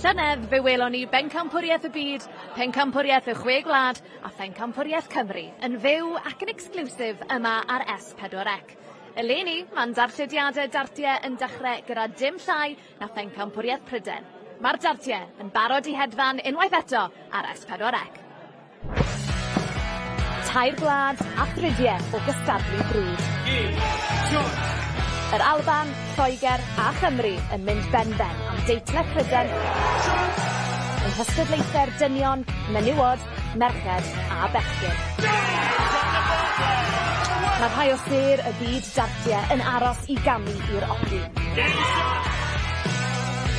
Llynedd fe welon ni Bencampwriaeth y byd, Bencampwriaeth y chwe gwlad a Bencampwriaeth Cymru yn fyw ac yn exclusif yma ar S4C. Eleni, mae'n darllediadau Dartiau yn dechrau gyda dim llai na Bencampwriaeth Prydain. Mae'r Dartiau yn barod i hedfan unwaith eto ar S4C. Tair gwlad a thrydiau o gystadlu brwd. Yr Alban, Lloegr a Chymru yn mynd ben-ben am deitlau Prydain yn hystadlaethau'r dynion, menywod, merched a bechgyn. Mae rhai o sêr y byd Dartiau yn aros i gamu i'r ogi.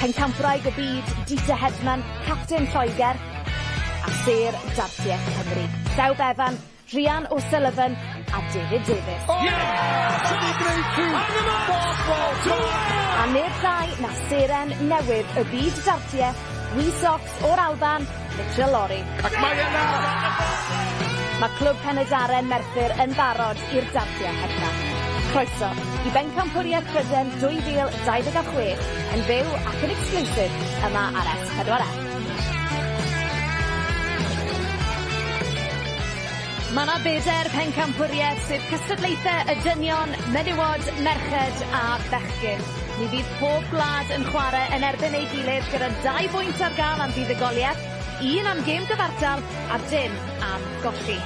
Bencampwraig y byd, Dita Hedman, Captain Lloegr a sêr Dartiau Cymru. Dew Bevan, Rhian O'Sullivan a David Davies. A neb llai na seren newydd y byd Dartiau, Wee Sox o'r Alban, Mitchell Lorry. Ac mae yna! Mae clwb Penydaren Merthyr yn barod i'r Dartiau hedfan. Croeso i Bencampwriaeth Prydain 2026 yn fyw ac yn exclusif yma ar S4C. Mae yna beder Bencampwriaeth sydd cystadlaethau y dynion, menywod, merched a bechgyn. Ni fydd pob gwlad yn chwarae yn erbyn ei gilydd gyda 2 bwynt ar gael am fuddugoliaeth, 1 am gêm gyfartal a 0 am golli.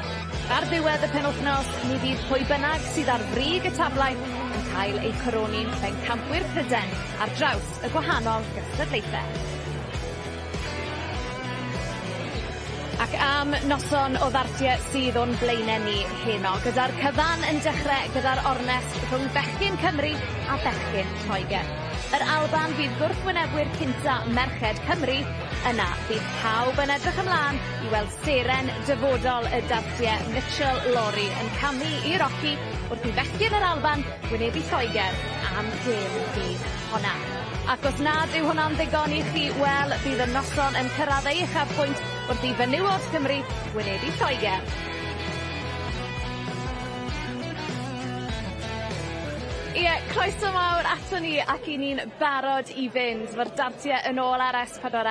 Ar ddiwedd y penwythnos, ni fydd pwy bynnag sydd ar frig y tablaeth yn cael ei coroni'n Bencampwyr Prydain ar draws y gwahanol gystadlaethau. Ac am noson o Ddartiau sydd o'n blaenau ni heno, gyda'r cyfan yn dechrau gyda'r ornes rhwng bechgyn Cymru a bechgyn Lloegr. Yr Alban fydd gwrthwynebwyr cynta merched Cymru, yna bydd pawb yn edrych ymlaen i weld seren dyfodol y Dartiau Mitchell Lorry yn camu i'r oci wrth i bechgyn yr Alban wynebu Lloegr am gêm bydd honna. Ac os nad yw hwnna'n ddigon i chi, wel, bydd y noson yn cyrraedd ei uchafbwynt wrth i fenywod Cymru wynebu Lloegr. Ie, croeso mawr ato ni ac i ni'n barod i fynd. Mae'r Dartiau yn ôl ar S4C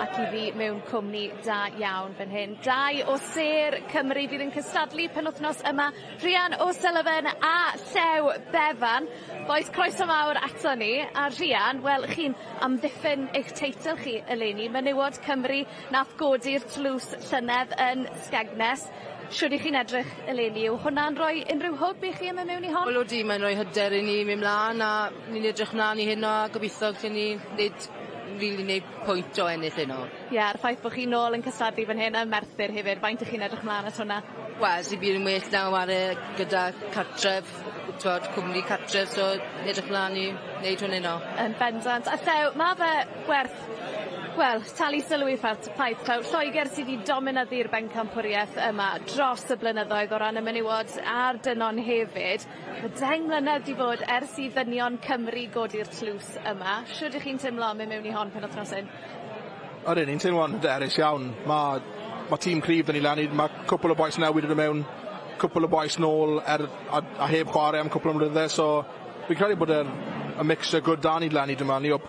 ac i fi mewn cwmni da iawn fan hyn. 2 o sêr Cymru fydd yn cystadlu penwythnos yma, Rhian O'Sullivan a Dew Bevan. Boes, croeso mawr ato ni. A Rhian, wel, chi'n amddiffyn eich teitl chi eleni, menywod Cymru nath godi'r tlws llynedd yn Skegness. Siwr i chi'n edrych eleni, yw hwnna'n rhoi unrhyw hwb i chi yma mewn i hon? Wel o di, mae'n rhoi hyder i ni mynd mlaen a ni'n edrych mlaen i hynno a gobeithio lle ni nid rili wneud pwynt o ennill hynno. Ie, a'r ffaith bod chi nôl yn cystadlu fan hyn yn Merthyr hefyd, faint ych chi'n edrych mlaen at hwnna? Wel, sy'n bydd yn well naw ar gyda cartref, cwmni cartref, so edrych mlaen i wneud hwn hynno. Yn bendant. A Dew, mae fe werth, wel, talu sylw i'r ffaith taw Lloegr sydd wedi dominaddu'r Bencampwriaeth yma dros y blynyddoedd o ran y menywod a'r dynon hefyd. Mae 10 mlynedd wedi bod ers i ddynion Cymru godi'r tlws yma. Siwr ydych chi'n teimlo mewn i hon pen wythnos hyn? Ydyn, ni'n teimlo'n hyderus iawn. Mae tîm cryf dyn ni lan i, mae cwpl o boes newid yn y mewn, cwpl o boes nôl a heb chwarae am cwpl o mlynedd, so fi'n credu bod y mixture good da ni lan i dyma ni o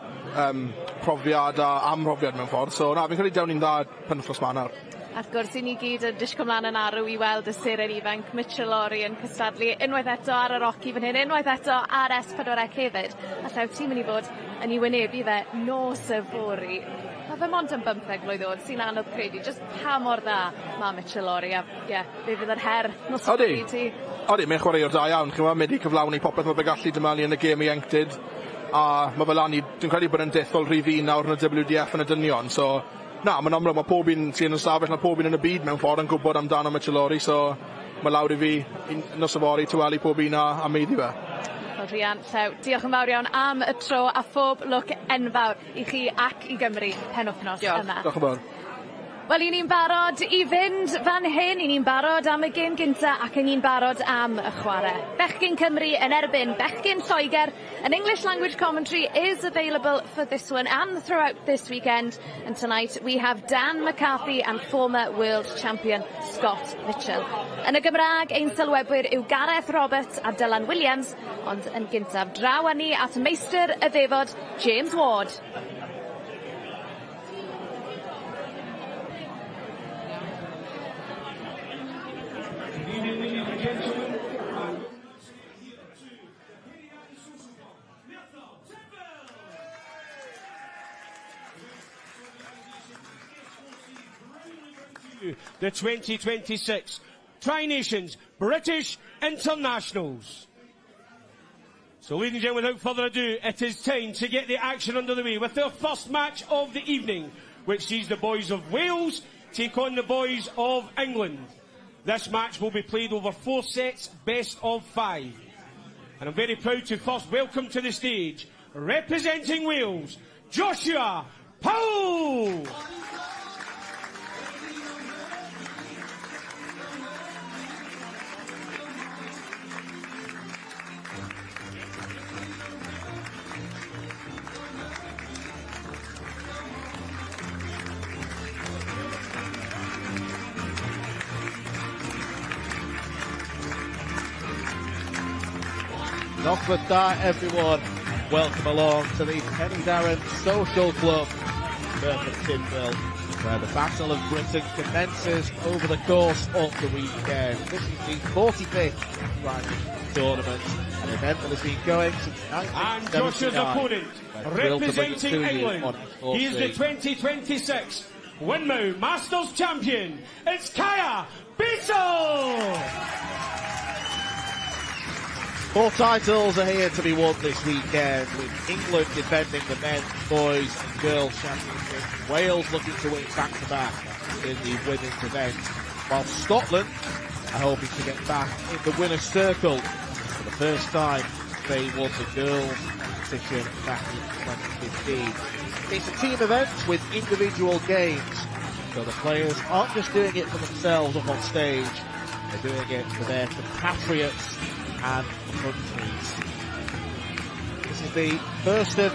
profiad a amrofiad mewn ffordd, so na, fi'n credu dewn ni'n dda penwythnos ma nawr. Wrth gwrs, i ni gyd yn disgwyl mlaen yn arw i weld y seren ifanc Mitchell Lorry yn cystadlu unwaith eto ar yr oci fan hyn, unwaith eto ar S4C hefyd. A Llew, ti'n mynd i fod yn ei wynebu fe nos y fori. Mae fe mond yn 15 mlwydd oed, sy'n anodd credu, jyst pa mor dda mae Mitchell Lorry, a ie, fe fydd yr her nos y fori ti. Odi, mae'n chwaraewr da iawn, chi'n mynd i cyflawni popeth mae fe gallu dymalu yn y gêm ieuenctid, a mae fe lan i, dwi'n credu bod yn dethol rhif 1 nawr yn y WDF yn y dynion, so na, mae'n amlwg, mae pob un sy'n yn stafell, mae pob un yn y byd mewn ffordd yn gwybod amdano Mitchell Lorry, so mae lawr i fi nos y fori tywelu pob un a meiddi fe. Wel, Rhian, Llew, diolch yn fawr iawn am y tro a phob lwc enfawr i chi ac i Gymru penwythnos yma. Diolch yn fawr. Wel, i ni'n barod i fynd fan hyn, i ni'n barod am y gêm gynta ac i ni'n barod am y chwarae. Bechgyn Cymru yn erbyn Bechgyn Lloegr. An English language commentary is available for this one and throughout this weekend. And tonight we have Dan McCarthy and former world champion Scott Mitchell. Yn y Gymraeg, ein sylwebwyr yw Gareth Roberts a Dylan Williams, ond yn gyntaf draw â ni at meistr y ddefod James Ward. The 2026 Tri-Nations British Internationals. So, ladies and gentlemen, without further ado, it is time to get the action under the way with our first match of the evening, which sees the boys of Wales take on the boys of England. This match will be played over 4 sets, best of 5. And I'm very proud to first welcome to the stage, representing Wales, Joshua Powell. Knockford da everyone, welcome along to the Prydain Social Club, Tinville, where the Battle of Britain commences over the course of the weekend. This is the 45th Prydain tournament, an event that has been going since 1979. And Joshua's opponent, representing England, he is the 2026 Winmau Masters champion. It's Kaya Beetle! 4 titles are here to be won this weekend, with England defending the men's, boys and girls championships. Wales looking to win back-to-back in the women's event, while Scotland are hoping to get back in the winner's circle for the first time. They won the girls competition back in 2015. It's a team event with individual games, so the players aren't just doing it for themselves up on stage, they're doing it for their compatriots and countries. This is the first of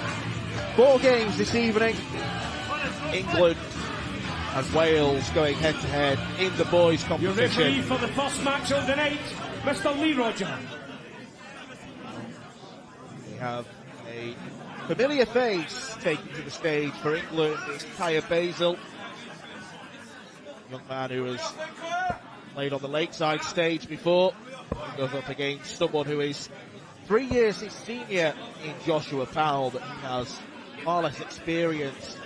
4 games this evening. England and Wales going head-to-head in the boys' competition. Your referee for the first match of the night, Mr. Lee Roger. We have a familiar face taken to the stage for England. It's Kaya Basil, a young man who has played on the Lakeside stage before. He goes up against someone who is 3 years his senior in Joshua Powell, but he has far less experience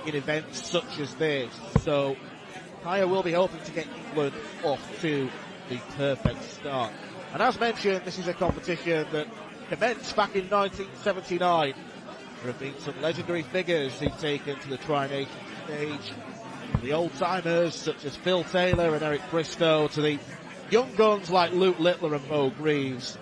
in events such as this. So Kaya will be hoping to get England off to the perfect start. And as mentioned, this is a competition that commenced back in 1979. There have been some legendary figures who've taken to the Tri-Nations stage. The old-timers such as Phil Taylor and Eric Bristow, to the young guns like Luke Littler and Mo Greaves,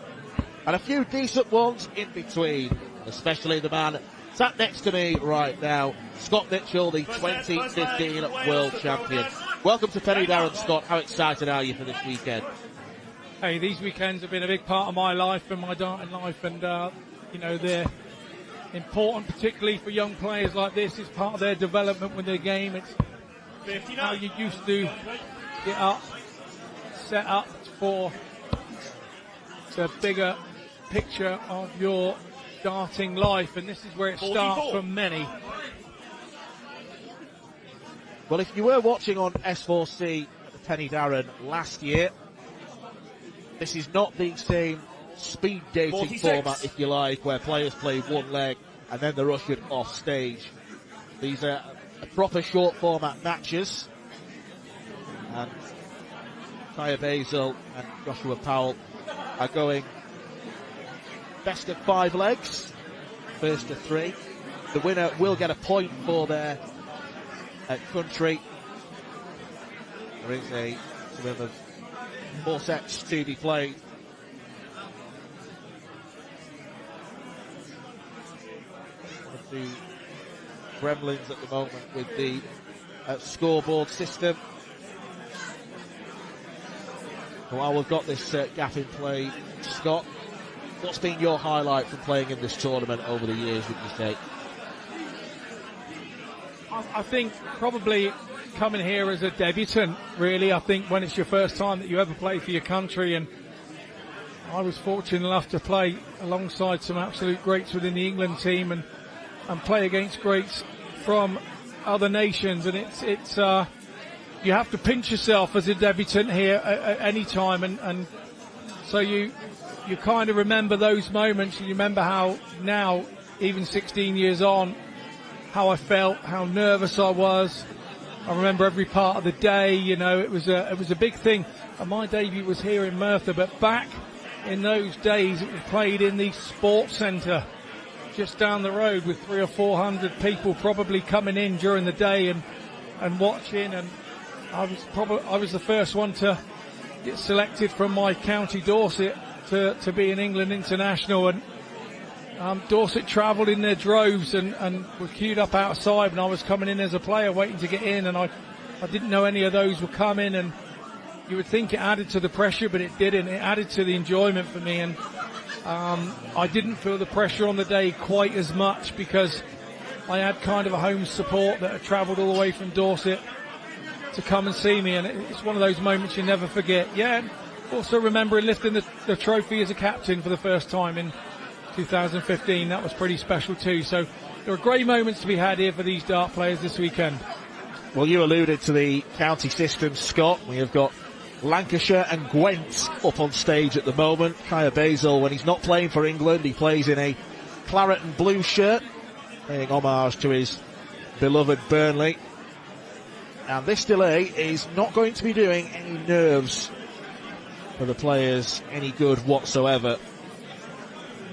and a few decent ones in between, especially the man sat next to me right now, Scott Mitchell, the 2015 World Champion. Welcome to Prydain, Scott. How excited are you for this weekend? Hey, these weekends have been a big part of my life and my darting life, and you know, they're important, particularly for young players like this. It's part of their development with their game. It's how you used to get up, set up for the bigger picture of your darting life, and this is where it starts for many. Well, if you were watching on S4C at the Prydain last year, this is not the same speed dating 46 format, if you like, where players play one leg and then they're ushered off stage. These are proper short format matches, and Kaya Basil and Joshua Powell are going best of 5 legs, first of 3. The winner will get a point for their country. There is a sort of 4 sets to be played. One of the gremlins at the moment with the scoreboard system. While we've got this gap in play, Scott, what's been your highlight from playing in this tournament over the years, would you say? I think probably coming here as a debutant, really. I think when it's your first time that you ever play for your country, and I was fortunate enough to play alongside some absolute greats within the England team and play against greats from other nations, and it's you have to pinch yourself as a debutant here at any time and So you kind of remember those moments, and you remember how now, even 16 years on, how I felt, how nervous I was. I remember every part of the day. You know, it was a big thing. And my debut was here in Merthyr, but back in those days, it was played in the sports centre just down the road, with 300 or 400 people probably coming in during the day and watching. And I was the first one to get selected from my county Dorset to be an England international, and Dorset travelled in their droves and were queued up outside, and I was coming in as a player waiting to get in, and I didn't know any of those were coming, and you would think it added to the pressure, but it didn't. It added to the enjoyment for me, and I didn't feel the pressure on the day quite as much, because I had kind of a home support that had travelled all the way from Dorset to come and see me, and it's one of those moments you never forget. Yeah, also remembering lifting the trophy as a captain for the first time in 2015. That was pretty special too. So there are great moments to be had here for these dart players this weekend. Well, you alluded to the county system, Scott. We have got Lancashire and Gwent up on stage at the moment. Kaya Basil, when he's not playing for England, he plays in a claret and blue shirt, paying homage to his beloved Burnley. And this delay is not going to be doing any nerves for the players any good whatsoever.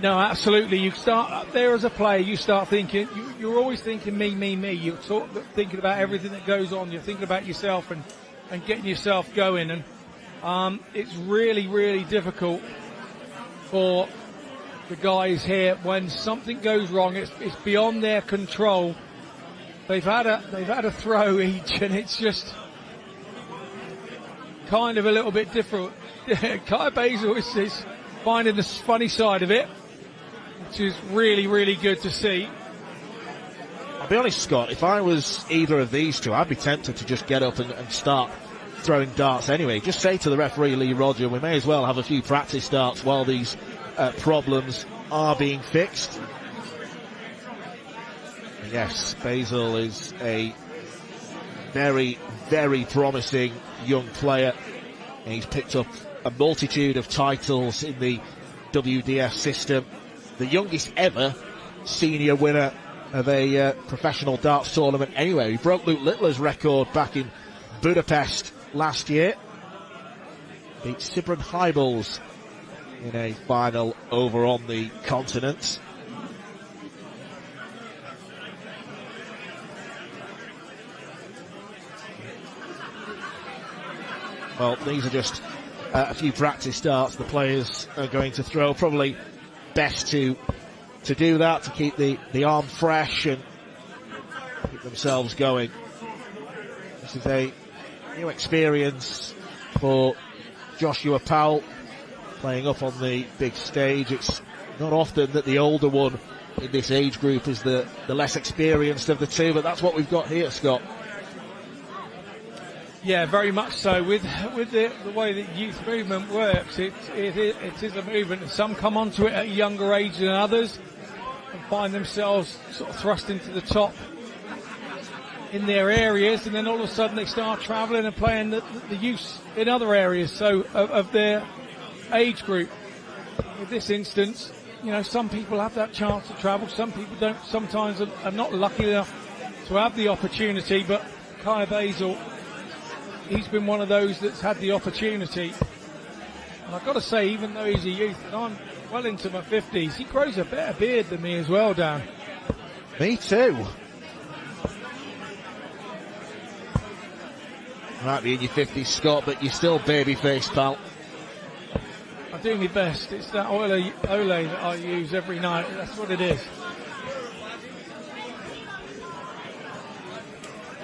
No, absolutely. You start there as a player, you start thinking, you're always thinking me. You're thinking about everything that goes on. You're thinking about yourself and getting yourself going. And it's really, really difficult for the guys here when something goes wrong. It's beyond their control. They've had a throw each, and it's just kind of a little bit different. Kaya Basil is finding the funny side of it, which is really, really good to see. I'll be honest, Scott, if I was either of these two, I'd be tempted to just get up and start throwing darts anyway. Just say to the referee, Lee Roger, we may as well have a few practice darts while these problems are being fixed. Yes, Basil is a very, very promising young player. And he's picked up a multitude of titles in the WDF system. The youngest ever senior winner of a professional darts tournament anyway. He broke Luke Littler's record back in Budapest last year. Beat Sibren Heibels in a final over on the continent. Well, these are just a few practice darts the players are going to throw. Probably best to do that, to keep the arm fresh and keep themselves going. This is a new experience for Joshua Powell, playing up on the big stage. It's not often that the older one in this age group is the less experienced of the two, but that's what we've got here, Scott. Yeah, very much so. With the way that youth movement works, it is a movement. Some come onto it at a younger age than others and find themselves sort of thrust into the top in their areas, and then all of a sudden they start travelling and playing the youths in other areas, so of their age group. In this instance, you know, some people have that chance to travel, some people don't, sometimes are not lucky enough to have the opportunity, but Kaya Basil, he's been one of those that's had the opportunity. And I've got to say, even though he's a youth, and I'm well into my 50s, he grows a better beard than me as well, Dan. Me too. You might be in your 50s, Scott, but you're still baby-faced, pal. I do my best. It's that Olay that I use every night. That's what it is.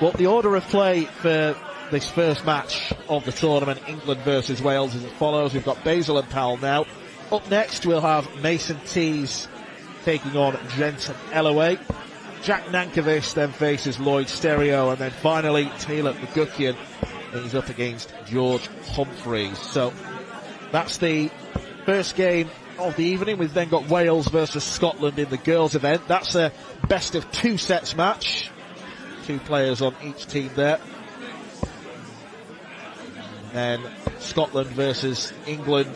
Well, the order of play for this first match of the tournament, England versus Wales, is as follows. We've got Basil and Powell now. Up next, we'll have Mason Tees taking on Jensen Ellaway. Jack Nankervis then faces Lloyd Stereo, and then finally Taylor McGuckian is up against George Humphreys. So that's the first game of the evening. We've then got Wales versus Scotland in the girls' event. That's a best of two sets match. 2 players on each team there. And then Scotland versus England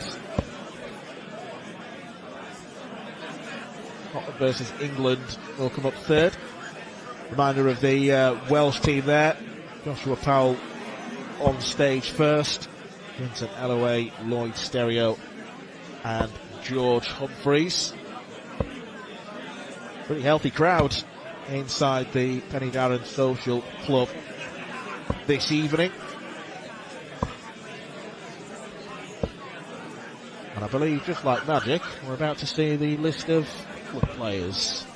Scotland versus England will come up third. Reminder of the Welsh team there. Joshua Powell on stage first. Vincent Ellaway, Lloyd Stereo and George Humphreys. Pretty healthy crowd inside the Penny Darren Social Club this evening. And I believe, just like magic, we're about to see the list of club players.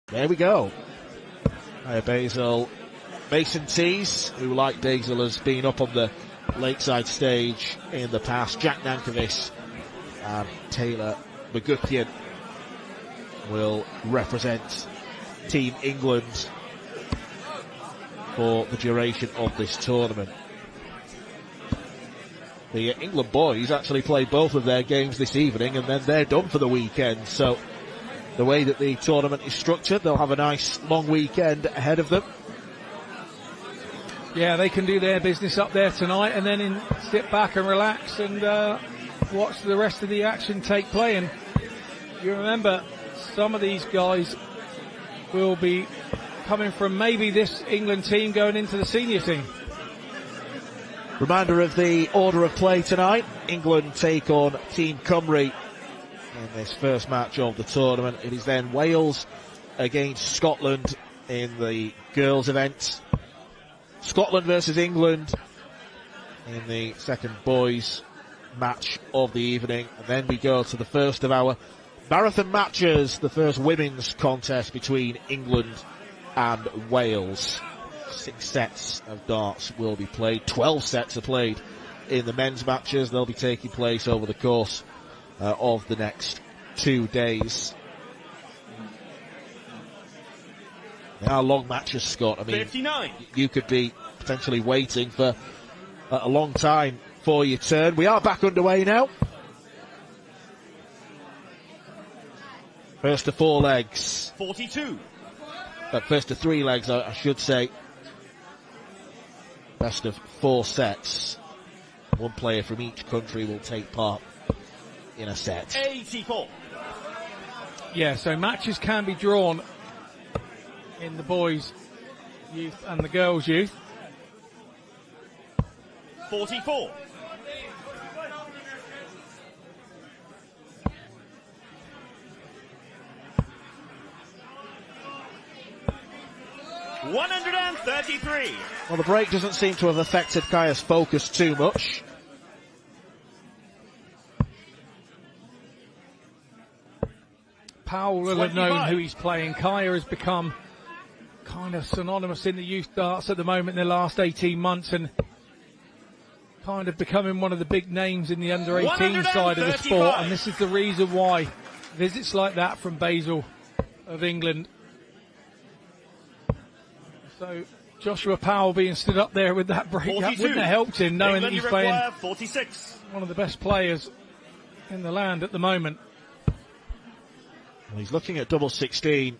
There we go. Basil, Mason Tees, who like Basil has been up on the Lakeside stage in the past. Jack Nankervis and Taylor McGuckian will represent Team England for the duration of this tournament. The England boys actually play both of their games this evening and then they're done for the weekend. So the way that the tournament is structured, they'll have a nice long weekend ahead of them. Yeah, they can do their business up there tonight and then sit back and relax and watch the rest of the action take play. And you remember, some of these guys will be coming from maybe this England team going into the senior team. Reminder of the order of play tonight. England take on Team Cymru in this first match of the tournament. It is then Wales against Scotland in the girls' event. Scotland versus England in the second boys' match of the evening. And then we go to the first of our marathon matches, the first women's contest between England and Wales. 6 sets of darts will be played. 12 sets are played in the men's matches. They'll be taking place over the course of the next 2 days. They are long matches, Scott. I mean, 59. You could be potentially waiting for a long time for your turn. We are back underway now. First to 4 legs. 42. First to 3 legs, I should say. Best of 4 sets. 1 player from each country will take part in a set. 84. Yeah, so matches can be drawn in the boys' youth and the girls' youth. 44. 133. Well, the break doesn't seem to have affected Kaya's focus too much. Powell will have known who he's playing. Kaya has become kind of synonymous in the youth darts at the moment in the last 18 months and kind of becoming one of the big names in the under-18 side of the sport. And this is the reason why visits like that from Basil of England. So Joshua Powell being stood up there with that break, 42. that wouldn't have helped him, knowing England, that he's playing 46. one of the best players in the land at the moment. Well, he's looking at double 16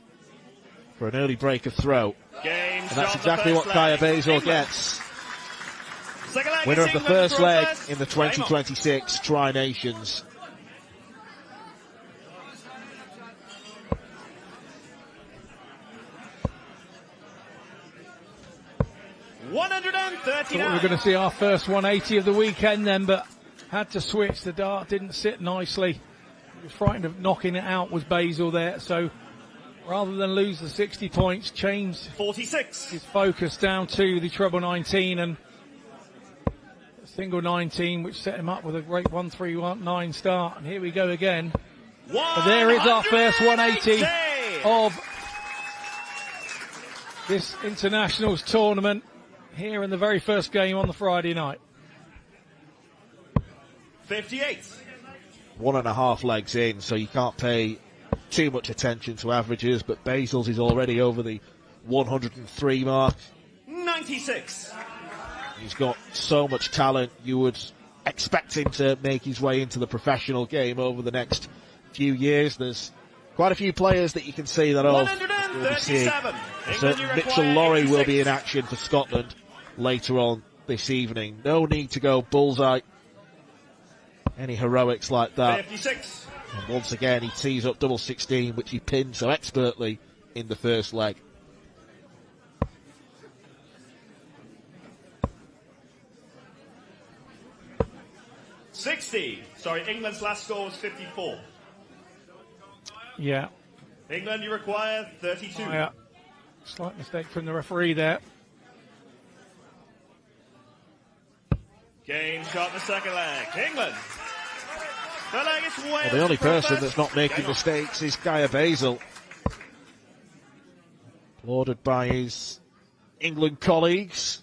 for an early break of throw. Game And that's exactly what Kaya Basil gets. Winner of the first leg in the 2026 Tri-Nations. Thought we were going to see our first 180 of the weekend then, but had to switch. The dart didn't sit nicely. He was frightened of knocking it out, was Basil there. So rather than lose the 60 points, changed 46. his focus down to the treble 19 and a single 19, which set him up with a great 1-3-1-9 start. And here we go again. But there is our first 180 of this internationals tournament here in the very first game on the Friday night. 58. 1.5 legs in, so you can't pay too much attention to averages, but Basil's is already over the 103 mark. 96. He's got so much talent, you would expect him to make his way into the professional game over the next few years. There's quite a few players that you can see that will be seeing. So Mitchell Lorry will be in action for Scotland later on this evening. No need to go bullseye. Any heroics like that. 56. And once again, he tees up double 16, which he pinned so expertly in the first leg. England's last score was 54. Yeah. England, you require 32. Oh, yeah. Slight mistake from the referee there. Game shot in the second leg. England. The leg is Wales. Well, the only person that's not making mistakes is Kaya Basil. Applauded by his England colleagues.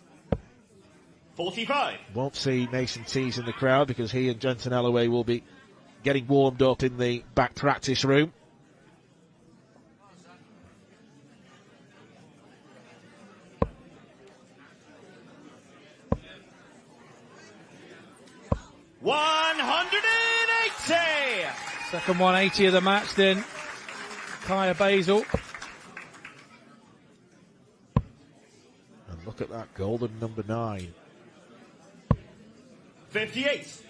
45. Won't see Mason Tees in the crowd because he and Jensen Ellaway will be getting warmed up in the back practice room. Second 180 of the match then. Kaya Basil. And look at that golden number 9. 58.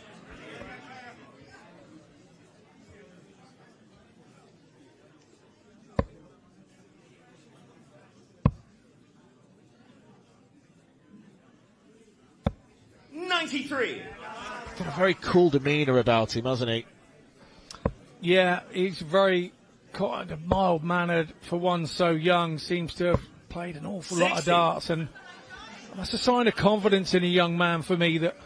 '93. Got a very cool demeanour about him, hasn't he? Yeah, he's very kind of mild-mannered for one so young. Seems to have played an awful lot of darts, and that's a sign of confidence in a young man for me, that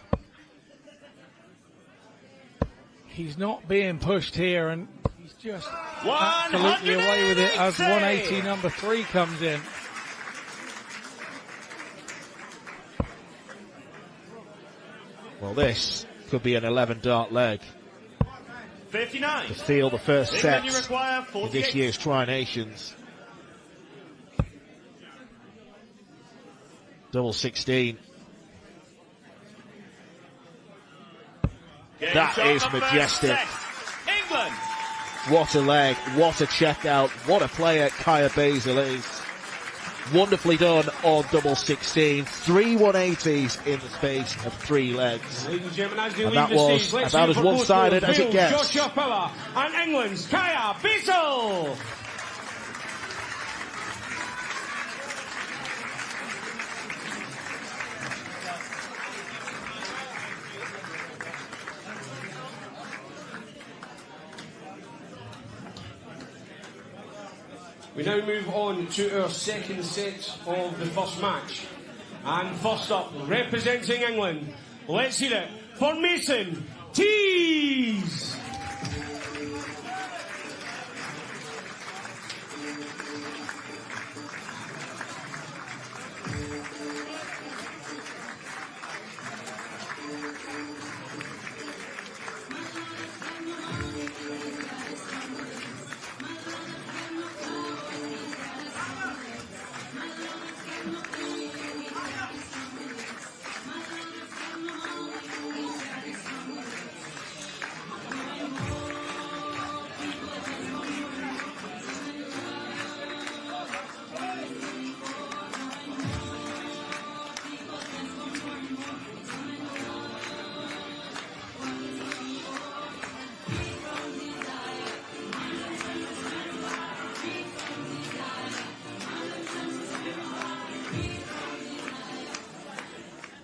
he's not being pushed here, and he's just absolutely away with it as 180 number 3 comes in. Well, this could be an 11-dart leg. 59. To steal the first set in this year's Tri-Nations. Double 16. That is majestic. England. What a leg, what a checkout, what a player Kaya Basil is. Wonderfully done on double 16. 3 180s in the space of 3 legs. And that was about as one-sided as it gets. Joshua Power and England's Kaya Basil. We now move on to our second set of the first match. And first up, representing England, let's hear it for Mason Tees.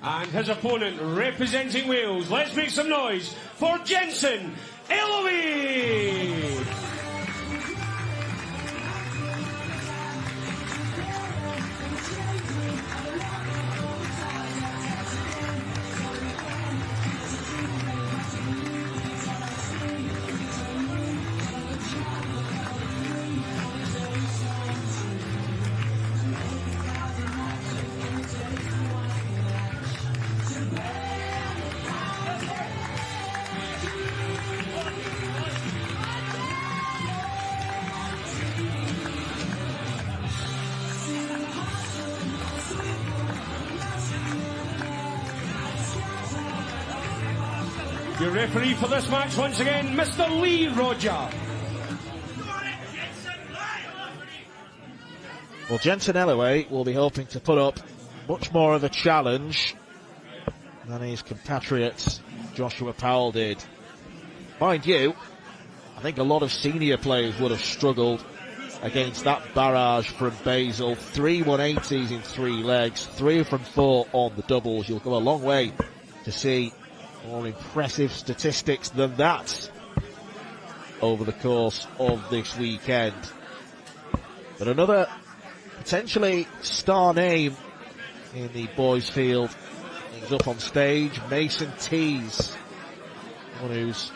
And his opponent, representing Wales, let's make some noise for Jensen Ellaway. Your referee for this match, once again, Mr. Lee Roger. Well, Jensen Ellaway will be hoping to put up much more of a challenge than his compatriot Joshua Powell did. Mind you, I think a lot of senior players would have struggled against that barrage from Basel. 3 180s in 3 legs, 3 from 4 on the doubles. You'll go a long way to see more impressive statistics than that over the course of this weekend. But another potentially star name in the boys' field is up on stage, Mason Tees, one who's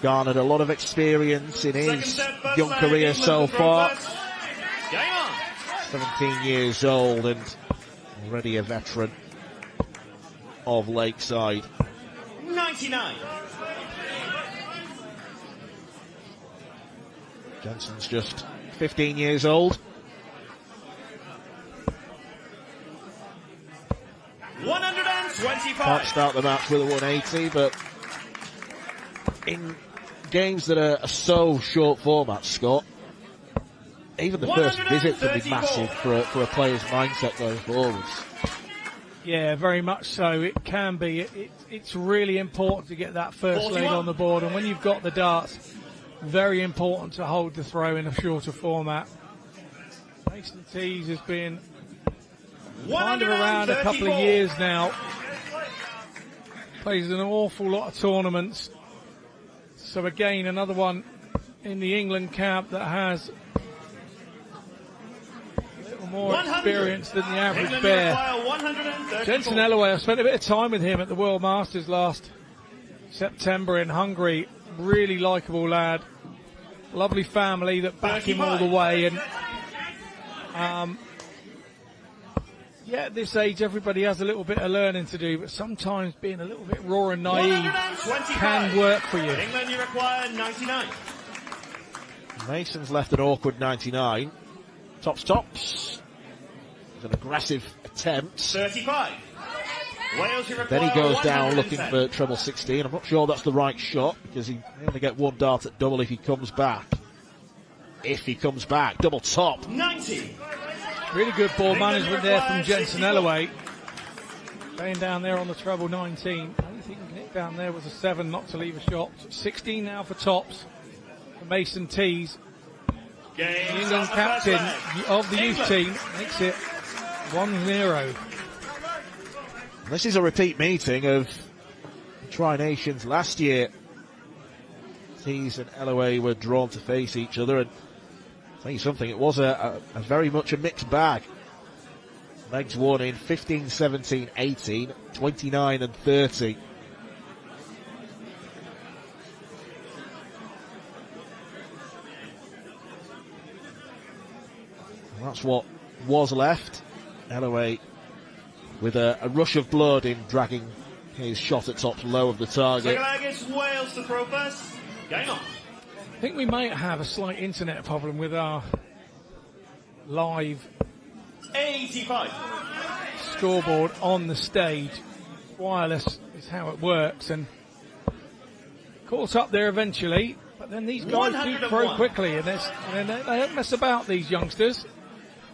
garnered a lot of experience in his young career so far. 17 years old and already a veteran of Lakeside. 99. Jensen's just 15 years old. 125. Can't start the match with a 180, but in games that are so short format, Scott, even the first visit can be massive for a player's mindset going forwards. Yeah, very much so. It can be. It's really important to get that first lead on the board, and when you've got the darts, very important to hold the throw in a shorter format. Mason Tees has been kind of around a couple of years now. Plays an awful lot of tournaments. So again, another one in the England camp that has a little more experience than the average bear. Jensen Ellaway, I spent a bit of time with him at the World Masters last September in Hungary. Really likeable lad. Lovely family that back him all the way. And yeah, at this age, everybody has a little bit of learning to do, but sometimes being a little bit raw and naive can work for you. England, you require 99. Mason's left an awkward 99. Tops. It's an aggressive attempt. 35. Wales, you require Then he goes down 110. looking for treble 16. I'm not sure that's the right shot because he only get 1 dart at double if he comes back. If he comes back, double top. 90. Really good ball management there from Jensen Ellaway. Staying down there on the treble 19. The only thing he can hit down there was a 7 not to leave a shot. 16 now for tops for Mason Tees. The England captain of the youth team makes it 1-0. This is a repeat meeting of Tri-Nations last year. Tees and Ellaway were drawn to face each other, and I'll tell you something, it was a very much a mixed bag. Legs won in 15, 17, 18, 29 and 30. And that's what was left. Ellaway with a rush of blood in dragging his shot at tops low of the target. Second leg is Wales to throw first. Game on. I think we might have a slight internet problem with our live 85. scoreboard on the stage. Wireless is how it works, and caught up there eventually, but then these guys do throw quickly, and they don't mess about, these youngsters.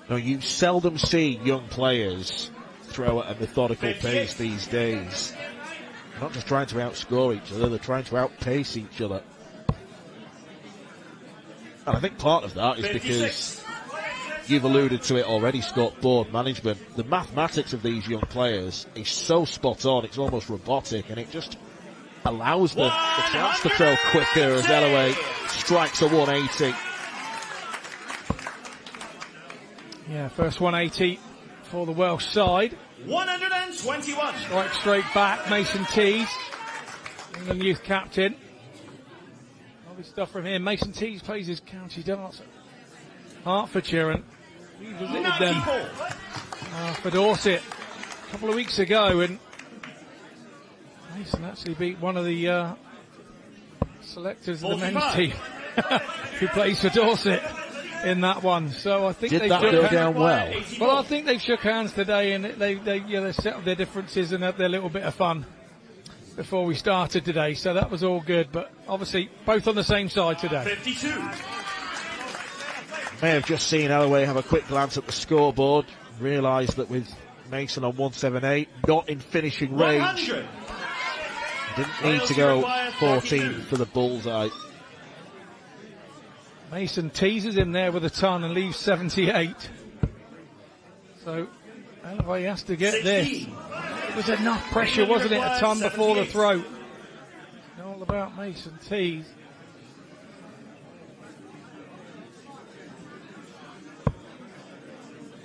No, you seldom see young players throw at a methodical pace these days. They're not just trying to outscore each other, they're trying to outpace each other. And I think part of that is because you've alluded to it already, Scott, board management. The mathematics of these young players is so spot on, it's almost robotic, and it just allows them the chance to throw quicker as Ellaway strikes a 180. Yeah, first 180 for the Welsh side. 121. Strike straight back, Mason Tees, England youth captain. Lovely stuff from him. Mason Tees plays his county darts at Hertfordshire, and we visited them for Dorset a couple of weeks ago, and Mason actually beat one of the selectors of the men's team who plays for Dorset in that one. So I think did that go down well? Well, I think they've shook hands today, and they settled their differences and had their little bit of fun before we started today. So that was all good, but obviously both on the same side today. 52. May have just seen Ellaway have a quick glance at the scoreboard, realised that with Mason on 178, not in finishing range, 100. didn't need to go 14 for the bullseye. Mason teases him there with a ton and leaves 78. So Alloway has to get 16. this. It was enough pressure, wasn't it? A ton before the throat. All about Mason tees.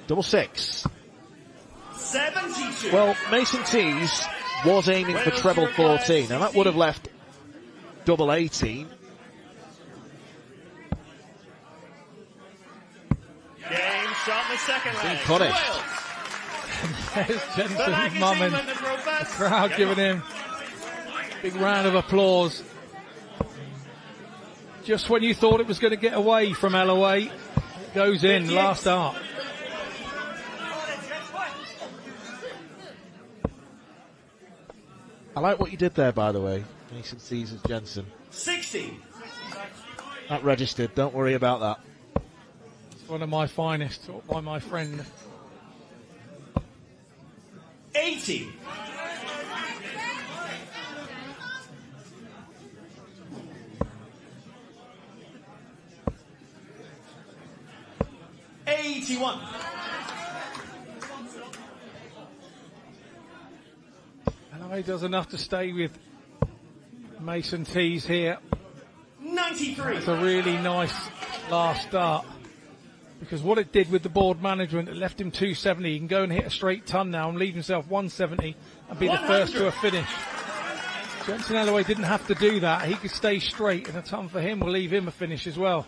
Double six. 72. Well, Mason Tees was aiming for treble 14. Now that would have left double 18. Game shot in the second leg. Being punished. There's Jensen's mum and the crowd giving him a big round of applause. Just when you thought it was going to get away from Alloway, it goes in, last art. I like what you did there, by the way. Mason Tees as Jensen. 60. That registered, don't worry about that. It's one of my finest, taught by my friend. 80. $81. Alloway does enough to stay with Mason Tees here. 93. It's a really nice last start. Because what it did with the board management, it left him 270. He can go and hit a straight ton now and leave himself 170 and be 100. the first to a finish. Jensen Alloway didn't have to do that. He could stay straight, and a ton for him will leave him a finish as well.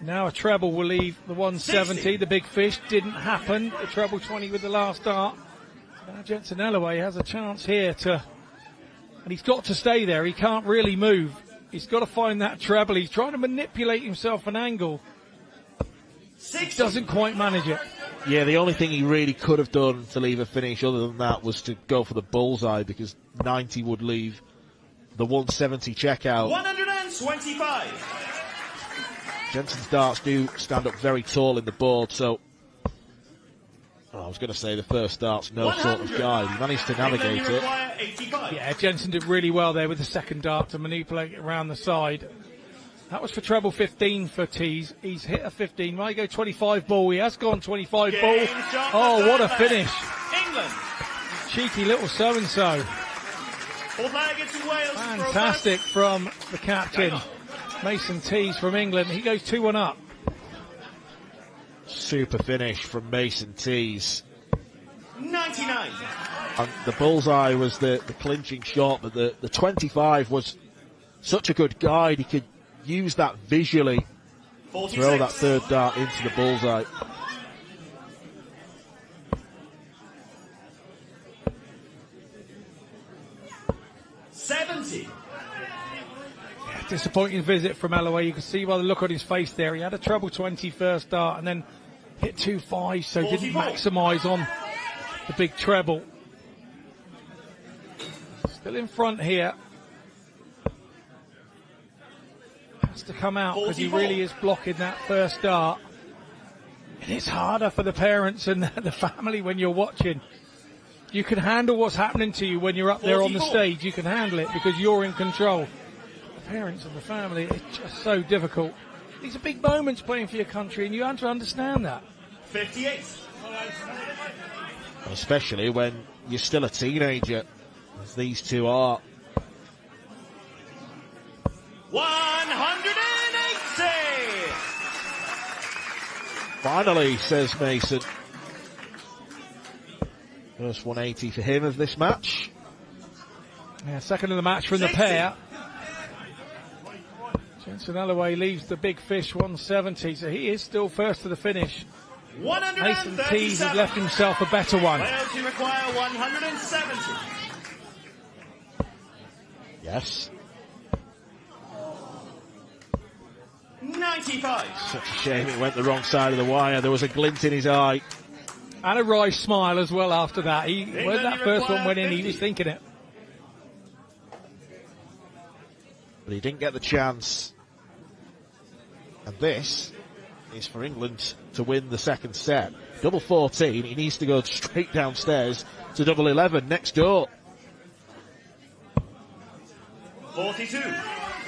Now a treble will leave the 170. 60. The big fish didn't happen. The treble 20 with the last start. Now Jensen Alloway has a chance here to, and he's got to stay there. He can't really move. He's got to find that treble. He's trying to manipulate himself an angle. 60. Doesn't quite manage it. Yeah, the only thing he really could have done to leave a finish other than that was to go for the bullseye, because 90 would leave the 170 checkout. 125. Jensen's darts do stand up very tall in the board, so I was going to say the first dart's no sort of guide. He managed to navigate it. Yeah, Jensen did really well there with the second dart to manipulate it around the side. That was for treble 15 for Tees. He's hit a 15. Might go 25 ball. He has gone 25 ball. Oh, what a finish. England. Cheeky little so-and-so. Wales. Fantastic from the captain. Mason Tees from England. He goes 2-1 up. Super finish from Mason Tees. 99. And the bullseye was the clinching shot, but the 25 was such a good guide. He could use that visually, 46. throw that third dart into the bullseye. Disappointing visit from Alloway. You can see by the look on his face there. He had a treble 20 first dart and then hit 2-5, so 44. didn't maximise on the big treble. Still in front here. Has to come out because he 44. really is blocking that first dart. And it's harder for the parents and the family when you're watching. You can handle what's happening to you when you're up there on the 44. stage. You can handle it because you're in control. The parents and the family, it's just so difficult. These are big moments playing for your country, and you have to understand that. 58. Especially when you're still a teenager, as these two are. 180. Finally, says Mason. First 180 for him of this match. Yeah, second of the match from the 60. pair. Jensen Alloway leaves the big fish 170, so he is still first to the finish. Mason Tees has left himself a better one. Wales require 170. Yes. 95. Such a shame it went the wrong side of the wire. There was a glint in his eye. And a wry smile as well after that. When that first one went in, he was thinking it. But he didn't get the chance. And this is for England to win the second set. Double 14, he needs to go straight downstairs to double 11 next door. 42.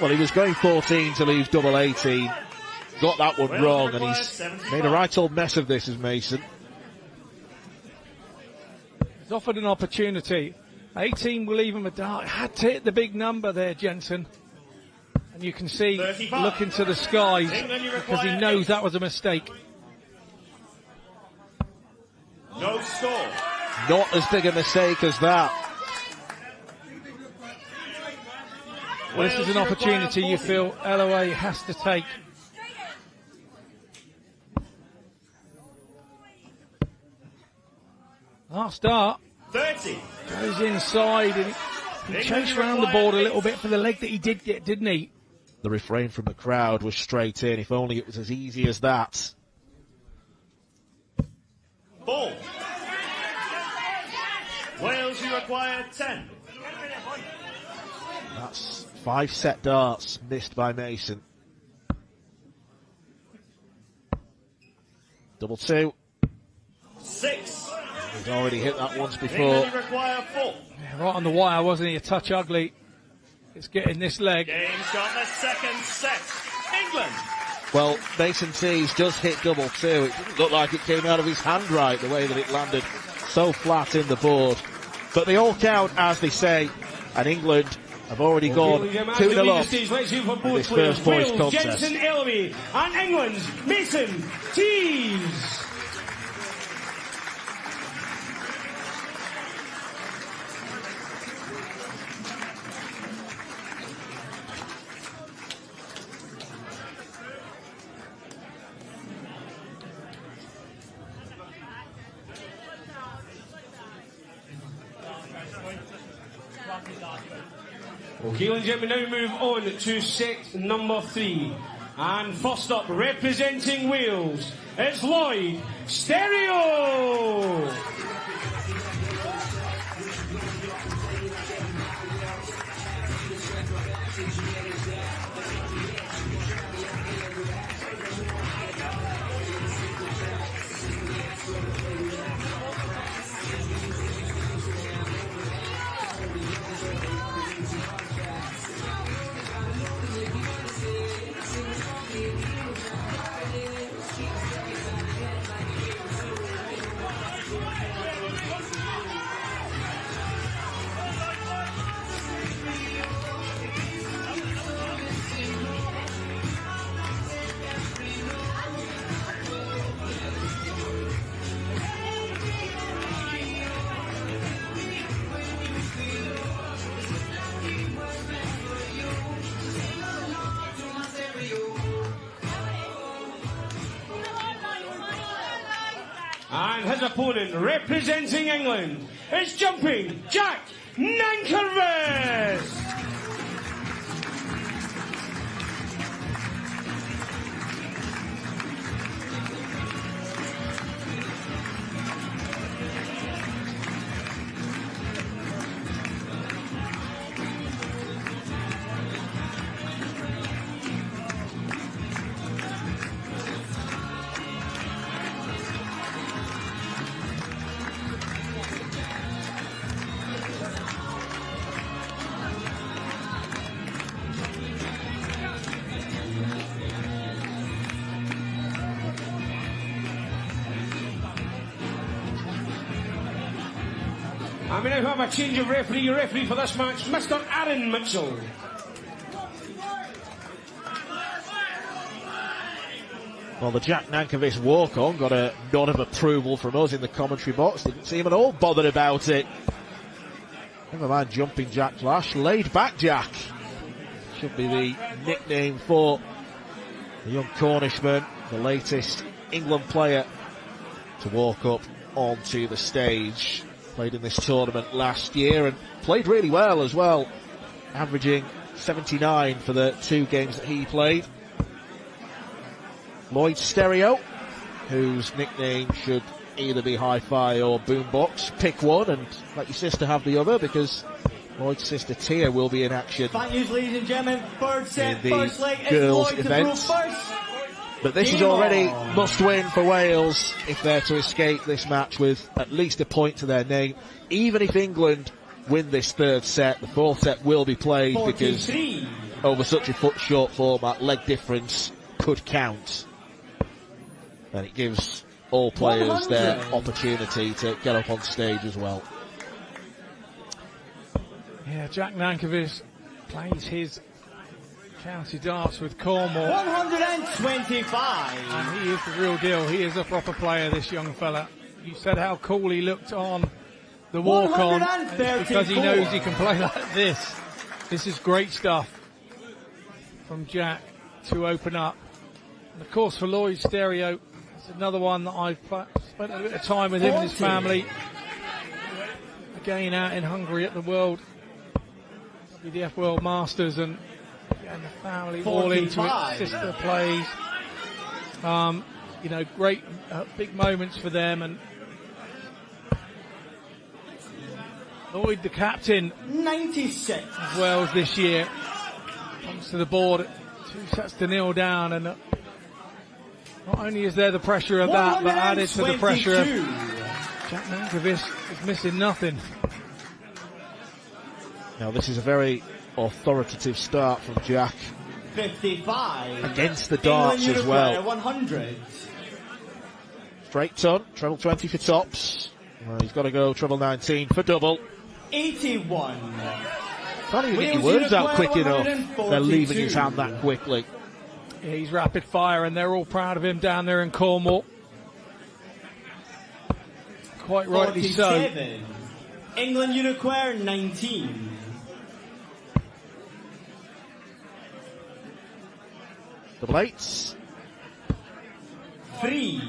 Well, he was going 14 to leave double 18. Got that one wrong, and he's made a right old mess of this as Mason. He's offered an opportunity. 18 will leave him a dart. Had to hit the big number there, Jensen. And you can see, 35. look into the skies, because he knows that was a mistake. No score. Not as big a mistake as that. Well, this is an opportunity you feel LOA has to take. Last dart 30. goes inside and he chased around the board a little bit for the leg that he did get, didn't he? The refrain from the crowd was straight in. If only it was as easy as that. Ball. Wales, you require 10. That's 5 set darts missed by Mason. Double 2. 6. He's already hit that once before. England, you require 4. Yeah, right on the wire, wasn't he? A touch ugly. It's getting this leg. Game's got the second set. England. Well, Mason Tees just hit double 2. It didn't look like it came out of his hand right, the way that it landed so flat in the board. But they all count, as they say, and England have already gone 2-0 up in this first boys contest. Jensen Ellery and England's Mason Tees. Okay, ladies and gentlemen, now move on to set number 3. And first up, representing Wales, it's Lloyd Stereo. And his opponent, representing England, is jumping Jack Nankervis. And we now have a change of referee. Referee for this match, Mr. Aaron Mitchell. Well, the Jack Nankervis walk-on got a nod of approval from us in the commentary box. Didn't seem at all bothered about it. Never mind jumping Jack Flash. Laid back Jack should be the nickname for the young Cornishman, the latest England player to walk up onto the stage. Played in this tournament last year and played really well as well, averaging 79 for the 2 games that he played. Lloyd Stereo, whose nickname should either be Hi-Fi or Boombox. Pick one and let your sister have the other, because Lloyd's sister Tia will be in action. Thank you, ladies and gentlemen. Third set, in the first leg. girls' Lloyd event. First. But this is already must-win for Wales if they're to escape this match with at least a point to their name. Even if England win this third set, the fourth set will be played because over such a short format, leg difference could count. And it gives all players their opportunity to get up on stage as well. Yeah, Jack Nankervis plays his county darts with Cornwall. 125. And he is the real deal. He is a proper player, this young fella. You said how cool he looked on the walk-on. It's because he knows he can play like this. This is great stuff from Jack to open up. And of course, for Lloyd Stereo, it's another one that I've spent a bit of time with him and his family. Again, out in Hungary at the WDF World Masters, and the family all into it. Sister plays. You know, great big moments for them. And Lloyd, the captain, 96 of Wales this year, comes to the board at 2-0 down, and not only is there the pressure of that, but added to the pressure of Jack Nankervis is missing nothing. Now this is a very authoritative start from Jack. 55 against the darts as well. 100. Straight ton, treble 20 for tops. Well, he's got to go treble 19 for double. 81. Can't even get your words out quick enough. They're leaving his hand that quickly. Yeah, he's rapid fire, and they're all proud of him down there in Cornwall. Quite rightly so. England Unicorn 19. Double eights. 3.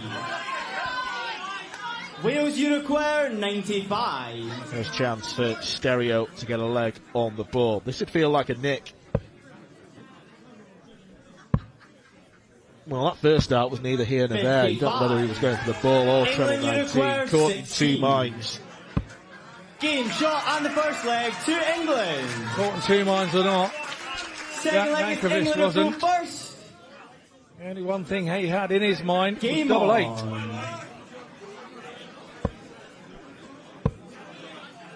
Wales Unicorn 95. There's a chance for Stereo to get a leg on the board. This would feel like a nick. Well, that first start was neither here nor there. You don't know whether he was going for the ball or treble 19. Caught in two minds. Game shot on the first leg to England. Caught in two minds or not. Second leg is England wasn't. First. The only one thing he had in his mind Game was double on. 8.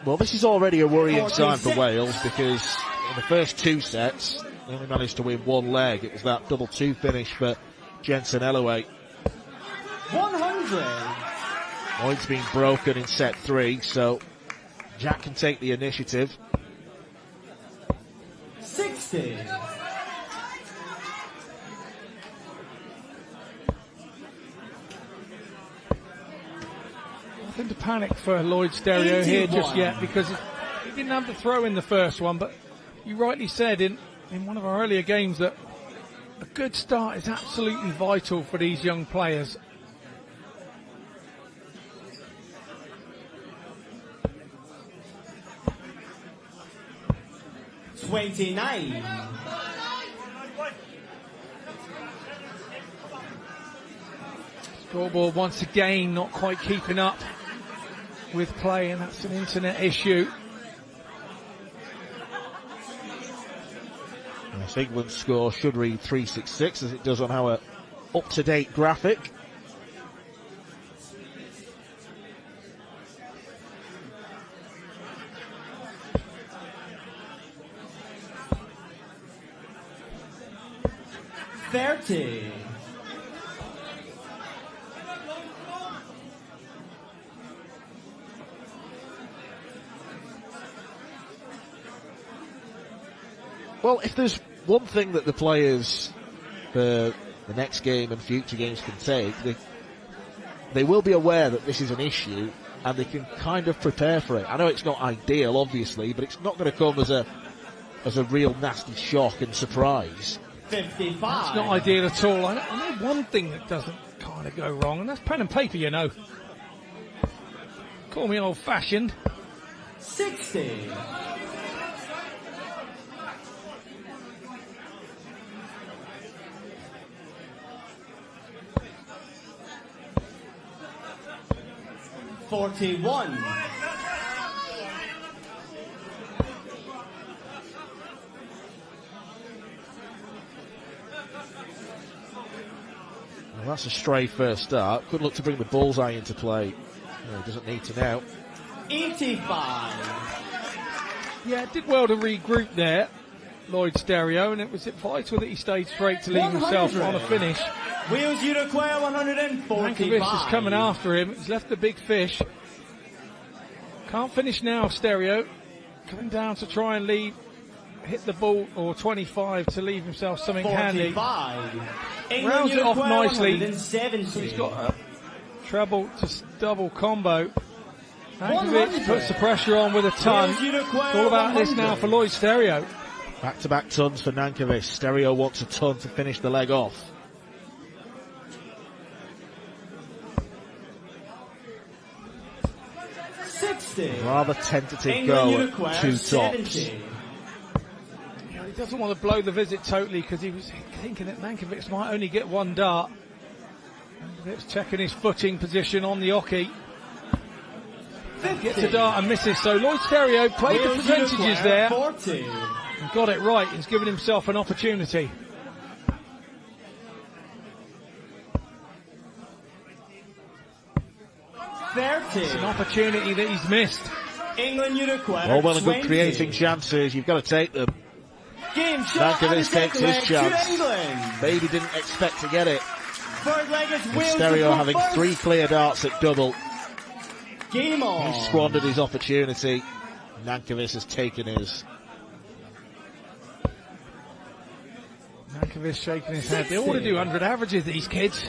Well, this is already a worrying sign for Wales, because in the first two sets, they only managed to win one leg. It was that double 2 finish for Jensen Ellaway. 100. Lloyd's been broken in set 3, so Jack can take the initiative. 60. Nothing to panic for Lloyd Stereo here just yet, because he didn't have the throw in the first one, but you rightly said in one of our earlier games that a good start is absolutely vital for these young players. $29. Scoreboard once again not quite keeping up with play, and that's an internet issue. Yes, England's score should read 366 as it does on our up-to-date graphic. $30. Well, if there's one thing that the players for the next game and future games can take, they will be aware that this is an issue, and they can kind of prepare for it. I know it's not ideal, obviously, but it's not going to come as a real nasty shock and surprise. 55. It's not ideal at all. I know one thing that doesn't kind of go wrong, and that's pen and paper, you know. Call me old-fashioned. 60. $41. Well, that's a stray first start. Could look to bring the bullseye into play. No, doesn't need to now. 85. Yeah, did well to regroup there. Lloyd Stereo, and it was vital that he stayed straight to leave himself on a finish. Wheels you require 145. Mankiewicz is coming after him. He's left the big fish. Can't finish now, Stereo. Coming down to try and hit the ball, or 25 to leave himself something 45. handy. Rounds it off nicely. So he's got a treble to double combo. Mankiewicz puts the pressure on with a ton. It's all about this now for Lloyd Stereo. Back-to-back tons for Nankovic. Stereo wants a ton to finish the leg off. Rather tentative go at 2 tops. He doesn't want to blow the visit totally because he was thinking that Mankiewicz might only get 1 dart. Mankiewicz checking his footing position on the oche. Gets a dart and misses, so Lloyd Stereo played the percentages there and got it right. He's given himself an opportunity. It's an opportunity that he's missed. England, you require All well and good creating chances, you've got to take them. Mankiewicz takes his chance. Maybe didn't expect to get it. Third leg is With Stereo having first. 3 clear darts at double. Game on. He squandered his opportunity. Nankovic has taken his. Mankiewicz shaking his head. They ought to do 100 averages, these kids.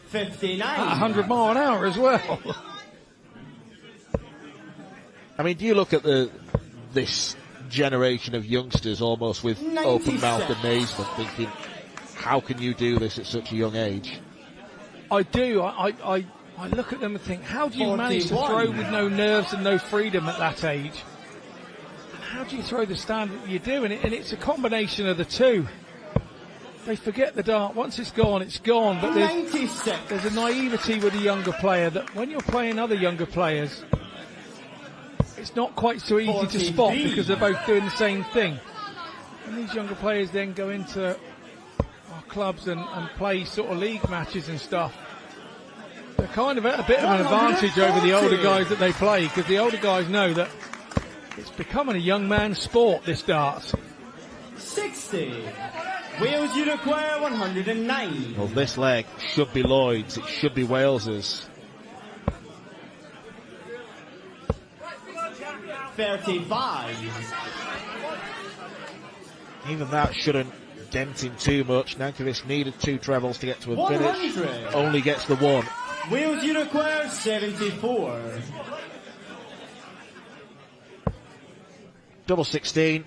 59. At 100 mile an hour as well. I mean, do you look at this generation of youngsters almost with open-mouthed amazement, thinking, how can you do this at such a young age? I do. I look at them and think, how do you manage to throw with no nerves and no freedom at that age? How do you throw the standard you do? And it's a combination of the two. They forget the dart. Once it's gone, it's gone. But there's a naivety with a younger player that when you're playing other younger players, it's not quite so easy to spot because they're both doing the same thing. And these younger players then go into our clubs and play sort of league matches and stuff. They're kind of at a bit of an advantage over the older guys that they play, because the older guys know that it's becoming a young man's sport, this darts. 60. Wales, you require 109. Well, this leg should be Lloyd's. It should be Wales's. 35. Even that shouldn't dent him too much. Nankovic needed 2 trebles to get to a finish. 100. Only gets the 1. Wales, you require 74. Double 16.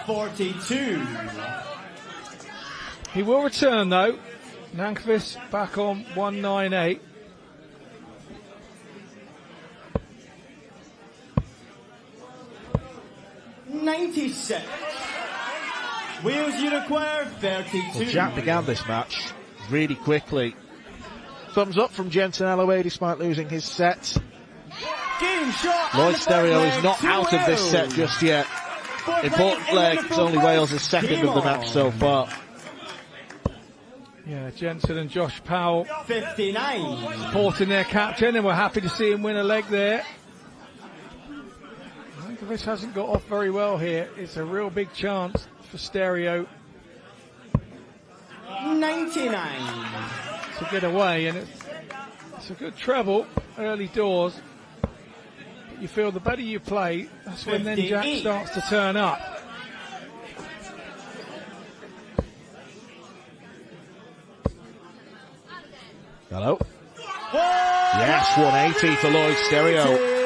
42. He will return though. Nankovic back on 198. $96. Wales, you require 32. Well, Jack began this match really quickly. Thumbs up from Jensen Alloway despite losing his set. Game shot. Lloyd Stereo is not out of this set just yet. Important leg. It's only Wales' second of the match so far. Yeah, Jensen and Josh Powell 59. supporting their captain, and we're happy to see him win a leg there. Mankiewicz hasn't got off very well here. It's a real big chance for Stereo 99. to get away, and it's a good treble early doors. But you feel the better you play, that's when then Jack starts to turn up. Hello. Yes, 180 for Lloyd Stereo.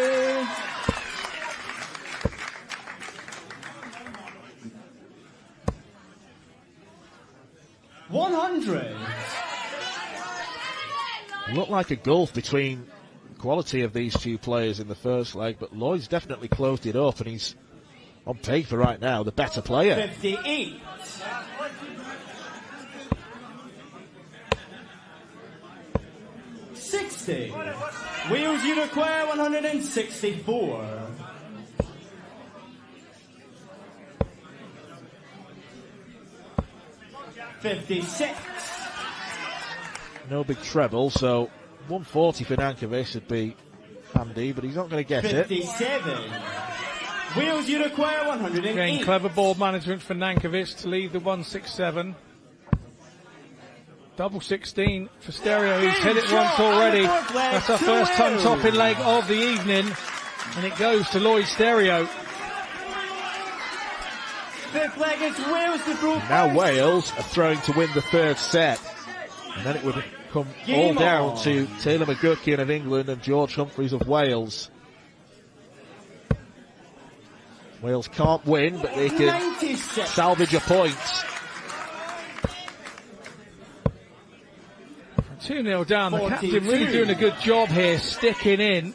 Looked like a gulf between the quality of these 2 players in the first leg, but Lloyd's definitely closed it up, and he's on paper right now the better player. 58. Wales, you require 164. 56. No big treble, so 140 for Nankovic would be handy, but he's not going to get 57. Wales, you require 108. Again, clever ball management for Nankovic to leave the 167. Double 16 for Stereo. He's hit it once already. That's our first ton-topping leg of the evening. And it goes to Lloyd Stereo. Fifth leg is Wales to throw. Now Wales are throwing to win the third set. And then it would come all down to Taylor McGuckian of England and George Humphreys of Wales. Wales can't win, but they can 96. salvage a point. 2-0 down. The 42. captain really doing a good job here, sticking in.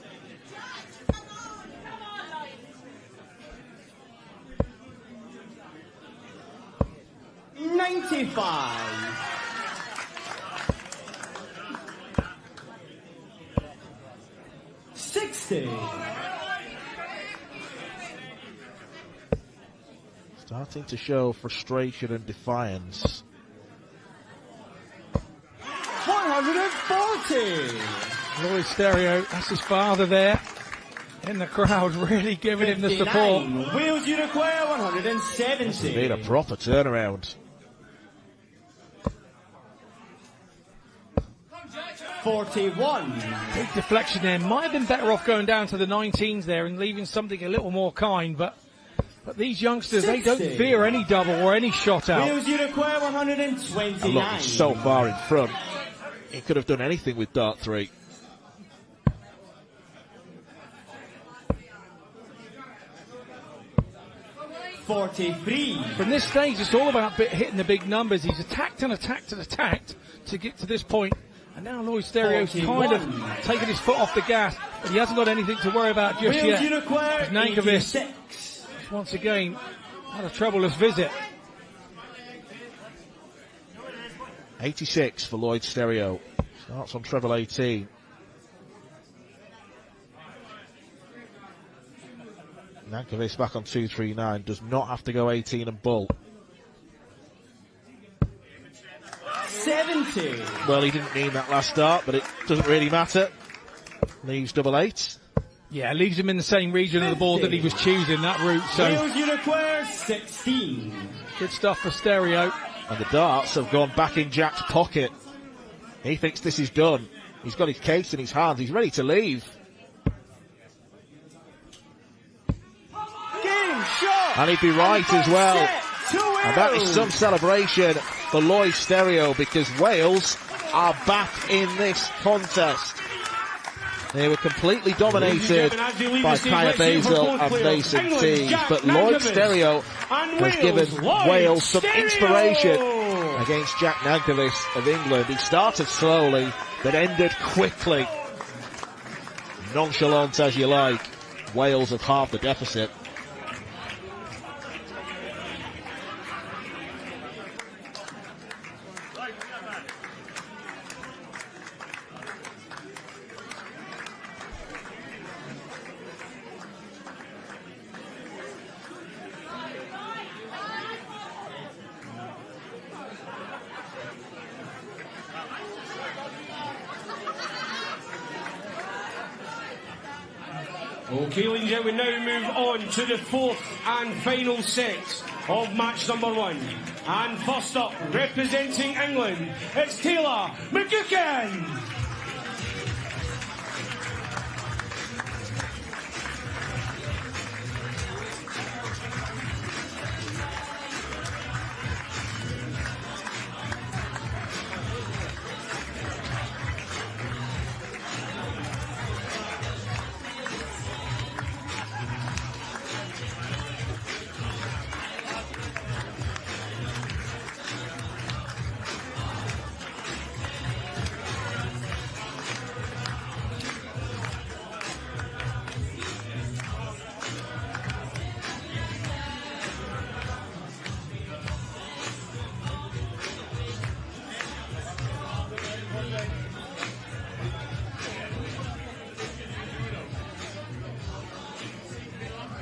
Starting to show frustration and defiance. 140. Lloyd Stereo, that's his father there in the crowd, really giving him the support. 59. Wales, you require 170. It's been a proper turnaround. 41. Big deflection there. Might have been better off going down to the 19s there and leaving something a little more kind, but these youngsters, 60. they don't fear any double or any shot out. Wales, you require 129. And look, he's so far in front. He could have done anything with Dart 3. From this stage, it's all about hitting the big numbers. He's attacked and attacked and attacked to get to this point. And now Lloyd Stereo's 41. kind of taken his foot off the gas, but he hasn't got anything to worry about just Wales, yet. you require Nankovic, 86. once again, had a troublous visit. 86 for Lloyd Stereo. Starts on treble 18. Nankovic back on 239. Does not have to go 18 and bull. 70. Well, he didn't mean that last start, but it doesn't really matter. Leaves double 8. Yeah, leaves him in the same region of the board that he was choosing, that route. So Wales, you require 16. good stuff for Stereo. And the darts have gone back in Jack's pocket. He thinks this is done. He's got his case in his hands. He's ready to leave. Game shot. And he'd be right as well. And that is some celebration for Lloyd Stereo, because Wales are back in this contest. They were completely dominated by Kaya Basil and Mason Tees, but Lloyd Stereo has given Wales some inspiration against Jack Nankovic of England. He started slowly, but ended quickly. Nonchalant as you like, Wales have halved the deficit. Okay, ladies and gentlemen, we now move on to the fourth and final set of match number 1. And first up, representing England, it's Taylor McGuckian.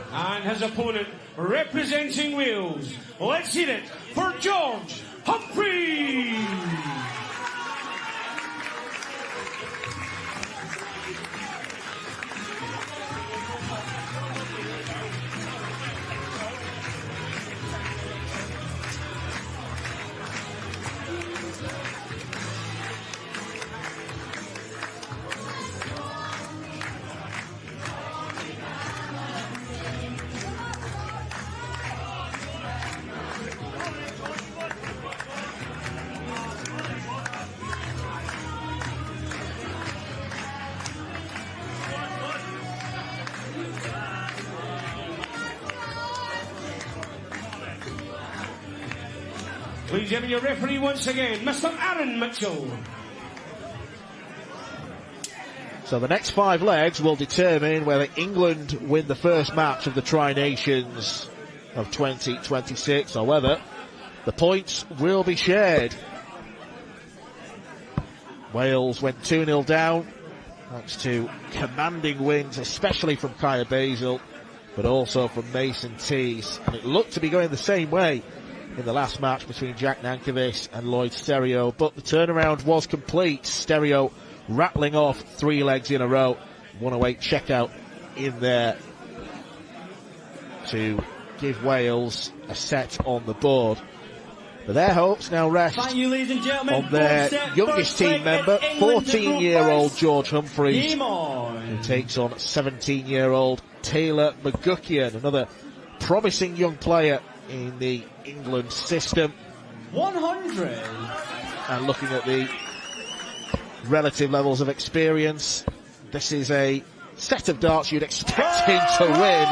And his opponent, representing Wales, let's hear it for George Humphreys. Please have your referee once again, Mr. Aaron Mitchell. So the next 5 legs will determine whether England win the first match of the Tri-Nations of 2026 or whether the points will be shared. Wales went 2-0 down thanks to commanding wins, especially from Kaya Basil, but also from Mason Tees. And it looked to be going the same way in the last match between Jack Nankervis and Lloyd Stereo, but the turnaround was complete. Stereo rattling off 3 legs in a row. 108 checkout in there to give Wales a set on the board. But their hopes now rest on their youngest team member, 14-year-old George Humphreys, who takes on 17-year-old Taylor McGuckian, another promising young player in the England system. 100. And looking at the relative levels of experience, this is a set of darts you'd expect him to win.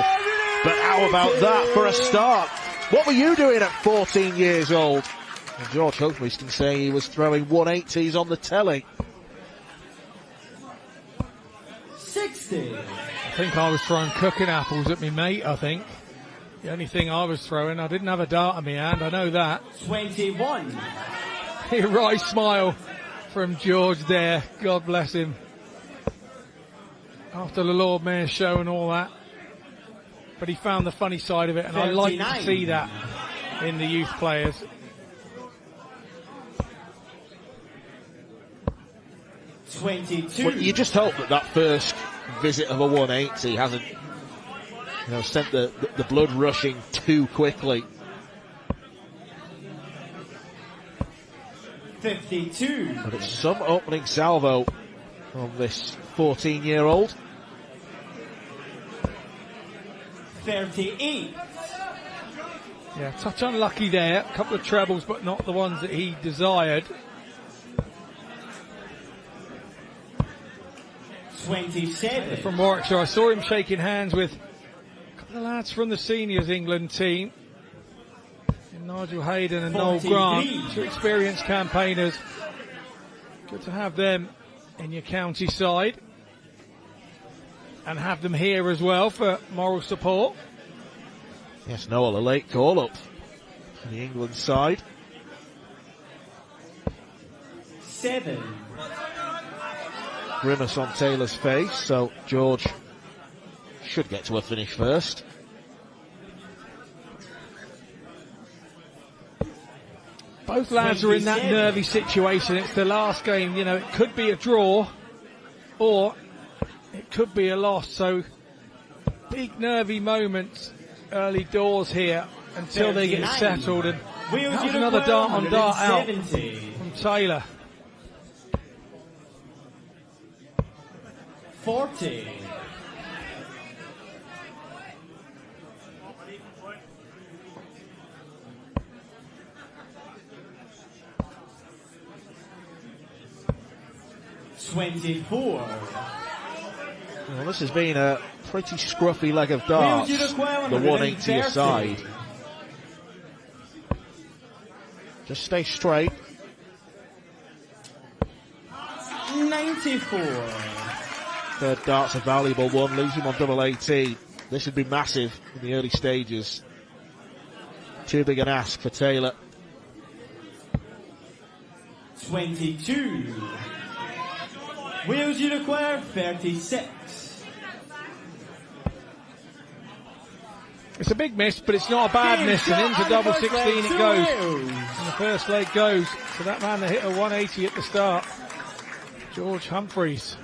But how about that for a start? What were you doing at 14 years old? And George Humphreys can say he was throwing 180s on the telly. 60. I think I was throwing cooking apples at me mate, I think. The only thing I was throwing, I didn't have a dart in my hand, I know that. 21. A right smile from George there, God bless him. After the Lord Mayor's show and all that. But he found the funny side of it, and 39. I like to see that in the youth players. 22. Well, you just hope that that first visit of a 180 hasn't sent the blood rushing too quickly. 52. But it's some opening salvo from this 14-year-old. 38. Yeah, touch unlucky there. A couple of trebles, but not the ones that he desired. 27. From Warwickshire, I saw him shaking hands with a couple of lads from the seniors England team. Nigel Hayden and 43. Noel Grant, 2 experienced campaigners. Good to have them in your county side. And have them here as well for moral support. Yes, Noel, a late call-up for the England side. 7. Grimace on Taylor's face, so George should get to a finish first. Both lads are in that nervy situation. It's the last game, it could be a draw or it could be a loss. So big nervy moments early doors here until 39. They get settled. And have another dart on Dartiau from Taylor. 40. Well, this has been a pretty scruffy leg of darts, the 180 aside. Just stay straight. 94. Third dart's a valuable one, losing on double 18. This would be massive in the early stages. Too big an ask for Taylor. 22. Wales Uruguay 36. It's a big miss, but it's not a bad miss, and into double 16 it goes. And the first leg goes to that man that hit a 180 at the start, George Humphreys.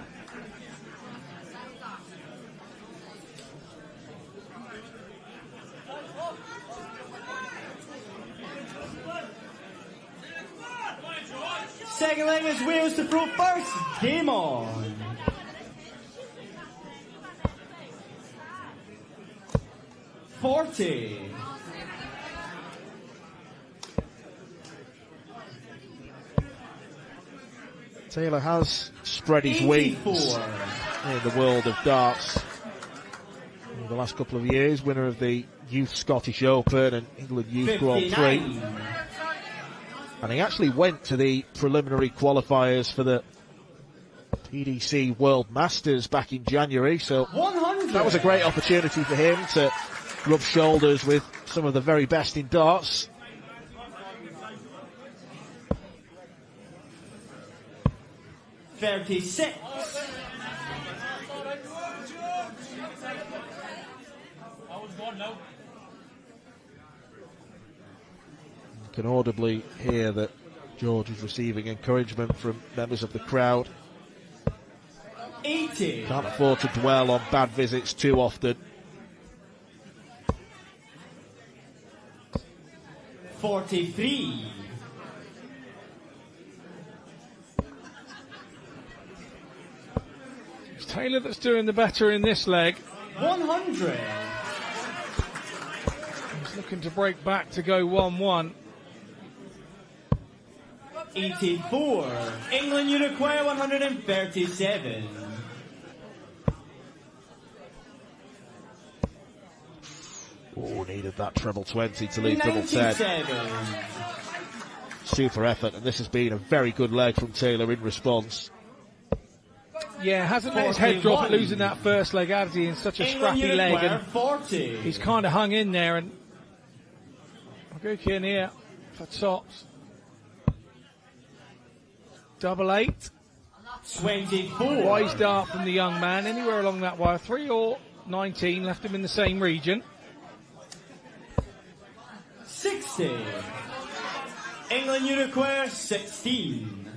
England as Wales to throw first. Game on. $40. Taylor has spread his wings 84. in the world of darts in the last couple of years. Winner of the Youth Scottish Open and England Youth Grand Prix. 59. And he actually went to the preliminary qualifiers for the PDC World Masters back in January, so 100. that was a great opportunity for him to rub shoulders with some of the very best in darts. $36. You can audibly hear that George is receiving encouragement from members of the crowd. 80. Can't afford to dwell on bad visits too often. 43. It's Taylor that's doing the better in this leg. 100. He's looking to break back to go 1-1. 84. England you require 137. Oh, needed that treble 20 to leave double 10. 97. Super effort, and this has been a very good leg from Taylor in response. Yeah, hasn't let his head drop at 41. losing that first leg, has he, in such a England you scrappy leg. require And 40. he's kind of hung in there, and Maguki in here for tops. Double 8. 24. Wise dart from the young man, anywhere along that wire. 3 or 19, left him in the same region. 60. England you require 16.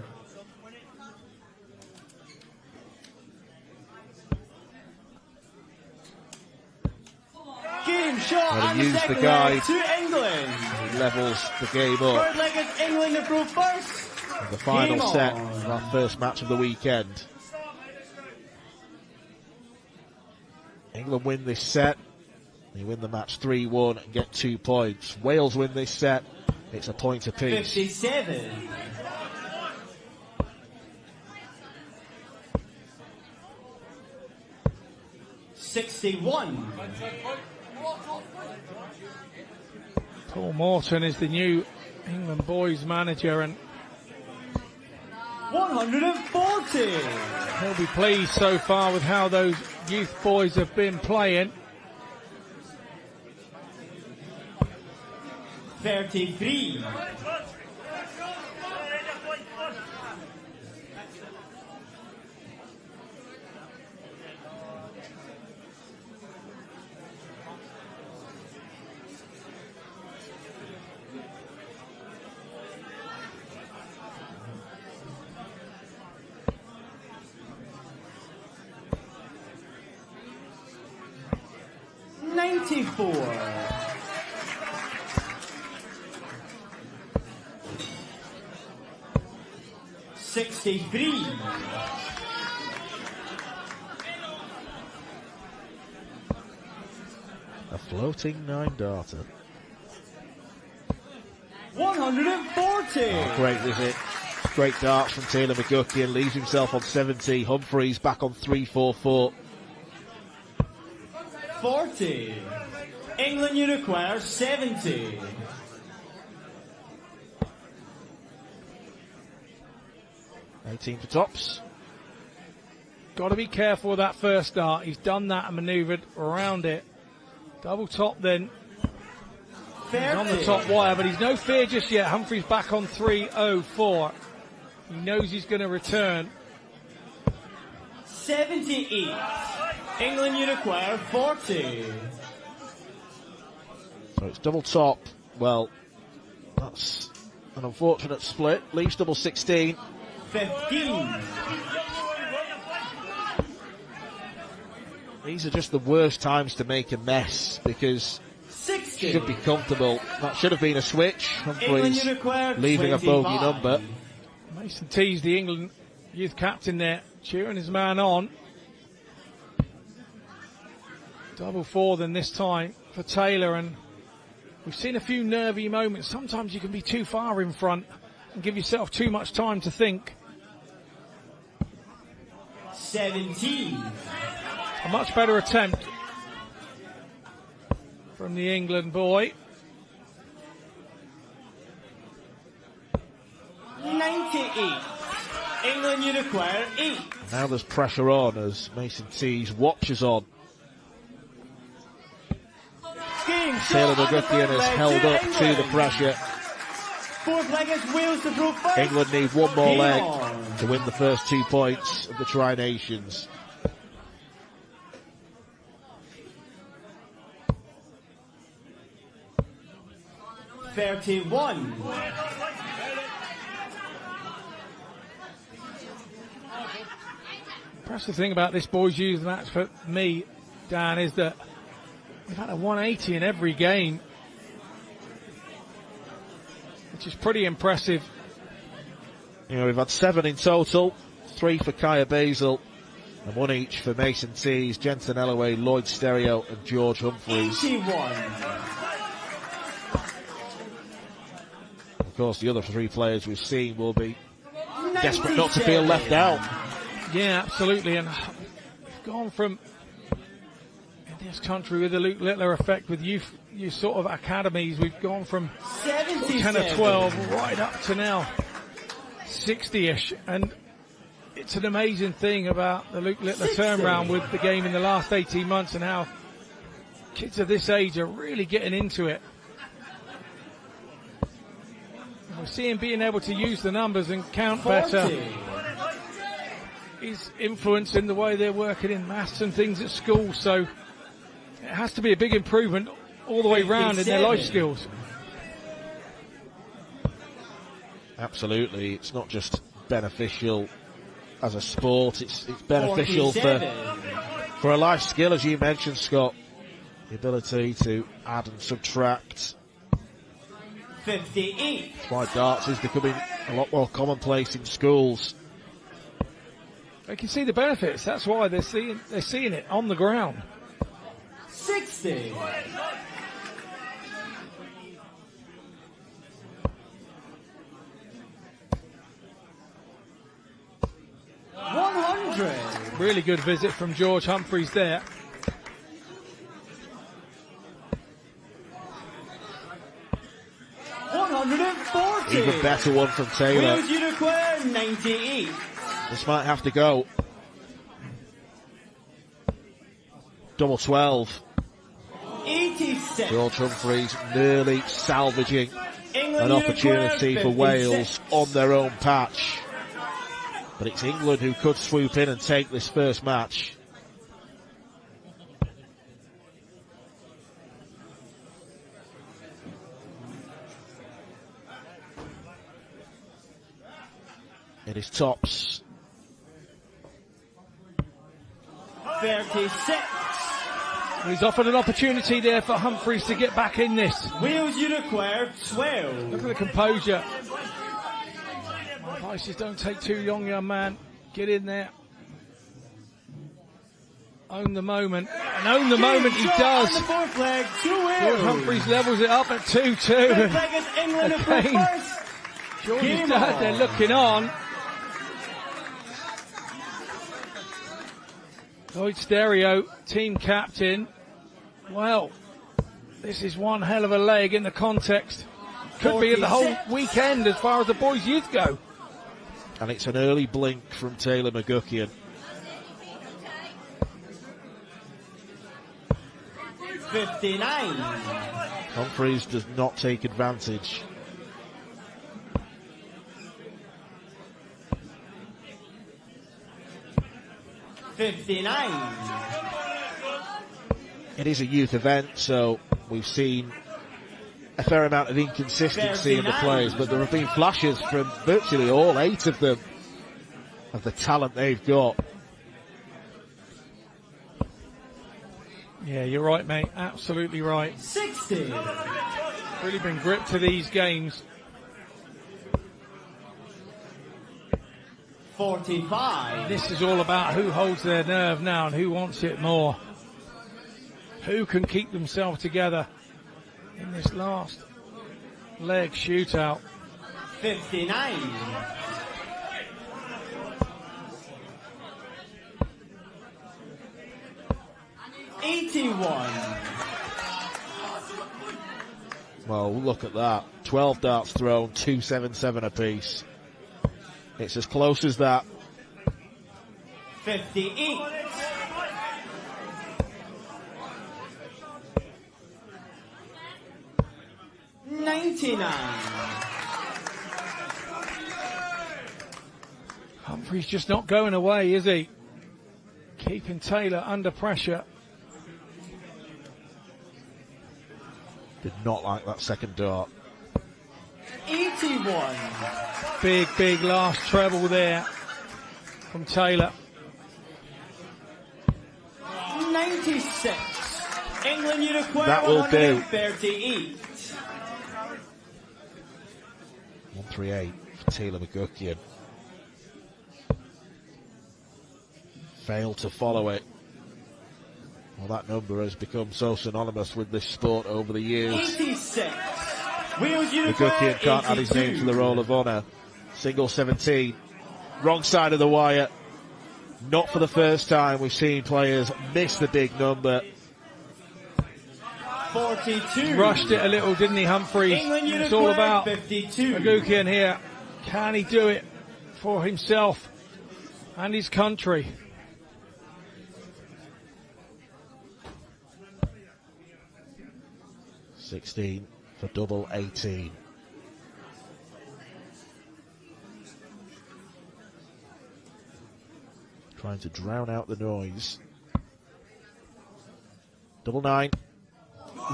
Game shot Well, he on the used the second guide. leg to England. He levels the game up. Third leg is England to throw first. The final Game set on. of our first match of the weekend. England win this set. They win the match 3-1 and get 2 points. Wales win this set. It's a point apiece. 57. $61. Paul Morton is the new England boys manager, and 140. he'll be pleased so far with how those youth boys have been playing. 33. $94. 63. A floating 9-darter. 140. Great visit. Great darts from Taylor McGuckie, and leaves himself on 70. Humphreys back on 3-4-4. 40. England you require 70. 18 for tops. Got to be careful with that first dart. He's done that and manoeuvred around it. Double top then. He's on the top wire, but he's no fear just yet. Humphreys back on 3-0-4. He knows he's going to return. 78. England you require 40. So it's double top. Well, that's an unfortunate split. Leaves double 16. 15. These are just the worst times to make a mess, because 60. should be comfortable. That should have been a switch. England Humphreys you require leaving a 25. bogey number. Mason Tees, the England youth captain there, cheering his man on. Double four then this time for Taylor, and we've seen a few nervy moments. Sometimes you can be too far in front and give yourself too much time to think. 17. A much better attempt from the England boy. 98. England, you require 8. Now there's pressure on as Mason Tees watches on. Taylor McGuckian has held up to the pressure. Fourth leg is Wales to throw first. England need one more leg to win the first 2 points of the Tri-Nations. $31. Impressive thing about this boys' youth match for me, Dan, is that we've had a 180 in every game, which is pretty impressive. You know, we've had 7 in total, 3 for Kaya Basil, and 1 each for Mason Tees, Jensen Ellaway, Lloyd Stereo, and George Humphreys. 81. Of course, the other 3 players we've seen will be desperate not to feel left out. Yeah, absolutely, and we've gone from, in this country, with the Luke Littler effect, with youth sort of academies, we've gone from 10 or 12 right up to now 60-ish, and it's an amazing thing about the Luke Littler turnaround with the game in the last 18 months and how kids of this age are really getting into it. And we're seeing being able to use the numbers and count better is influencing the way they're working in maths and things at school, so it has to be a big improvement all the way round in their life skills. Absolutely, it's not just beneficial as a sport, it's beneficial for a life skill, as you mentioned, Scott. The ability to add and subtract. 58. That's why darts is becoming a lot more commonplace in schools. They can see the benefits. That's why they're seeing it on the ground. 60. 100. Really good visit from George Humphreys there. $140. Even better one from Taylor. Wales, you require 98. This might have to go. Double 12. 86. George Humphreys nearly salvaging England, an opportunity for Wales on their own patch. But it's England who could swoop in and take this first match. It is tops. 36. He's offered an opportunity there for Humphreys to get back in this. Wales, you require 12. Look at the composure. My advice is don't take too long, young man. Get in there. Own the moment. And own the moment he does. On the fourth leg, George Humphreys levels it up at 2-2. Fifth leg is England to throw first. George's dad, they're looking on. Lloyd Stereo, team captain. Well, this is one hell of a leg in the context. Could be the whole weekend as far as the boys' youth go. And it's an early blink from Taylor McGuckian. 59. Humphreys does not take advantage. $59. It is a youth event, so we've seen a fair amount of inconsistency in the players, but there have been flashes from virtually all 8 of them of the talent they've got. Yeah, you're right, mate. Absolutely right. 60. Really been gripped to these games. 45. This is all about who holds their nerve now and who wants it more. Who can keep themselves together in this last leg shootout. 59. 81. Well, look at that. 12 darts thrown, 277 apiece. It's as close as that. 58. 99. Humphrey's just not going away, is he? Keeping Taylor under pressure. Did not like that second dart. 81. Big last treble there from Taylor. 96. England, you require That will do. 138. 138 for Taylor McGuckian. Failed to follow it. Well, that number has become so synonymous with this sport over the years. 86. Wales, you require McGuckian can't add his name to the roll of honour. Single 17. Wrong side of the wire. Not for the first time we've seen players miss the big number. 42. Rushed it a little, didn't he, Humphreys? England, you It's all require about 52. McGuckian here. Can he do it for himself and his country? $16 for double 18. Trying to drown out the noise. Double 9.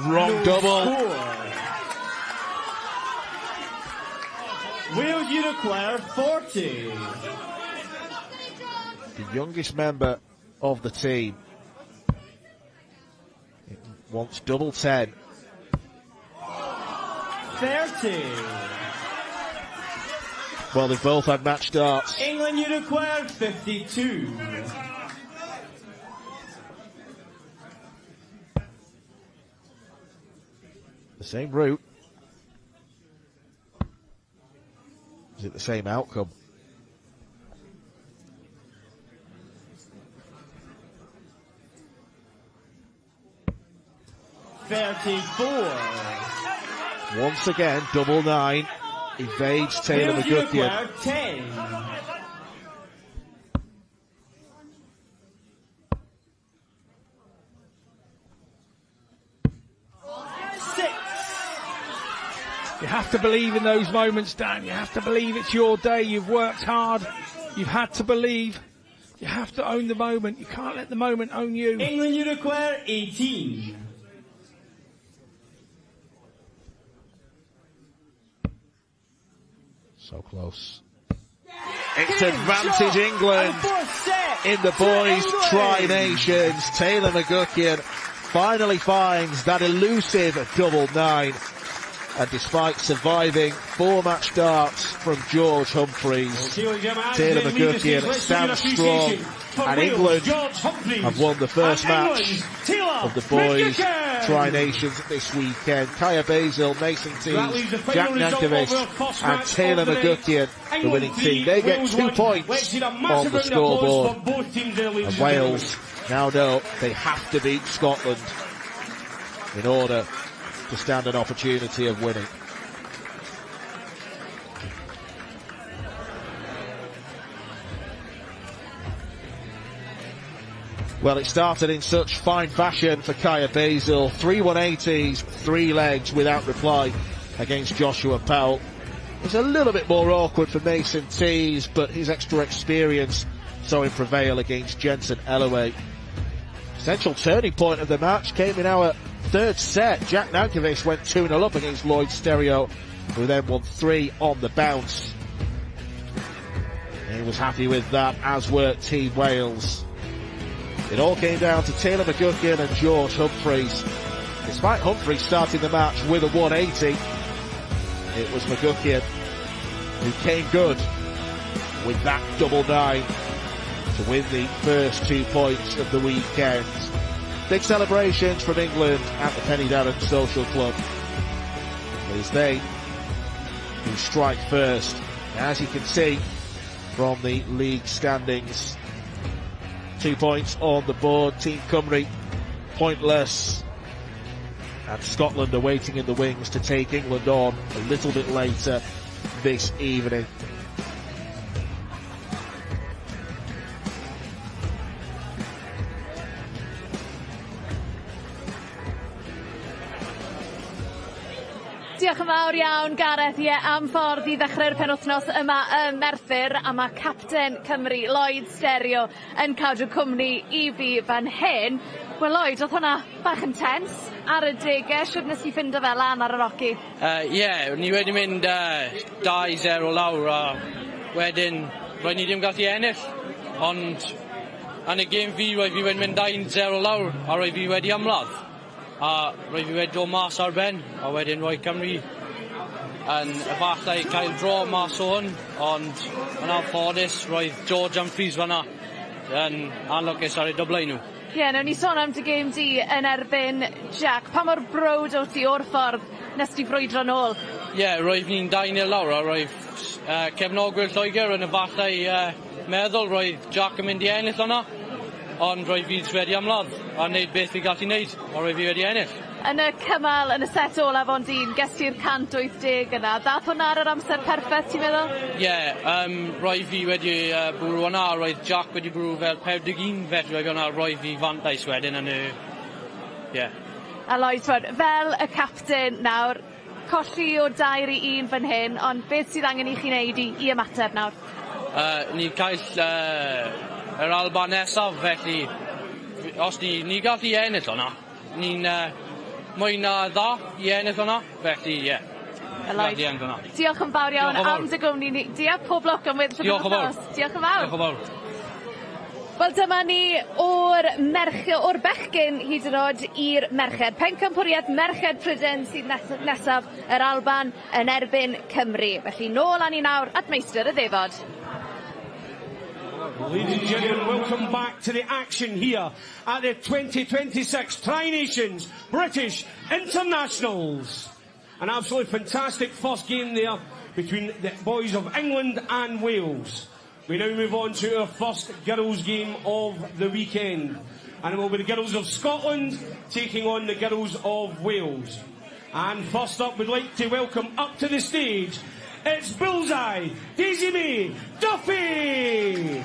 Wrong double. Wales, you require 40. The youngest member of the team. It wants double 10. 30. Well, they've both had match darts. England, you require 52. The same route. Is it the same outcome? Once again, double 9. Evades Taylor Wales, you McGuckian. require 10. You have to believe in those moments, Dan. You have to believe it's your day. You've worked hard. You've had to believe. You have to own the moment. You can't let the moment own you. England, you require 18. So close. It's advantage England in the boys' Tri-Nations. Taylor McGuckian finally finds that elusive double 9. And despite surviving 4 match darts from George Humphreys, Taylor McGuckian stands strong, and England have won the first match of the boys' Tri-Nations this weekend. Kaya Basil, Mason Tees, Jack Nankovic and Taylor McGuckian, the winning team. They get 2 points on the scoreboard, and Wales now know they have to beat Scotland in order to stand an opportunity of winning. Well, it started in such fine fashion for Kaya Basil. 3 180s, 3 legs without reply against Joshua Powell. It was a little bit more awkward for Mason Tees, but his extra experience saw him prevail against Jensen Ellaway. Essential turning point of the match came in our third set. Jack Nankovic went 2-0 up against Lloyd Stereo, who then won 3 on the bounce. He was happy with that, as were Team Wales. It all came down to Taylor McGuckian and George Humphreys. Despite Humphreys starting the match with a 180, it was McGuckian who came good with that double 9 to win the first 2 points of the weekend. Big celebrations from England at the Prydain Social Club. It is they who strike first, as you can see from the league standings. 2 points on the board. Team Cymru pointless, and Scotland are waiting in the wings to take England on a little bit later this evening. Diolch yn fawr iawn, Gareth, am ffordd i ddechrau'r penwythnos yma ym Merthyr, a mae capten Cymru, Lloyd Stereo, yn cadw cwmni i fi fan hyn. Wel, Lloyd, oedd hwnna bach yn tens ar y degau. Siwr nes i ffindo fe lan ar y roci? Ni wedi mynd 2-0 lawr, a wedyn roedd ni ddim gallu ennill. Ond yn y gêm fi, roedd fi wedi mynd 2-0 lawr, a roedd fi wedi ymladd. A roedd fi wedi dod mas ar ben, a wedyn roedd Cymru yn efallai cael dro mas o hwn, ond yn anffodus roedd George Humphreys fan'na yn anlwcus ar eu dyblau nhw. Nawn ni sôn am dy gêm di yn erbyn Jack. Pa mor browd o ti o'r ffordd nes ti frwydro nôl? Roedd ni'n 2-0 lawr, a roedd cefnogwyr Lloegr yn efallai meddwl roedd Jack yn mynd i ennill hwnna. Ond roedd fi wedi ymladd a wneud beth fi gallu wneud, a roedd fi wedi ennill. Yn y cymal, yn y set olaf o'n dyn, ges ti'r 180 yna. Dath hwnna ar yr amser perffaith, ti'n meddwl? Roedd fi wedi bwrw hwnna, roedd Jack wedi bwrw fel 51, felly roedd hwnna roedd fi fantais wedyn yn y... A Lloyd, fel y capten nawr, colli o 2-1 fan hyn, ond beth sydd angen i chi wneud i ymateb nawr? Ni'n cael yr Alban nesaf, felly os ni gallu ennill hwnna, ni'n mwy na dda i ennill hwnna, felly gallu ennill hwnna. Diolch yn fawr iawn am dy gwmni ni. Diolch pob lwc am weddill y penwythnos. Diolch yn fawr. Diolch yn fawr. Wel, dyma ni o'r bechgyn hyd yn oed i'r merched. Bencampwriaeth merched Prydain sydd nesaf yr Alban yn erbyn Cymru. Felly nôl â ni nawr at meistr y ddefod. Ladies and gentlemen, welcome back to the action here at the 2026 Tri-Nations British Internationals. An absolutely fantastic first game there between the boys of England and Wales. We now move on to our first girls' game of the weekend. And it will be the girls of Scotland taking on the girls of Wales. And first up, we'd like to welcome up to the stage, it's Bullseye, Daisy May Duffy!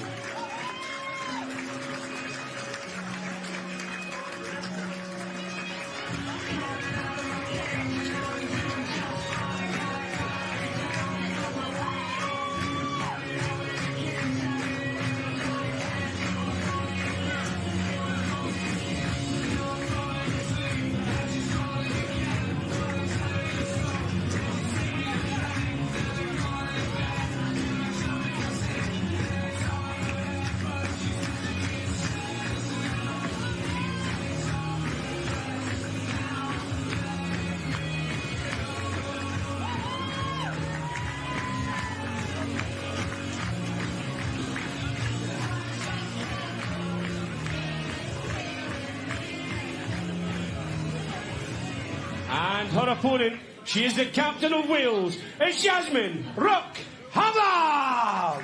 And her opponent, she is the captain of Wales, it's Yasmin Rook Havard!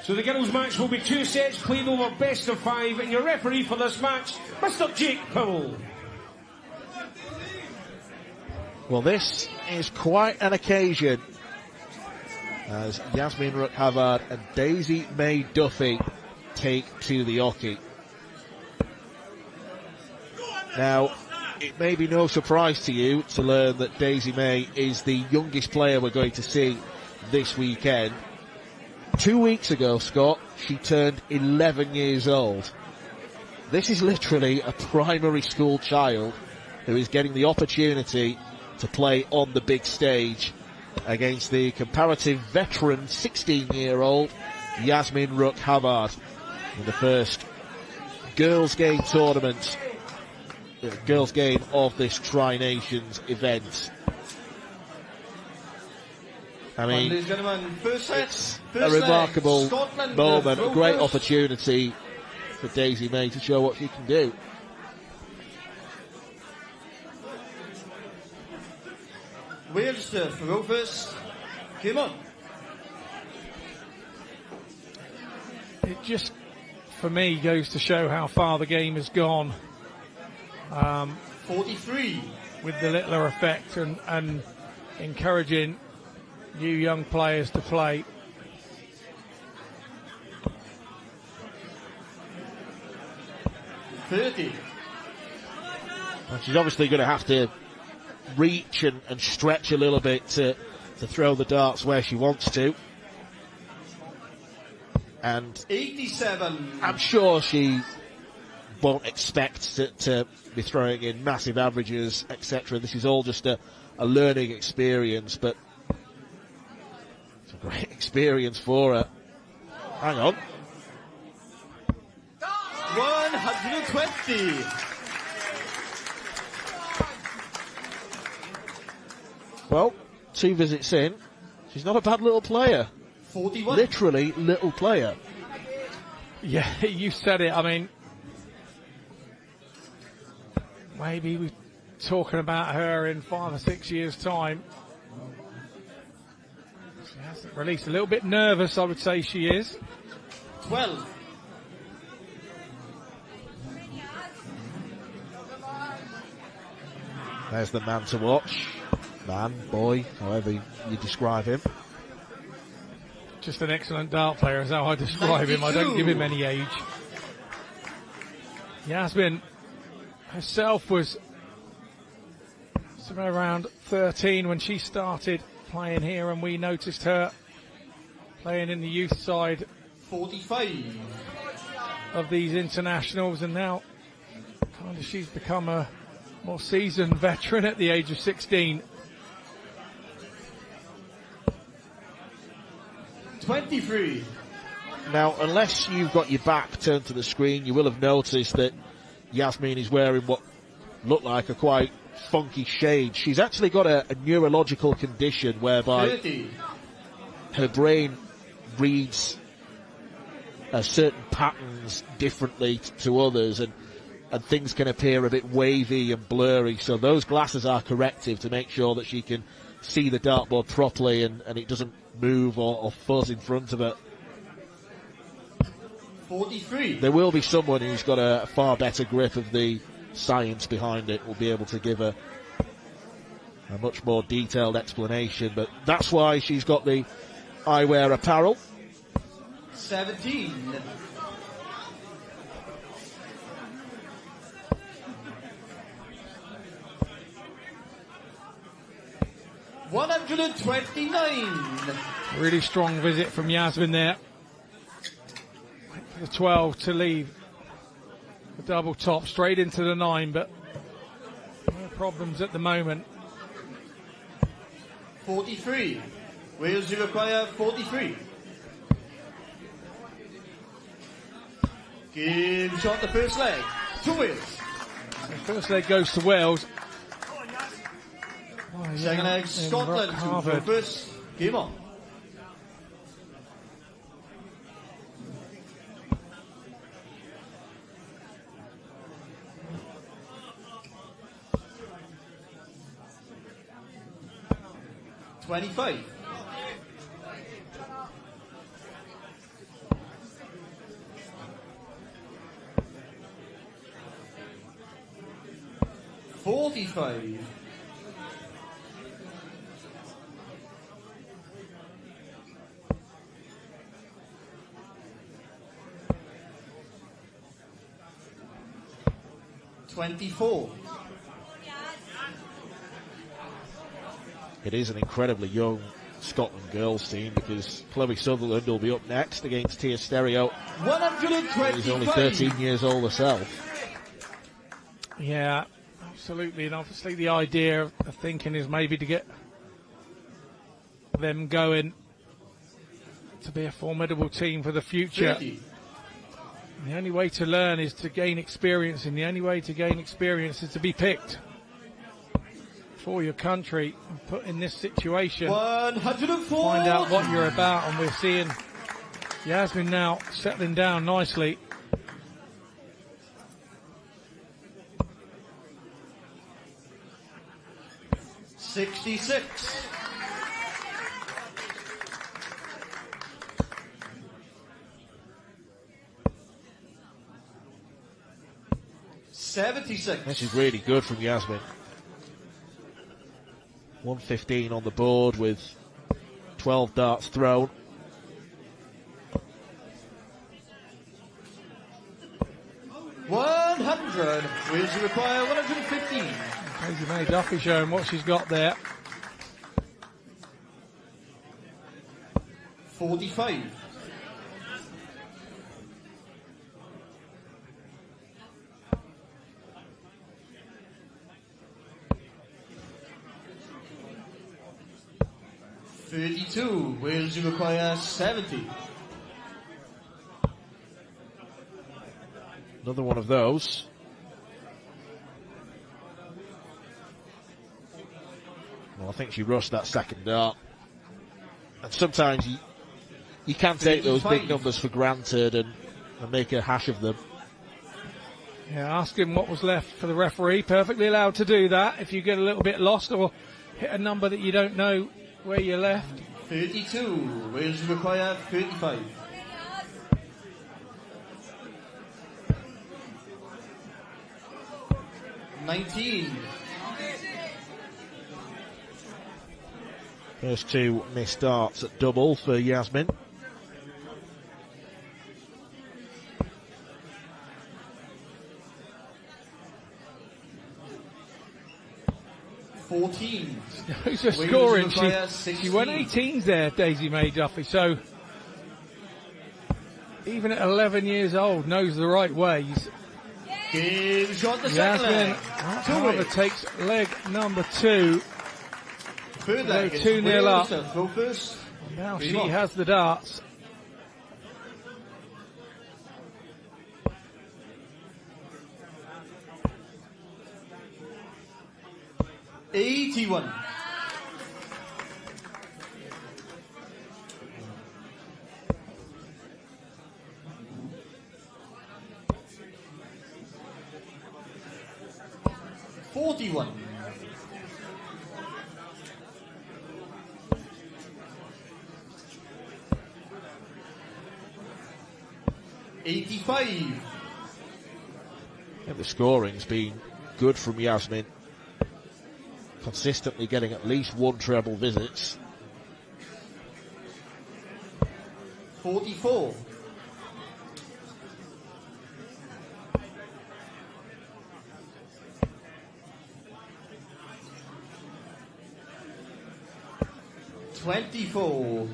So the girls' match will be 2 sets played over best of 5, and your referee for this match, Mr. Jake Powell. Well, this is quite an occasion. as Yasmin Rook-Havard and Daisy May Duffy take to the hockey. Now, it may be no surprise to you to learn that Daisy May is the youngest player we're going to see this weekend. 2 weeks ago, Scott, she turned 11 years old. This is literally a primary school child who is getting the opportunity to play on the big stage against the comparative veteran 16-year-old Yasmin Rook-Havard in the first girls' game tournament, girls' game of this Tri-Nations event. I mean, it's a remarkable moment, a great opportunity for Daisy May to show what she can do. Wales to throw first. Come on. It just, for me, goes to show how far the game has gone. 43. With the littler effect and encouraging new young players to play. $30. And she's obviously going to have to reach and stretch a little bit to throw the darts where she wants to. And 87. I'm sure she won't expect to be throwing in massive averages, etc. This is all just a learning experience, but it's a great experience for her. Hang on. 120. Well, 2 visits in, she's not a bad little player. 41. Literally little player. Yeah, you said it. I mean, maybe we're talking about her in 5 or 6 years' time. She hasn't released. A little bit nervous, I would say she is. 12. There's the man to watch. Man, boy, however you describe him. Just an excellent dart player is how I describe him. I don't give him any age. Yasmin herself was somewhere around 13 when she started playing here, and we noticed her playing in the youth side 45 of these internationals, and now kind of she's become a more seasoned veteran at the age of 16. 23. Now, unless you've got your back turned to the screen, you will have noticed that Yasmin is wearing what look like a quite funky shade. She's actually got a neurological condition whereby 30. her brain reads certain patterns differently to others, and things can appear a bit wavy and blurry. So those glasses are corrective to make sure that she can see the dartboard properly and it doesn't move or fuzz in front of her. 43. There will be someone who's got a far better grip of the science behind it, will be able to give a much more detailed explanation, but that's why she's got the eyewear apparel. 17. 129. Really strong visit from Yasmin there. Wait for the 12 to leave. The double top straight into the 9, but no problems at the moment. 43. Wales, you require 43. Game shot the first leg to Wales. The first leg goes to Wales. Second leg, Scotland to first. Game on. $25. $45. 24. It is an incredibly young Scotland girls team because Chloe Sutherland will be up next against Tia Stereo. 125. She's only 13 years old herself. Yeah, absolutely. And obviously the idea of thinking is maybe to get them going to be a formidable team for the future. 30. The only way to learn is to gain experience, and the only way to gain experience is to be picked for your country and put in this situation. 104. Find out what you're about, and we're seeing Yasmin now settling down nicely. $66. 76. This is really good from Yasmin. 115 on the board with 12 darts thrown. $100. Wheels you require 115. Daisy May Duffy showing what she's got there. 45. $32. Wheels you require 70. Another one of those. Well, I think she rushed that second dart. And sometimes you can take those big numbers for granted and make a hash of them. Yeah, ask him what was left for the referee. Perfectly allowed to do that if you get a little bit lost or hit a number that you don't know where you left. 32. Wheels you require 35. $19. First two missed darts at double for Yasmin. $14. Who's her scoring? She went 18s there, Daisy May Duffy. So even at 11 years old, knows the right ways. Game shot the second Yasmin, leg. however, takes leg number 2. Third leg. 2-0 up. Go first. Now she has the darts. $81. $41. $85. Yeah, the scoring's been good from Yasmin. Consistently getting at least one treble visits. 44. $24.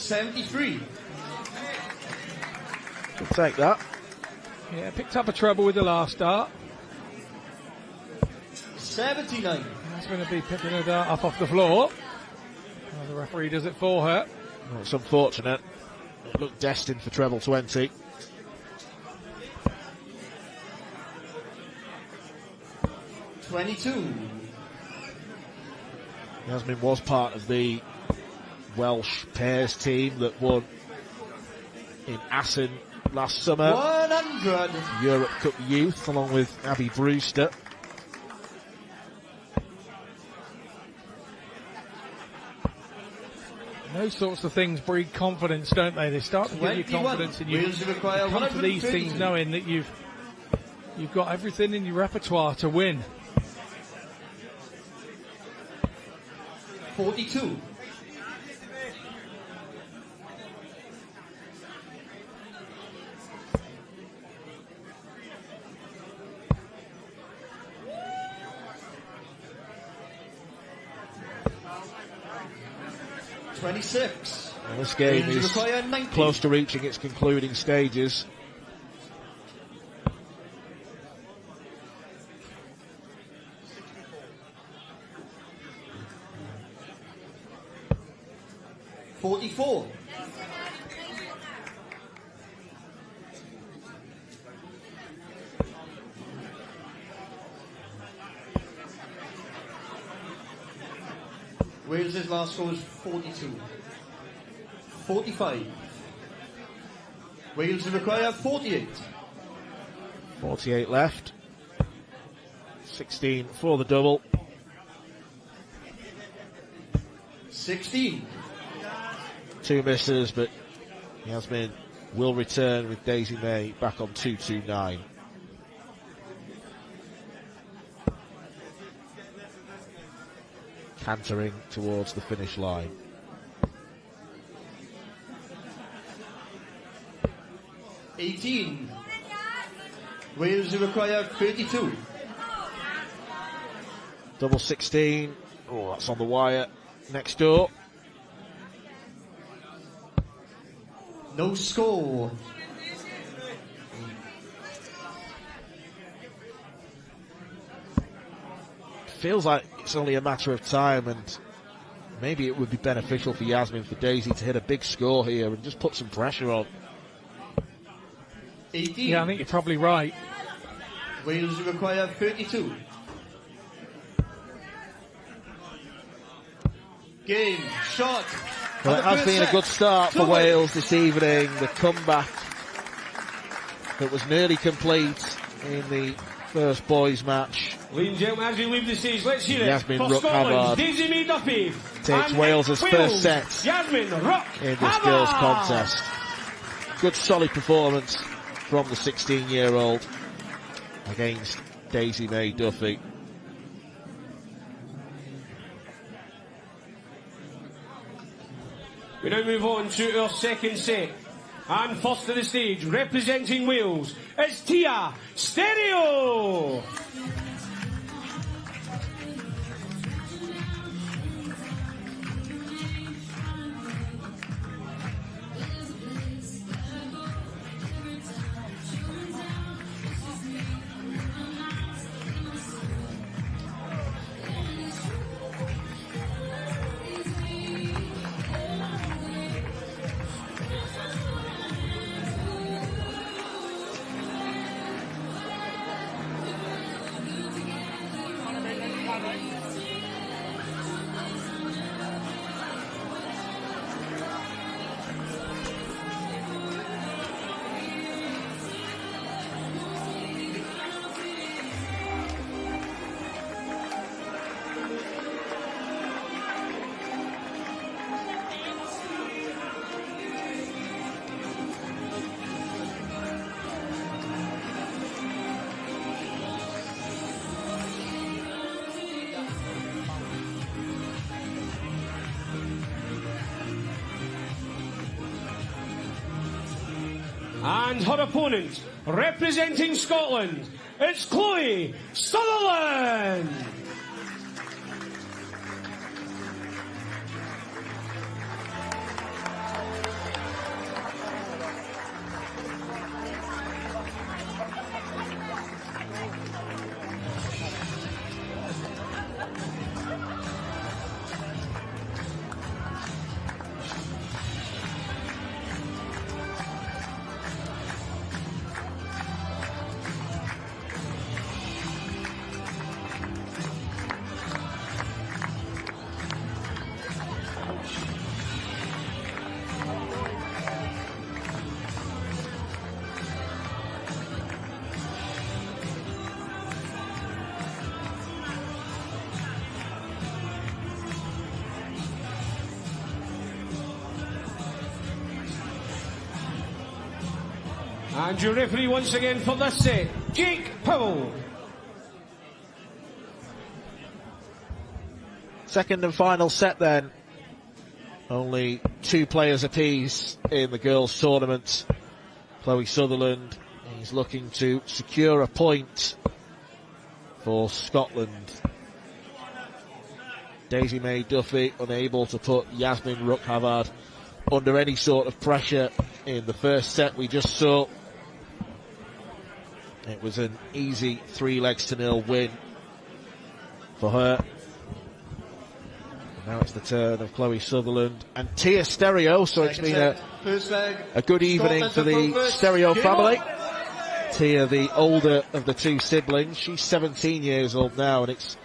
$73. We'll take that. Yeah, picked up a treble with the last dart. $79. That's going to be picking a dart up off the floor. Well, the referee does it for her. Well, it's unfortunate. It looked destined for treble 20. $22. Yasmin was part of the Welsh pairs team that won in Assen last summer. 100. Europe Cup Youth, along with Abby Brewster. Those sorts of things breed confidence, don't they? They start to give you 21. confidence, and you Wheels require come to these things 132. knowing that you've you've got everything in your repertoire to win. 42. Well, this game is close to reaching its concluding stages. $44. Wales' last score is 42. 45. Wales require 48. 48 left. 16 for the double. 16. 2 misses, but Yasmin will return with Daisy May back on 229. Cantering towards the finish line. $18. Wales require 32. Double 16. Oh, that's on the wire. Next door. No score. Feels like it's only a matter of time, and maybe it would be beneficial for Yasmin, for Daisy, to hit a big score here and just put some pressure on. 18. Yeah, I think you're probably right. Wales require 32. Game, shot. Well, it has been a good start for Wales this evening. The comeback that was nearly complete in the first boys match. Ladies and gentlemen, as we leave the stage, let's hear it Yasmin for Rook Scotland's Havard Daisy May Duffy takes and Wales' first set Yasmin Rook in this girls' contest. Good solid performance from the 16-year-old against Daisy May Duffy. We now move on to our second set. And first to the stage, representing Wales, it's Tia Stereo. And her opponent, representing Scotland, it's Chloe Sutherland. And your referee once again for this set, Jake Powell. Second and final set then. Only 2 players apiece in the girls' tournament. Chloe Sutherland is looking to secure a point for Scotland. Daisy May Duffy unable to put Yasmin Rukhavad under any sort of pressure in the first set we just saw. It was an easy 3-0 win for her. Now it's the turn of Chloe Sutherland and Tia Stereo, so it's been a good evening for the Stereo family. Tia, the older of the 2 siblings, she's 17 years old now, and it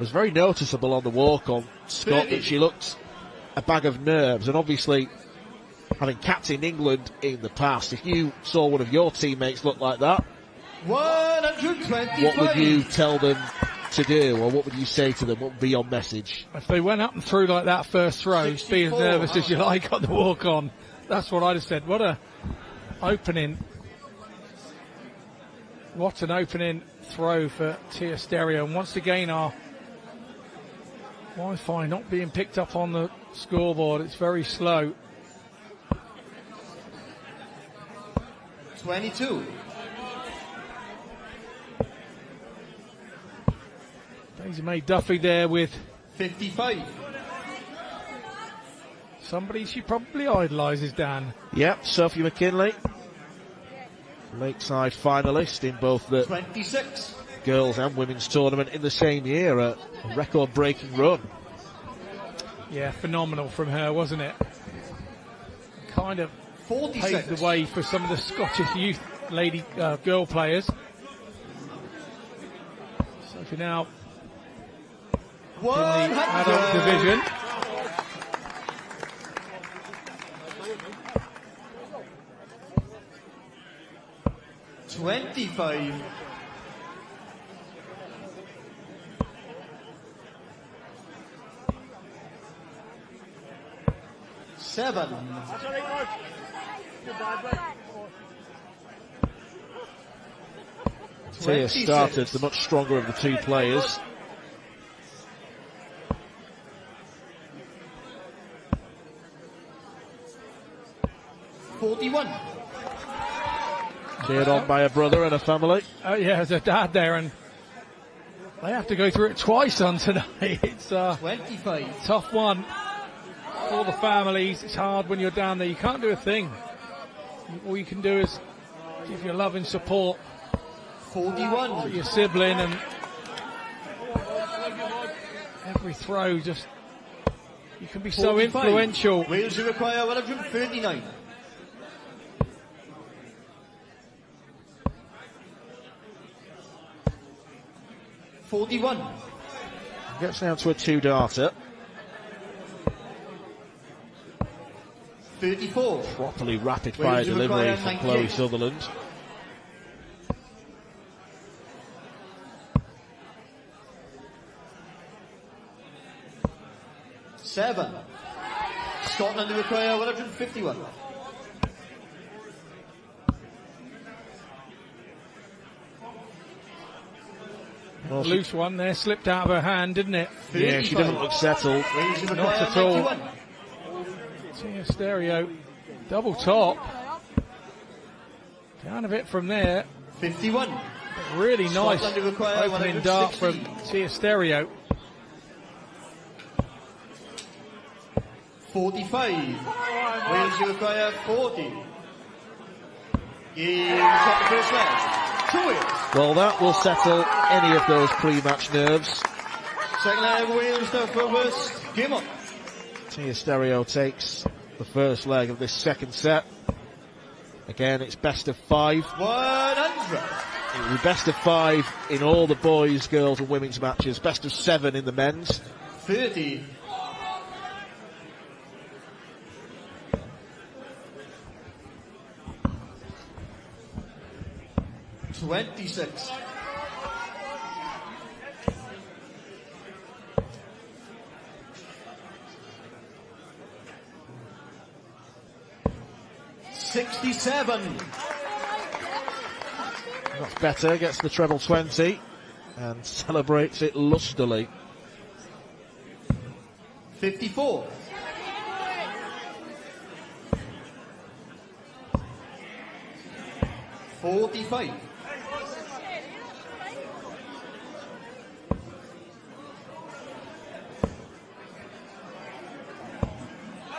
was very noticeable on the walk on Scott that she looked a bag of nerves, and obviously having captained England in the past, if you saw one of your teammates look like that, 125. what would you tell them to do, or what would you say to them? What would be your message? If they went up and through like that first throw, be as nervous as you like on the walk on. That's what I'd have said. What a opening. What an opening throw for Tia Stereo. And once again, our Wi-Fi not being picked up on the scoreboard. It's very slow. 22. Daisy May Duffy there with 55. somebody she probably idolises, Dan. Yep, Sophie McKinley, Lakeside finalist in both the 26. girls and women's tournament in the same year, a record-breaking run. Yeah, phenomenal from her, wasn't it? Kind of 46. paved the way for some of the Scottish youth girl players. Sophie now in the adult division. $25. $7. Tia started the much stronger of the 2 players. $41. Cheered on by a brother and a family. Oh yeah, there's a dad there, and they have to go through it twice on tonight. It's a 25. tough one for the families. It's hard when you're down there. You can't do a thing. All you can do is give your love and support 41. to your sibling, and every throw just, you can be so 45. influential. Wales require 139. $41. Gets down to a 2-darter. 34. Properly rapid-fire Wales delivery require from Chloe 98. Sutherland. $7. Scotland require 151. Well, Loose one there, slipped out of her hand, didn't it? yeah, she doesn't look settled. Wales require Not at all. 91. Tia Stereo, double top. Down a bit from there. 51. Really nice Scotland require opening dart 160. from Tia Stereo. 45. Wales require 40. He's got the first leg. 2 Wales. Well, that will settle any of those pre-match nerves. Second leg, Wales now first. Game on. Tia Stereo takes the first leg of this second set. Again, it's best of 5. 100. It will be best of 5 in all the boys, girls and women's matches. Best of 7 in the men's. 30. $26. $67. That's better, gets the treble 20 and celebrates it lustily. 54. 45.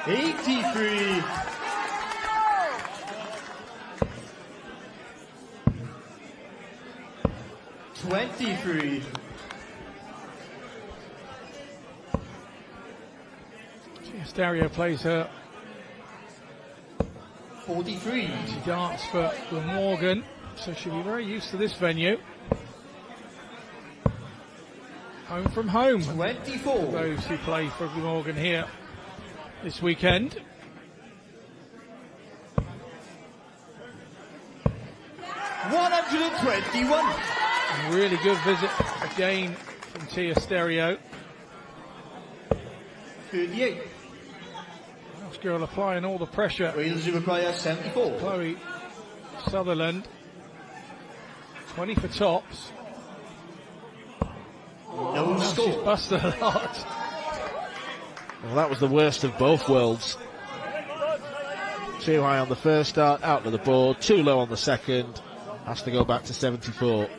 83. 23. 'Stereo plays her 43. She darts for Morgan, so she'll be very used to this venue. Home from home. 24. Those who play for Morgan here this weekend. 121. A really good visit again from Tia Stereo. 38. This girl applying all the pressure. Wales require 74. Chloe Sutherland. 20 for tops. No She's score. busted a lot. Well, that was the worst of both worlds. Too high on the first start, out to the board. Too low on the second. Has to go back to 74.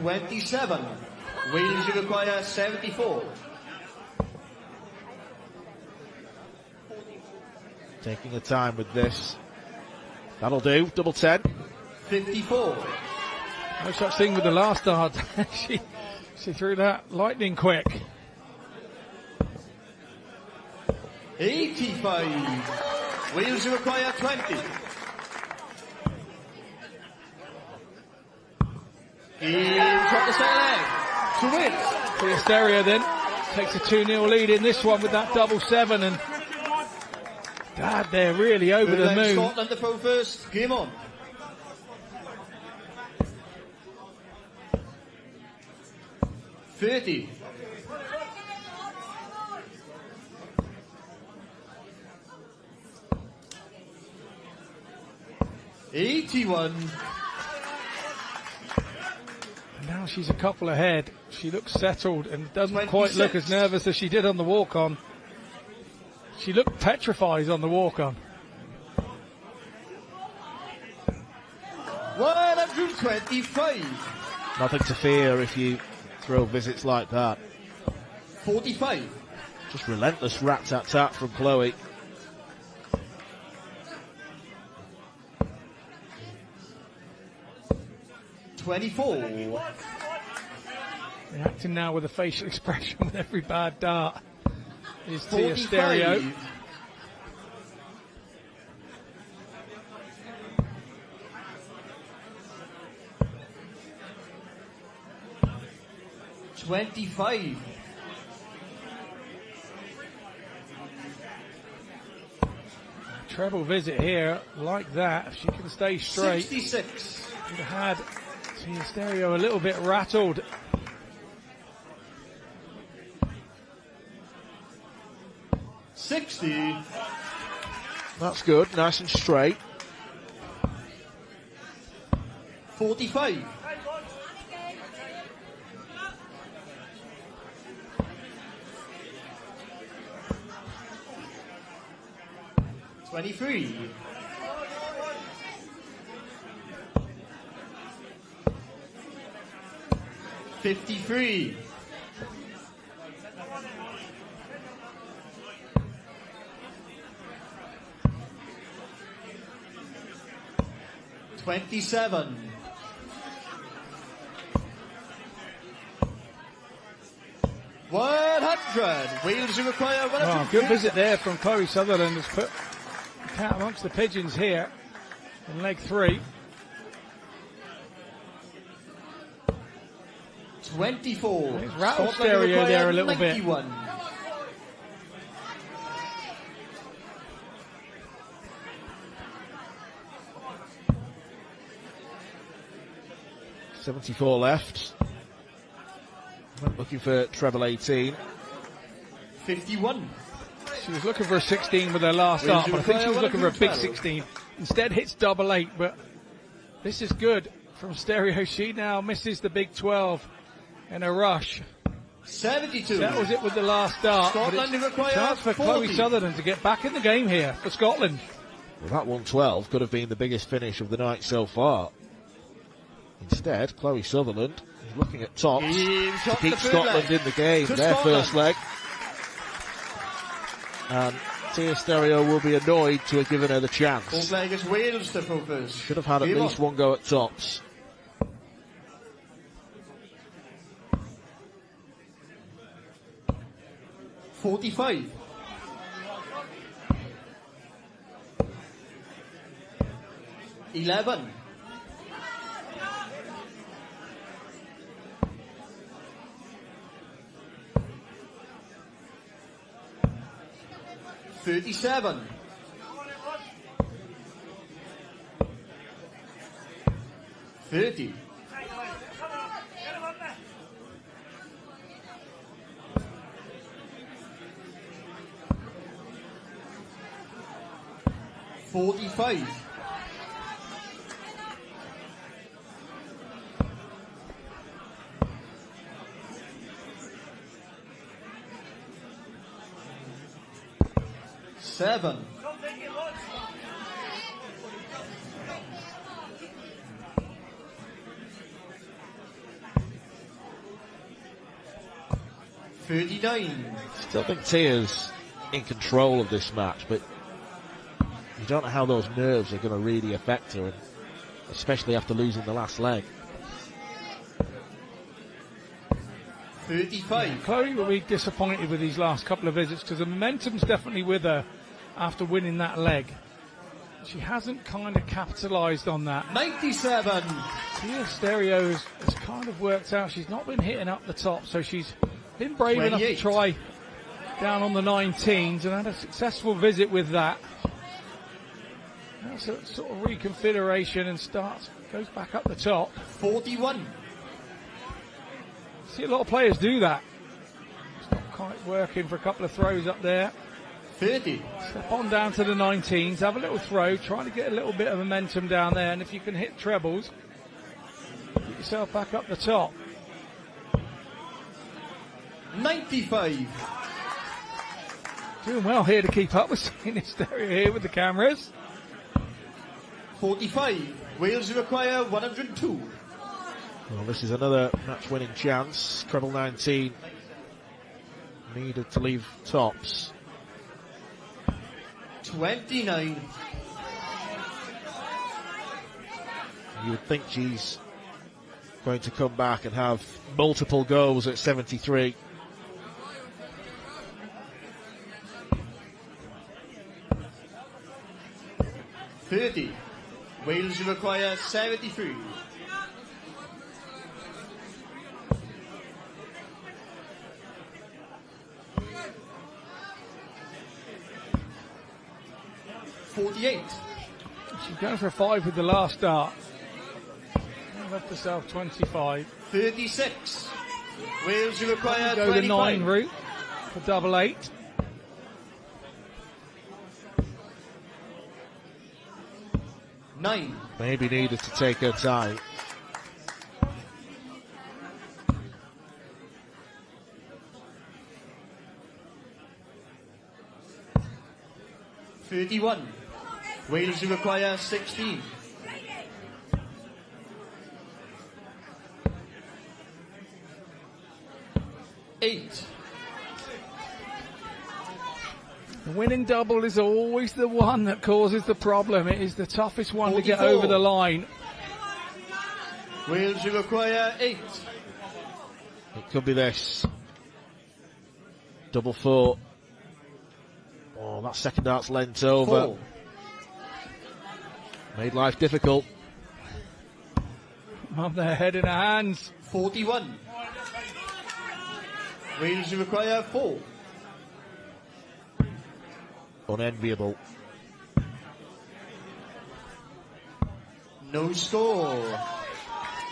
27. Wales require 74. Taking the time with this. That'll do. Double 10. 54. No such thing with the last dart. she threw that lightning quick. 85. Wales require 20. He's got the second leg to win. Tia Stereo then takes a 2-0 lead in this one with that double 7, and Dad, they're really over the moon. Scotland to throw first. Game on. $30. 81. Now she's a couple ahead. She looks settled and doesn't 26. quite look as nervous as she did on the walk-on. She looked petrified on the walk-on. 125. Nothing to fear if you throw visits like that. 45. Just relentless rat-tat-tat from Chloe. $24. Reacting now with a facial expression with every bad dart is Tia 45. Stereo. $25. Treble visit here, like that. If she can stay straight, 66. would have had Tia Stereo a little bit rattled. $60. That's good, nice and straight. 45. 23. 53. 27. 100. Wales require 100. Oh, good visit there from Chloe Sutherland. Has put the cat amongst the pigeons here in leg 3. 24. It's rattled Stereo there a little 91. bit. .74 left. Looking for treble 18. 51. She was looking for a 16 with her last start, but I think she was looking for a big 16. Instead hits double 8, but This is good from Stereo. She now misses the big 12 in a rush. 72. That was it with the last dart. Scotland require chance for 40. Chloe Sutherland to get back in the game here for Scotland. Well, that 112 could have been the biggest finish of the night so far. Instead, Chloe Sutherland is looking at tops to keep Scotland in the game. Their first leg. And Tia Stereo will be annoyed to have given her the chance. Fourth leg is Wales to focus. Should have had at least one go at tops. $45. $11. $37. $30. $45. $7. $39. Still think Tia's in control of this match, but you don't know how those nerves are going to really affect her, especially after losing the last leg. 35. Chloe will be disappointed with these last couple of visits because the momentum's definitely with her after winning that leg. She hasn't kind of capitalised on that. 97. Tia Stereo has kind of worked out. She's not been hitting up the top, so she's been brave 28. enough to try down on the 19s and had a successful visit with that. That's a sort of reconfiguration and goes back up the top. 41. See a lot of players do that. It's not quite working for a couple of throws up there. 30. Step on down to the 19s, have a little throw, trying to get a little bit of momentum down there, and if you can hit trebles, get yourself back up the top. 95. Doing well here to keep up with Tia Stereo here with the cameras. 45. Wales require 102. Well, this is another match-winning chance. Treble 19 needed to leave tops. 29. You would think she's going to come back and have multiple goals at 73. $30. Wales require 73. $48. She's going for a 5 with the last dart. Left herself 25. 36. Wales require Go 25. the 9 route for double 8. $9. Maybe needed to take her time. $31. Wales require 16. $8. The winning double is always the one that causes the problem. It is the toughest one 44. to get over the line. Wales require 8. It could be this. Double 4. Oh, that second dart's lent over. 4. Made life difficult. Up their head in her hands. 41. Wales require 4. Unenviable. No score.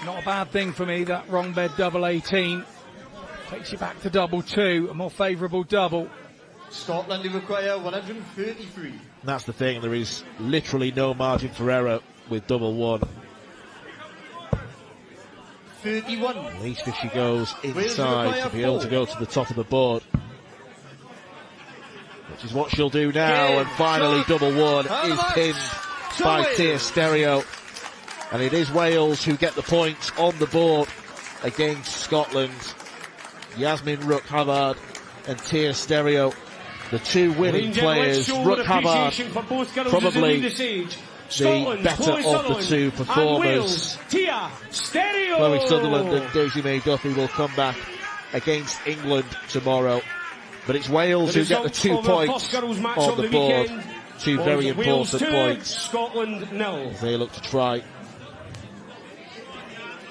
Not a bad thing for me, that wrong bed double 18. Takes you back to double 2, a more favourable double. Scotland require 133. That's the thing, there is literally no margin for error with double 1. 31. At least if she goes inside, to be able to go to the top of the board. Which is what she'll do now, and finally double one is pinned by Tia Stereo. And it is Wales who get the points on the board against Scotland. Yasmin Rook-Havard and Tia Stereo, the two winning players. Rook-Havard probably the better of the two performers. Chloe Sutherland and Daisy May Duffy will come back against England tomorrow. But it's Wales who get the 2 points on the board. Two very important points. Scotland 0. As they look to try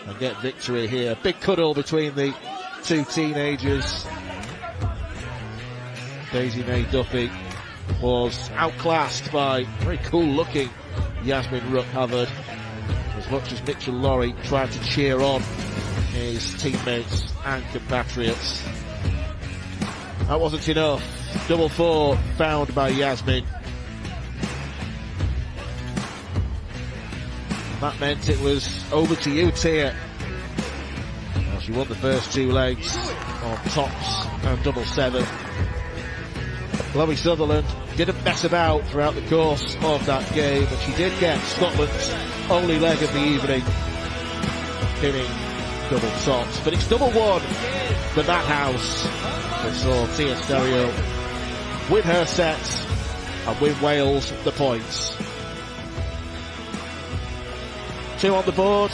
and get victory here. Big cuddle between the two teenagers. Daisy May Duffy was outclassed by very cool looking Yasmin Rook-Havard, as much as Mitchell Laurie tried to cheer on his teammates and compatriots. That wasn't enough. Double four found by Yasmin. That meant it was over to you, Tia. Well, she won the first two legs on tops and double seven. Chloe Sutherland didn't mess about throughout the course of that game, but she did get Scotland's only leg of the evening, pinning double tops. But it's double one for that house. We saw Tia Stereo win her sets and win Wales the points. Two on the board.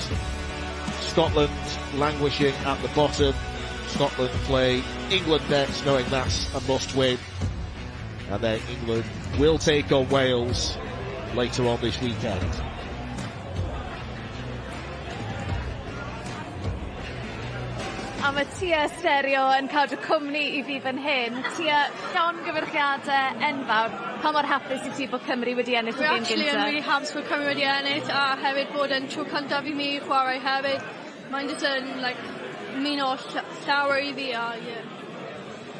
Scotland languishing at the bottom. Scotland play England next, knowing that's a must win. And then England will take on Wales later on this weekend. A mae Tia Stereo yn cadw cwmni I fi fan hyn. Tia, llawn gyfyrchiadau enfawr. Pa mor hapus I ti bod Cymru wedi ennill y gêm gyntaf? Actually, I'm really hapus bod Cymru wedi ennill, a hefyd bod yn tro cyntaf I mi chwarae hefyd. Mae'n just yn, min o llawer I fi, a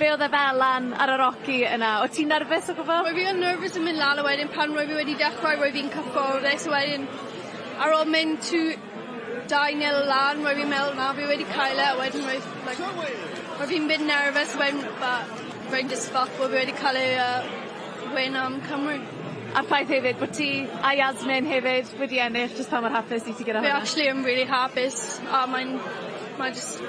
Be oedd e fel lan ar y roci yna? O ti'n nerfus o gwbl? Rwy fi yn nerfus yn mynd lan a wedyn pan rwy fi wedi dechrau, rwy fi'n cyfforddus, wedyn ar ôl mynd 2-0 lan, rwy fi'n meddwl na fi wedi cael e, wedyn rwy fi'n mynd nerfus, wedyn rwy'n just fuck bod fi wedi cael e win am Cymru. A'r ffaith hefyd bod ti a Yasmin hefyd wedi ennill, just pa mor hapus I ti gyda hwnna? Fi actually yn really hapus, a mae'n just,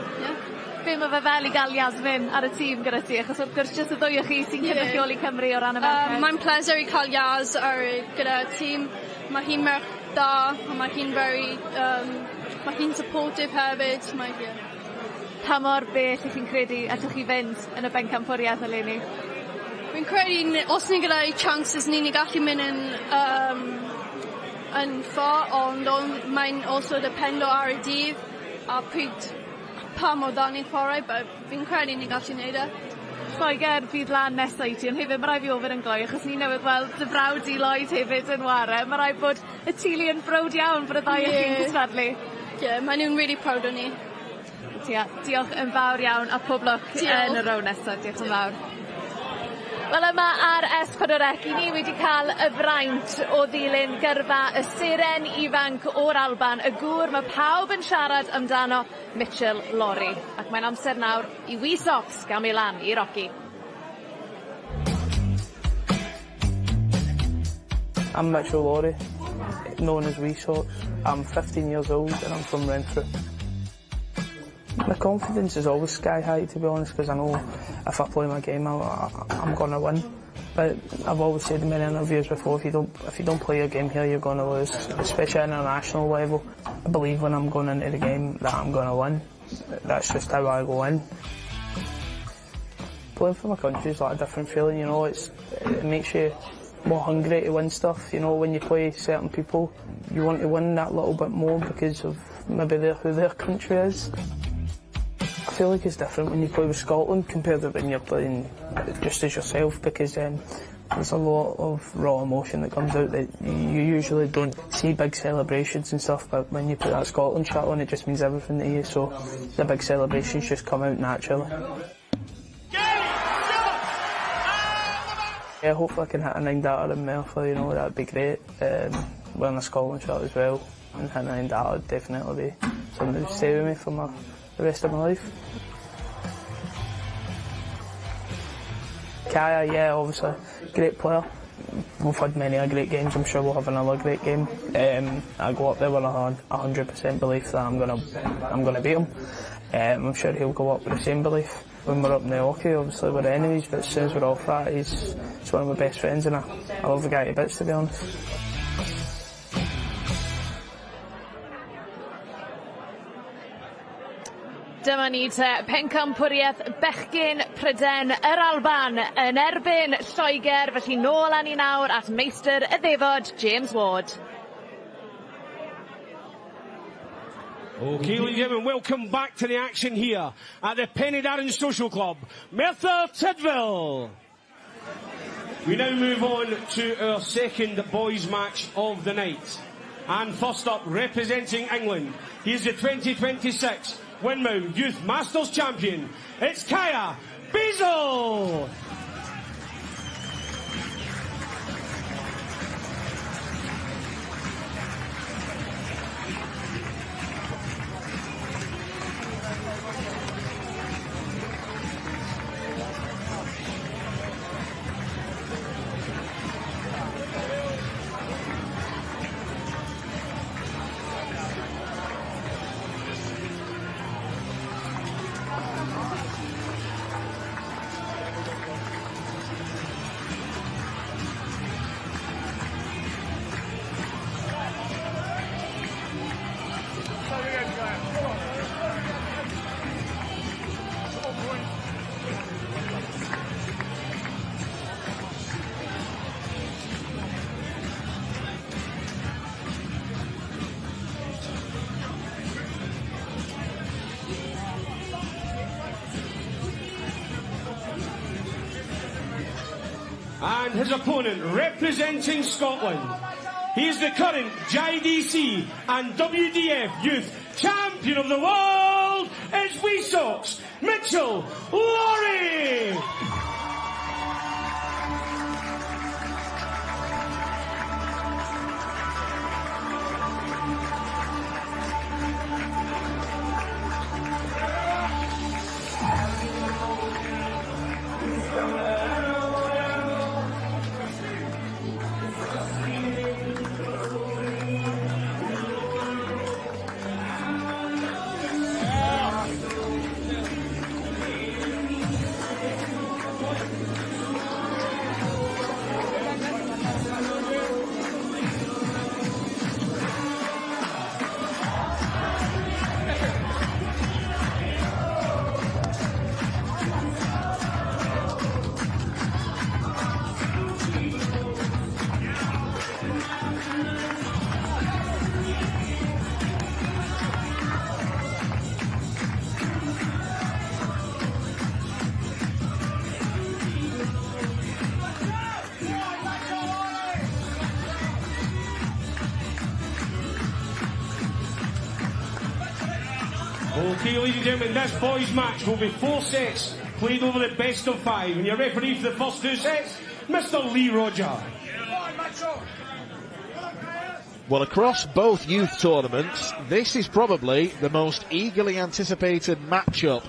Be mae fe fel I gael Yasmin ar y tîm gyda ti, achos wrth gwrs jyst y ddwy o chi sy'n cynrychioli Cymru o ran y merched. Mae'n pleser I cael Yas gyda tîm. Mae hi'n merch da, a mae hi'n mae hi'n supportive hefyd. Pa mor bell I chi'n credu allwch chi fynd yn y bencampwriaeth eleni? Fi'n credu, os ni gyda'i chances ni gallu mynd yn ffordd, ond mae'n also dependo ar y dydd a pryd pa mor dda ni'n chwarae, fi'n credu ni gallu neud e. Lloegr fydd lan nesaf I ti, ond hefyd mae rai fi ofyn yn gloi, achos ni newydd weld dy frawd I Lloyd hefyd yn ware. Mae rai bod y tîlu yn browd iawn bod y ddau o chi'n cystadlu. Mae nhw'n really proud o ni. Tia, diolch yn fawr iawn a pob lwc yn y row nesaf. Diolch yn fawr. Wel yma ar S4C ni wedi cael y fraint o ddilyn gyrfa y seren ifanc o'r Alban, y gŵr mae pawb yn siarad amdano, Mitchell Laurie. Ac mae'n amser nawr I Wee Sox gael mi lan I Rocky. I'm Mitchell Laurie, known as Wee Sox. I'm 15 years old and I'm from Renfrew. My confidence is always sky high, to be honest, because I know if I play my game, I'm going to win. But I've always said in many interviews before, if you don't play your game here, you're going to lose, especially at an international level. I believe when I'm going into the game that I'm going to win. That's just how I go in. Playing for my country is like a different feeling, you know. It makes you more hungry to win stuff. You know, when you play certain people, you want to win that little bit more because of maybe who their country is. I feel like it's different when you play with Scotland compared to when you're playing just as yourself, because there's a lot of raw emotion that comes out that you usually don't see big celebrations and stuff, but when you put that Scotland shirt on, it just means everything to you, so the big celebrations just come out naturally. Yeah, hopefully I can hit a 9 darter in Merthyr, you know, that'd be great. winning a Scotland shirt as well, and hitting that would definitely be something that would stay with me for the rest of my life. Kaya, yeah, obviously, great player. We've had many great games, I'm sure we'll have another great game. I go up there with a 100% belief that I'm gonna beat him. I'm sure he'll go up with the same belief. When we're up in the hockey, obviously we're enemies, but as soon as we're off that, he's one of my best friends, and I love the guy to bits, to be honest. Dyma ni te Bencampwriaeth bechgyn Prydain yr Alban yn erbyn Lloegr, felly nôl â ni nawr at meistr y ddefod James Ward. Okay, ladies and gentlemen, welcome back to the action here at the Prydain Social Club, Merthyr Tydfil. We now move on to our second boys match of the night. And first up, representing England, he is the 2026 Windmill Youth Masters Champion. It's Kaya Basil. And his opponent, representing Scotland, he is the current JDC and WDF Youth Champion of the World. It's Wee Sox, Mitchell Laurie. Okay, ladies and gentlemen, this boys' match will be 4 sets played over the best of 5. And your referee for the first 2 sets, Mr. Lee Roger. Well, across both youth tournaments, this is probably the most eagerly anticipated matchup.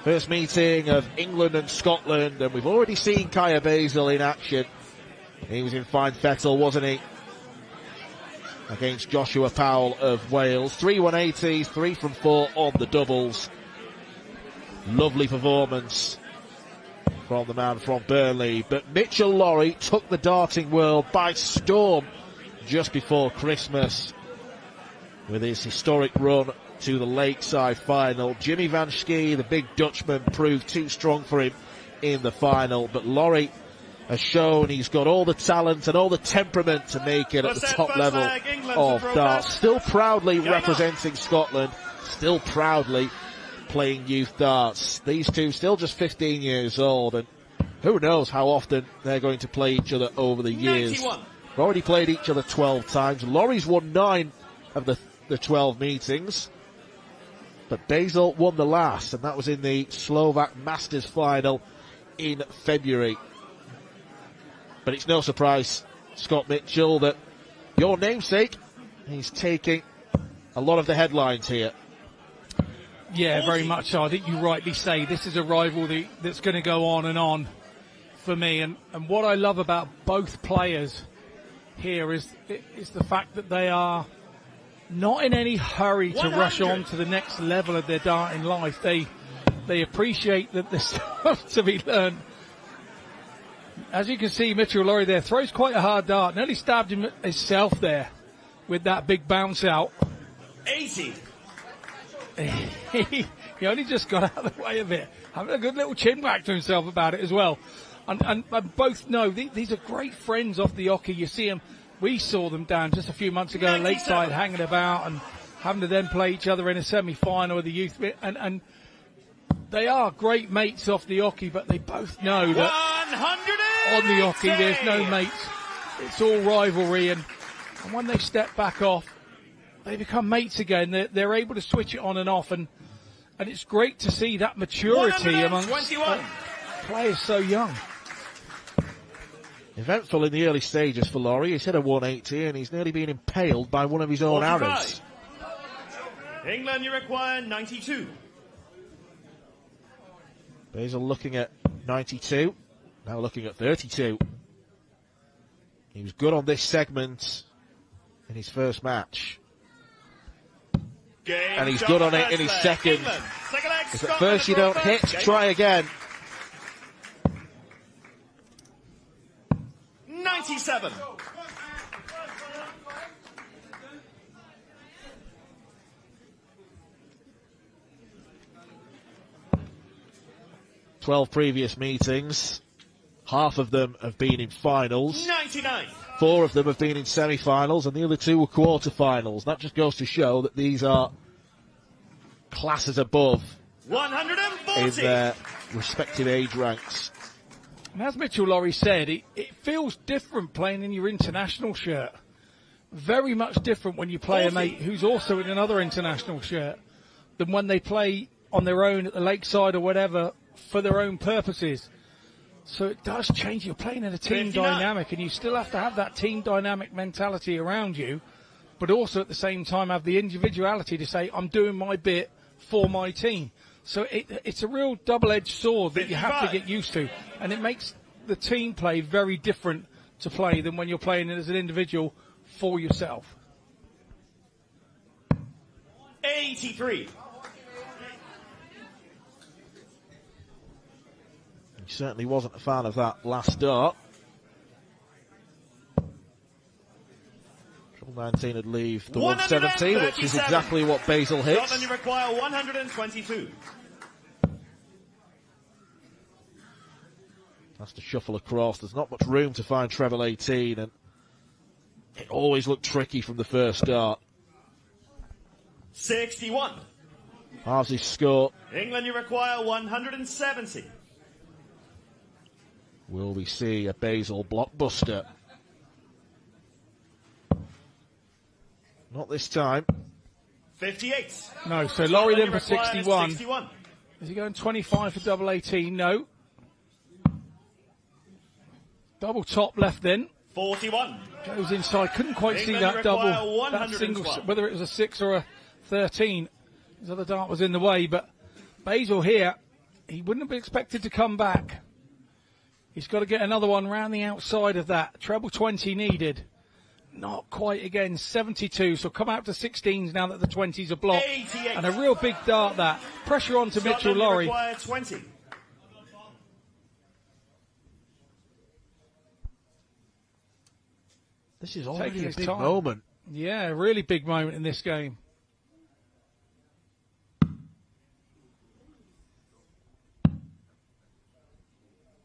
First meeting of England and Scotland, and we've already seen Kaya Basil in action. He was in fine fettle, wasn't he? Against Joshua Powell of Wales. 3 180s, 3 from 4 on the doubles. Lovely performance from the man from Burnley. But Mitchell Laurie took the darting world by storm just before Christmas with his historic run to the Lakeside final. Jimmy Van Schie, the big Dutchman, proved too strong for him in the final. But Laurie has shown he's got all the talent and all the temperament to make it at the top level of darts. Still proudly representing Scotland, still proudly playing youth darts. These two still just 15 years old, and who knows how often they're going to play each other over the years. 91. They've already played each other 12 times. Laurie's won 9 of the 12 meetings, but Basil won the last, and that was in the Slovak Masters final in February. But it's no surprise, Scott Mitchell, that your namesake. He's taking a lot of the headlines here. Yeah, very much so. I think you rightly say this is a rivalry that's going to go on and on for me. And what I love about both players here is the fact that they are not in any hurry to rush on to the next level of their darting life. They appreciate that there's stuff to be learned. As you can see, Mitchell Laurie there throws quite a hard dart. Nearly stabbed himself there with that big bounce out. 80. He only just got out of the way of it. Having a good little chin whack to himself about it as well. And both know these are great friends off the oche. You see them. We saw them down just a few months ago at Lakeside hanging about and having to then play each other in a semi-final of the youth bit. And they are great mates off the oche, but they both know that on the oche there's no mates. It's all rivalry. And when they step back off, they become mates again. They're able to switch it on and off. And it's great to see that maturity amongst players so young. Eventful in the early stages for Laurie. He's hit a 180 and he's nearly been impaled by one of his own 45. arrows. England, you require 92. Basil looking at 92, now looking at 32. He was good on this segment in his first match. And he's good on it in his second. If at first you don't hit, try again. 97. "12 previous meetings, half of them have been in finals. 99. 4 of them have been in semi-finals, and the other 2 were quarter-finals. That just goes to show that these are classes above 140. in their respective age ranks. And as Mitchell Laurie said, it feels different playing in your international shirt. Very much different when you play a mate who's also in another international shirt than when they play on their own at the Lakeside or whatever for their own purposes. So it does change. You're playing in a team 59. dynamic, and you still have to have that team dynamic mentality around you, but also at the same time have the individuality to say, I'm doing my bit for my team. So it's a real double-edged sword that 55. you have to get used to, and it makes the team play very different to play than when you're playing it as an individual for yourself. 83. He certainly wasn't a fan of that last dart. 19 would leave the 170, which is exactly what Basil hits. Scotland, you require 122. Has to shuffle across. There's not much room to find treble 18, and it always looked tricky from the first dart. 61. Halves his score. England, you require 170. Will we see a Basil blockbuster? Not this time. 58. No, so Laurie then for 61. 61. Is he going 25 for double 18? No. Double top left then. 41. Goes inside. Couldn't quite see England that double. require That single, 112. whether it was a 6 or a 13. His other dart was in the way, but Basil here, he wouldn't have been expected to come back. He's got to get another one round the outside of that. Treble 20 needed. Not quite again. 72. So come out to 16s now that the 20s are blocked. 88. And a real big dart that. Pressure on to Mitchell Scotland, you Laurie. require 20. This is already Taking a his big time. moment. Yeah, a really big moment in this game.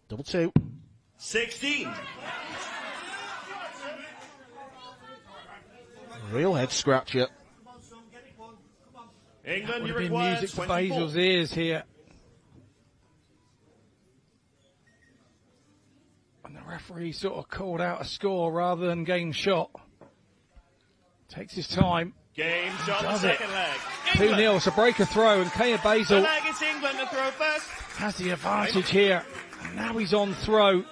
Double 2. 16. Real head scratcher. England, Would you have been require music to 24. Basil's ears here. And the referee sort of called out a score rather than game shot. Takes his time. Game shot, the Does it. second leg. 2-0, so break a throw, and Kaya The Basil leg, it's England to throw first. has the advantage here. And now he's on throw.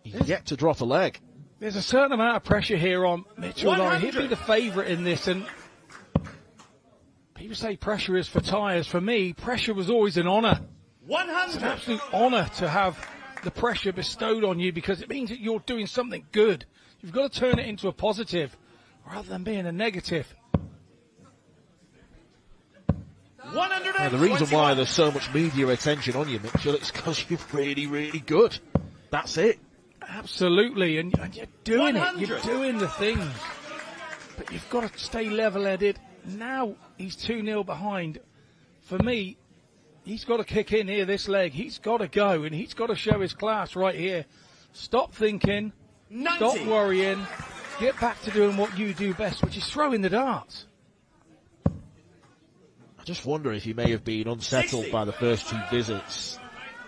He He's yet to drop a leg. There's a certain amount of pressure here on Mitchell Lawrie. He'd be the favourite in this, and people say pressure is for tyres. For me, pressure was always an honour. 100. It's an absolute honour to have the pressure bestowed on you because it means that you're doing something good. You've got to turn it into a positive rather than being a negative. Now, the reason why there's so much media attention on you, Mitchell, is because you're really, really good. That's it. Absolutely, and you're doing it. You're doing the things. But you've got to stay level-headed. Now he's 2-0 behind. For me, he's got to kick in here, this leg. He's got to go, and he's got to show his class right here. Stop thinking. 90. Stop worrying. Get back to doing what you do best, which is throwing the darts. I just wonder if he may have been unsettled 60. by the first 2 visits.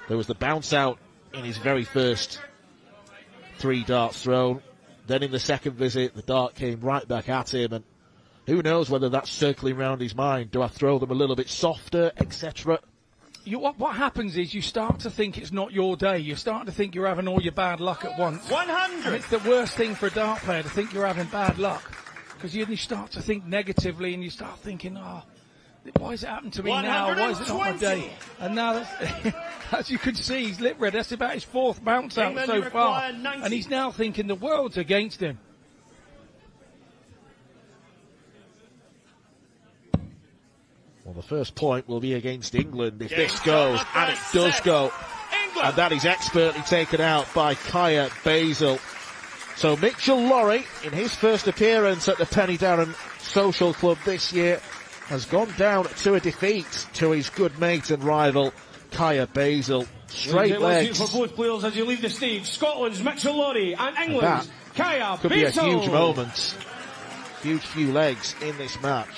There was the bounce out in his very first 3 darts thrown. Then in the second visit, the dart came right back at him, and who knows whether that's circling around his mind. Do I throw them a little bit softer, etc.? What happens is you start to think it's not your day. You start to think you're having all your bad luck at once. 100. And it's the worst thing for a dart player to think you're having bad luck. Because you start to think negatively and you start thinking, why has it happened to me now? Why is it not my day? And now, as you can see, he's lip red. That's about his 4th bounce out so far. And he's now thinking the world's against him. Well, the first point will be against England if this goes, and it does go. And that is expertly taken out by Kaya Basil. So Mitchell Lawrie, in his first appearance at the Penny Darren Social Club this year, has gone down to a defeat to his good mate and rival, Kaya Basil. Straight legs. For both players as you leave the stage. Scotland's Mitchell Lawrie and England's Kaya Could Basil. be a huge moment. Huge few legs in this match.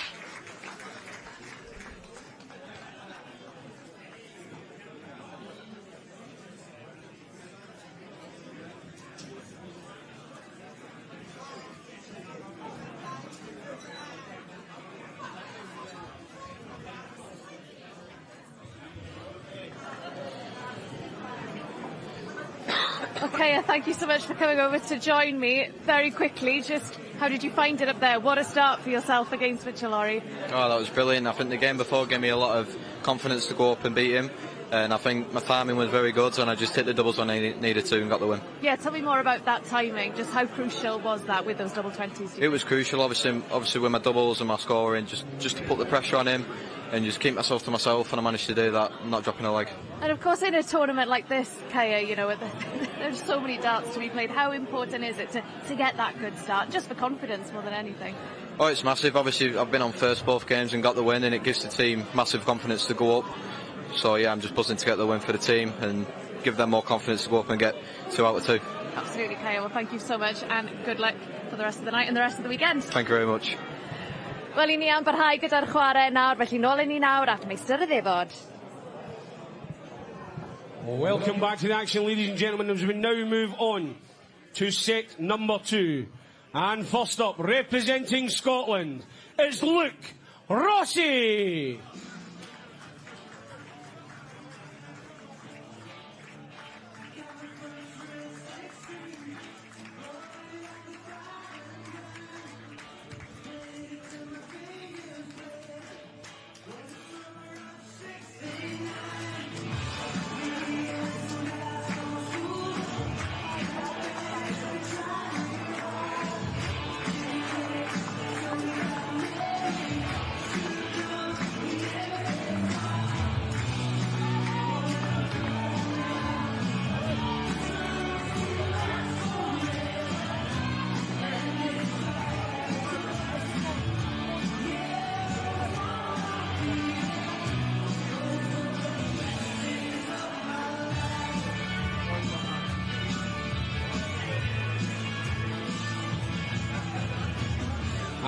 Okay, thank you so much for coming over to join me. Very quickly, just how did you find it up there? What a start for yourself against Mitchell Lawrie. Oh, that was brilliant. I think the game before gave me a lot of confidence to go up and beat him. And I think my timing was very good, and I just hit the doubles when I needed to and got the win. Yeah, tell me more about that timing. Just how crucial was that with those double 20s? It was crucial, obviously with my doubles and my scoring, just to put the pressure on him and just keep myself to myself, and I managed to do that, not dropping a leg. And of course, in a tournament like this, Kaya, there's so many darts to be played. How important is it to get that good start, just for confidence more than anything? Oh, it's massive. Obviously, I've been on first both games and got the win, and it gives the team massive confidence to go up. So yeah, I'm just buzzing to get the win for the team and give them more confidence to go up and get 2 out of 2. Absolutely, Kaya. Well, thank you so much, and good luck for the rest of the night and the rest of the weekend. Thank you very much. Wel, i ni am barhau gyda'r chwarae nawr, felly nôl i ni nawr at Meistr y Ddefod. Well, welcome back to the action, ladies and gentlemen, as we now move on to set number 2. And first up, representing Scotland, is Luke Rossi.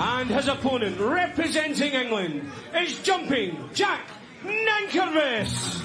And his opponent, representing England, is jumping Jack Nankervis.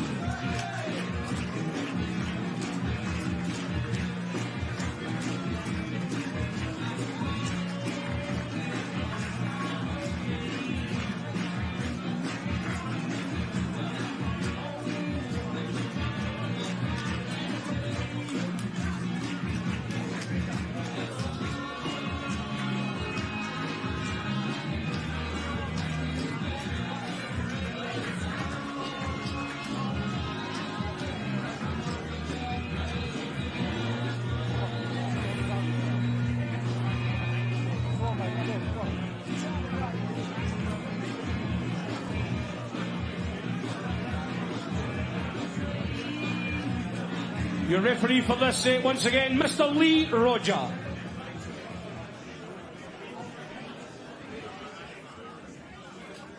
Your referee for this set, once again, Mr. Lee Roger.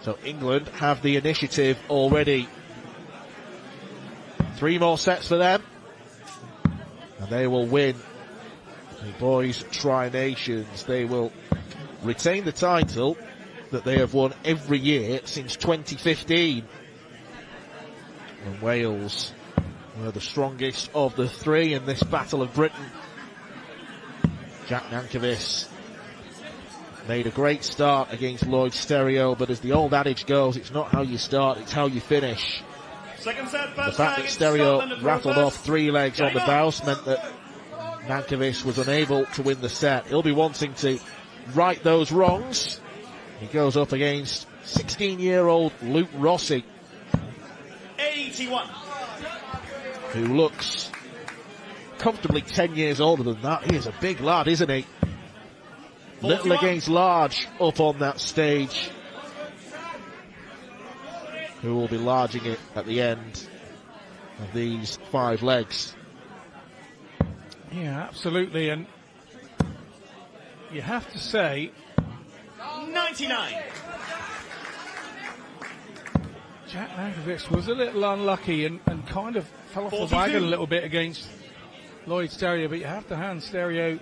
So England have the initiative already. 3 more sets for them, and they will win the Boys Tri-Nations. They will retain the title that they have won every year since 2015. And Wales were the strongest of the 3 in this Battle of Britain. Jack Nankervis made a great start against Lloyd Stereo, but as the old adage goes, it's not how you start, it's how you finish. Second set, The fact that Stereo rattled off 3 legs on the bounce meant that Nankervis was unable to win the set. He'll be wanting to right those wrongs. He goes up against 16-year-old Luke Rossi, 81. who looks comfortably 10 years older than that. He is a big lad, isn't he? 41. Little against large up on that stage. Who will be larging it at the end of these 5 legs. Yeah, absolutely. And you have to say, 99. Jack Nankervis was a little unlucky and kind of fell off 42. the wagon a little bit against Lloyd Stereo, but you have to hand Stereo.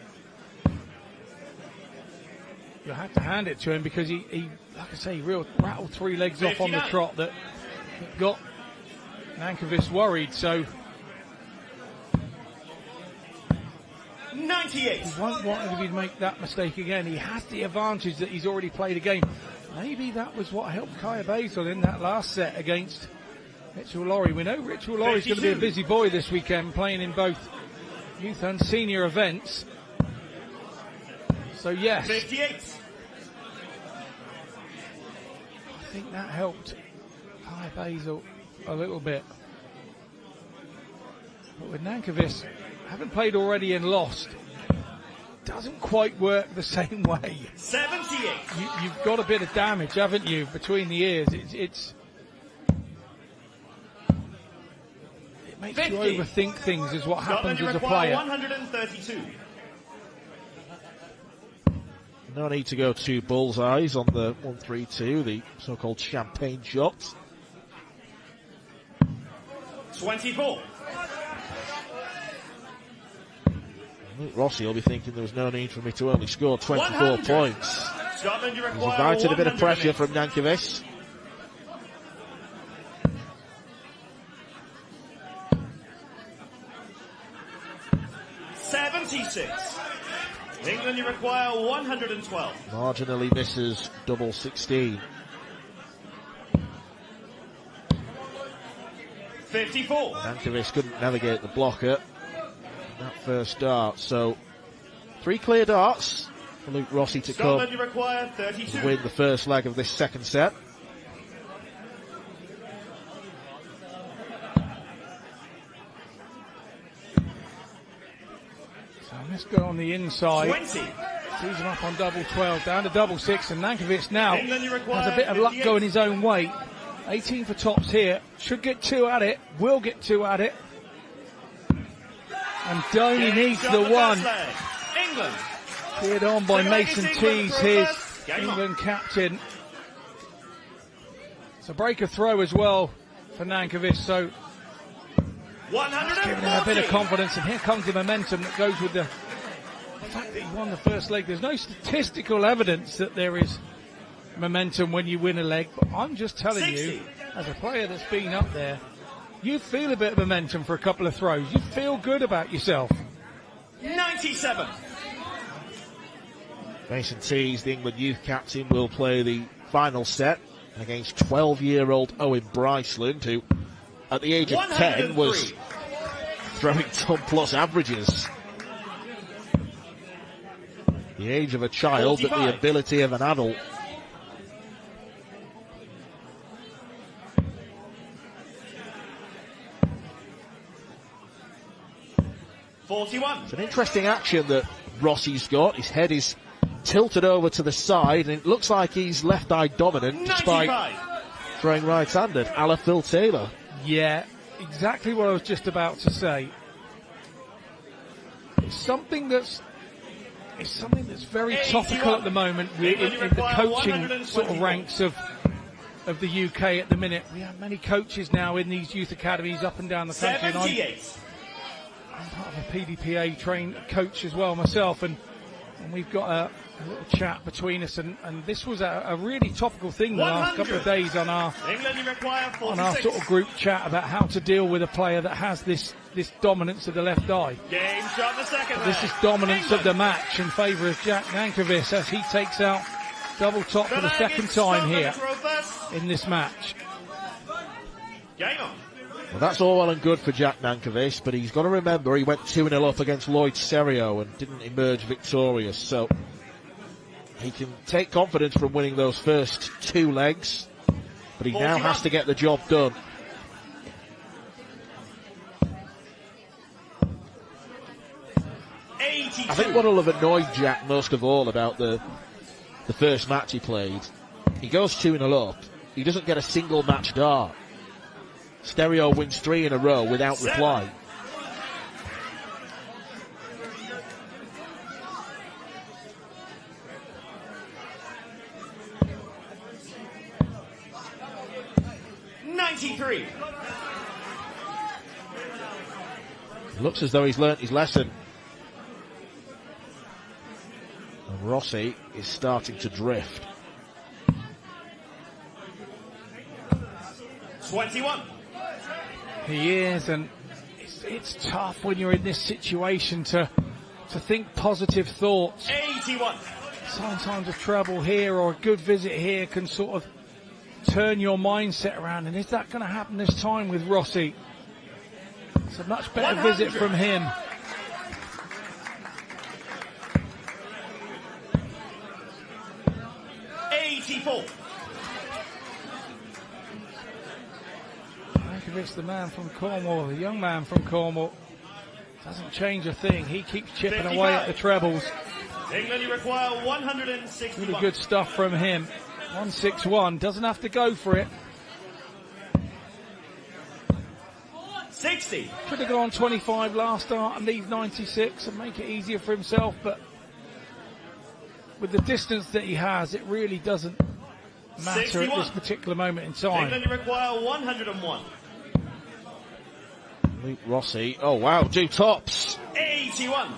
You have to hand it to him because he like I say, rattled 3 legs off on the trot that got Nankervis worried. So 98. he won't want him to make that mistake again. He has the advantage that he's already played a game. Maybe that was what helped Kaya Basil in that last set against Richard Laurie. We know Richard Laurie's going to be a busy boy this weekend, playing in both youth and senior events. So yes, 58. I think that helped Kaya Basil a little bit. But with Nankervis, having played already and lost, doesn't quite work the same way. 78. You've got a bit of damage, haven't you, between the ears? It makes 50. you overthink things, is what Scotland, happens you as a require player. 132. No need to go 2 bullseyes on the 1-3-2, the so-called champagne shot. 24. Luke Rossi will be thinking there was no need for me to only score 24 100. points. Scotland, you He's require invited a bit of 100 pressure from Nankervis. England, you require 112. Marginally misses double 16. 54. Nankervis couldn't navigate the blocker in that first dart, so 3 clear darts for Luke Rossi to Scotland, come you require 32. to win the first leg of this second set. So let's go on the inside. 20. Sees him up on double 12, down to double 6, and Nankervis now England, you require has a bit of luck 58. going his own way. 18 for tops here. Should get 2 at it. Will get 2 at it. And Doney James needs got the the one. first leg. England. Cleared on by Second leg Mason is England Tees, for a his first. Game on. England captain. It's a breaker throw as well for Nankervis, so giving him a bit of 140. confidence. And here comes the momentum that goes with the fact that he won the first leg. There's no statistical evidence that there is momentum when you win a leg, but I'm just telling 60. you, as a player that's been up there, you feel a bit of momentum for a couple of throws. You feel good about yourself. 97. Mason Tees, the England youth captain, will play the final set against 12-year-old Owen Bryceland, who at the age of 10 was 103. throwing ton plus averages. The age of a child, but the 45. ability of an adult. It's an interesting action that Rossi's got. His head is tilted over to the side, and it looks like he's left-eye dominant despite 95. throwing right-handed, a la Phil Taylor. Yeah, exactly what I was just about to say. it's something that's very topical at the moment in the coaching sort of ranks of the UK at the minute. We have many coaches now in these youth academies up and down the country. And I'm part of a PDPA trained coach as well myself, and we've got a little chat between us, and this was a really topical thing the last couple of days on our sort of group chat about how to deal with a player that has this dominance of the left eye. Game shot the second. This is dominance of the match in favour of Jack Nankervis as he takes out double top for the second time here in this match. Game on. Well, that's all well and good for Jack Nankervis, but he's got to remember he went 2-0 up against Lloyd Serio and didn't emerge victorious, so he can take confidence from winning those first 2 legs, but he now has to get the job done. I think what will have annoyed Jack most of all about the first match he played, he goes 2-0 up, he doesn't get a single match dart. Stereo wins 3 in a row without reply. Looks as though he's learnt his lesson. And Rossi is starting to drift. 21. He is, and it's tough when you're in this situation to think positive thoughts. 81. Sometimes a treble here or a good visit here can sort of turn your mindset around, and is that going to happen this time with Rossi? It's a much better 100. visit from him. It's the man from Cornwall, the young man from Cornwall. Doesn't change a thing. He keeps chipping 55. away at the trebles. England, you require 161. Really good stuff from him. 161. Doesn't have to go for it. 60. Could have gone 25 last start and leave 96 and make it easier for himself, but with the distance that he has, it really doesn't matter 61. at this particular moment in time. England, you require 101. Luke Rossi, oh wow, 2 tops. 81.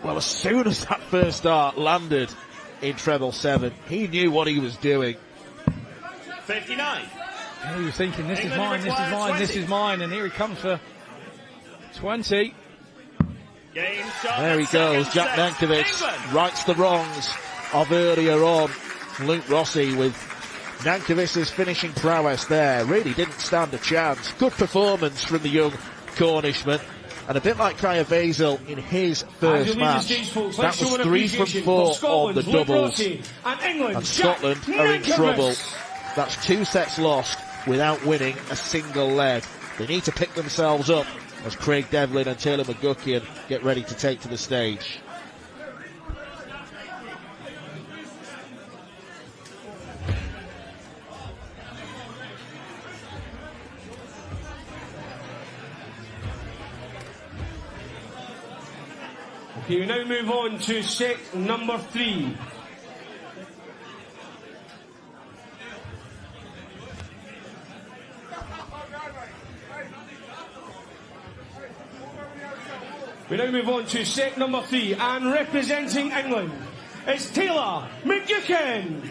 Well, as soon as that first dart landed in treble 7, he knew what he was doing. 59. He was thinking, this is England mine, this is mine, 20. this is mine, and here he comes for 20. Game shot. There he goes, Jack Nankervis rights the wrongs of earlier on. Luke Rossi with Nankervis's finishing prowess there. Really didn't stand a chance. Good performance from the young Cornishman. And a bit like Kaya Basil in his first match, that was 3 from 4 on the doubles. And Scotland are in trouble. That's 2 sets lost without winning a single leg. They need to pick themselves up as Craig Devlin and Taylor McGuckian get ready to take to the stage. Okay, we now move on to set number 3. We now move on to set number 3, and representing England, it's Taylor McGuckian.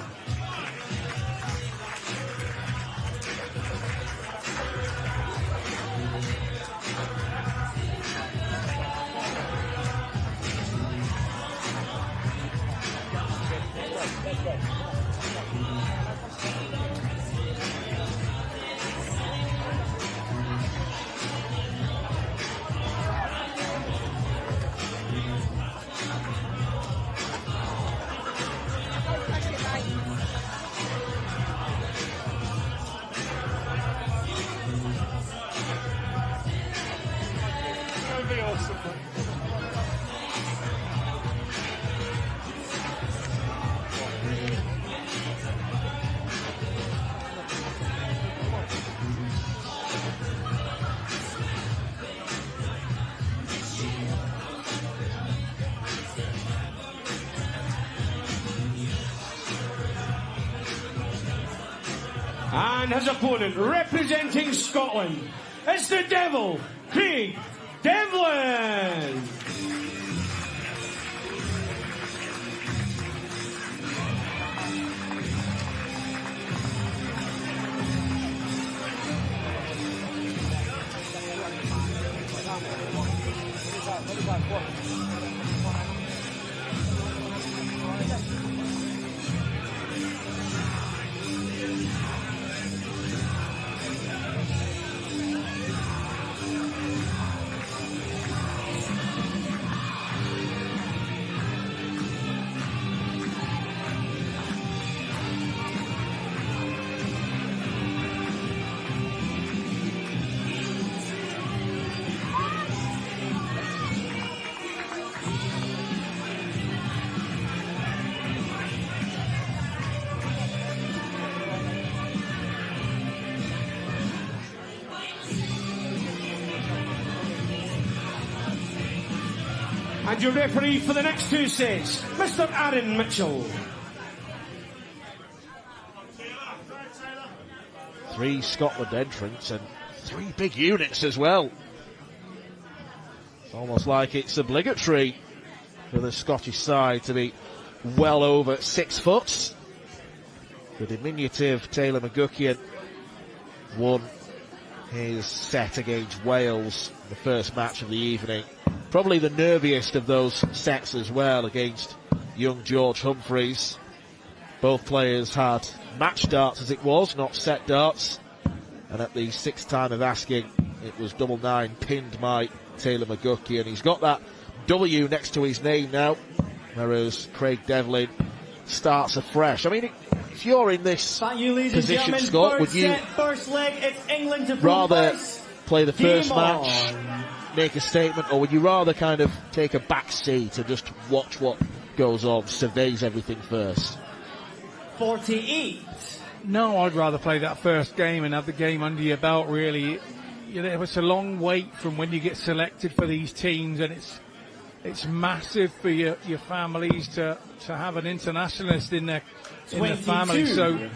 And his opponent, representing Scotland, it's the Devil, Craig Devlin. And your referee for the next two sets, Mr. Aaron Mitchell. 3 Scotland entrants and 3 big units as well. It's almost like it's obligatory for the Scottish side to be well over 6 foot. The diminutive Taylor McGuckian won his set against Wales in the first match of the evening. Probably the nerviest of those sets as well against young George Humphreys. Both players had match darts as it was, not set darts. And at the 6th time of asking, it was 9-9 pinned by Taylor McGuckian. He's got that W next to his name now, whereas Craig Devlin starts afresh. I mean, if you're in this position, Scott, would you rather play the first match, make a statement, or would you rather kind of take a back seat and just watch what goes on, surveys everything first? 48. No, I'd rather play that first game and have the game under your belt, really. You know, it's a long wait from when you get selected for these teams, and it's massive for your families to have an internationalist in their family. So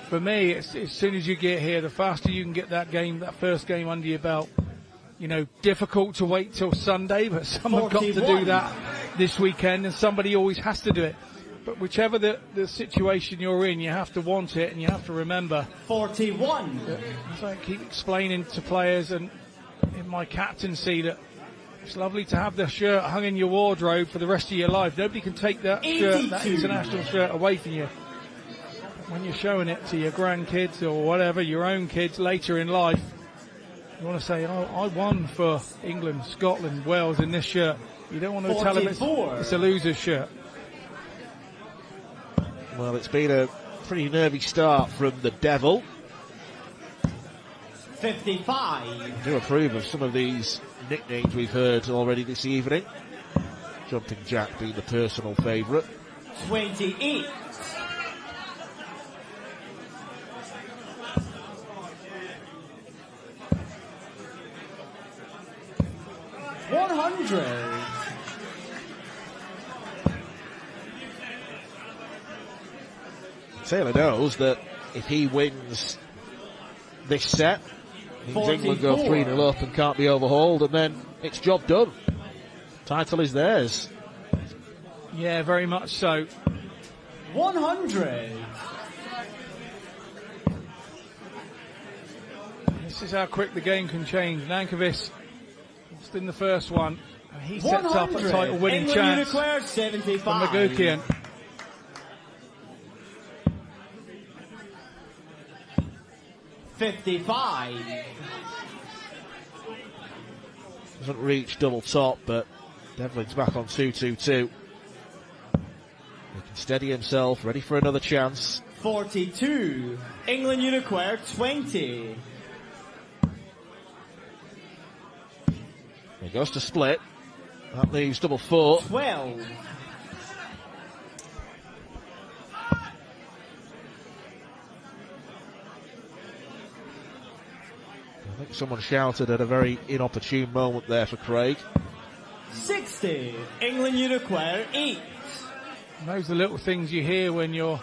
for me, as soon as you get here, the faster you can get that first game under your belt. You know, difficult to wait till Sunday, but some have got to do that this weekend, and somebody always has to do it. But whichever the situation you're in, you have to want it, and you have to remember. 41. So I keep explaining to players and in my captaincy that it's lovely to have the shirt hung in your wardrobe for the rest of your life. Nobody can take that shirt, that international shirt, away from you. But when you're showing it to your grandkids or whatever, your own kids later in life, you want to say, oh, I won for England, Scotland, Wales in this shirt. You don't want to tell them it's a loser's shirt. Well, it's been a pretty nervy start from the Devil. 55. I do approve of some of these nicknames we've heard already this evening. Jumping Jack being the personal favourite. 28. Taylor knows that if he wins this set, means England go 3-0 up and can't be overhauled, and then it's job done. Title is theirs. Yeah, very much so. 100. This is how quick the game can change. Nankervis lost in the first one. He sets up a title-winning chance from McGuckian. 55. Doesn't reach double top, but Devlin's back on 2-2-2. He can steady himself, ready for another chance. 42. England Uniquare 20. He goes to split. That leaves double four. 12. I think someone shouted at a very inopportune moment there for Craig. 60. England Uniquare 8. And those are the little things you hear when you're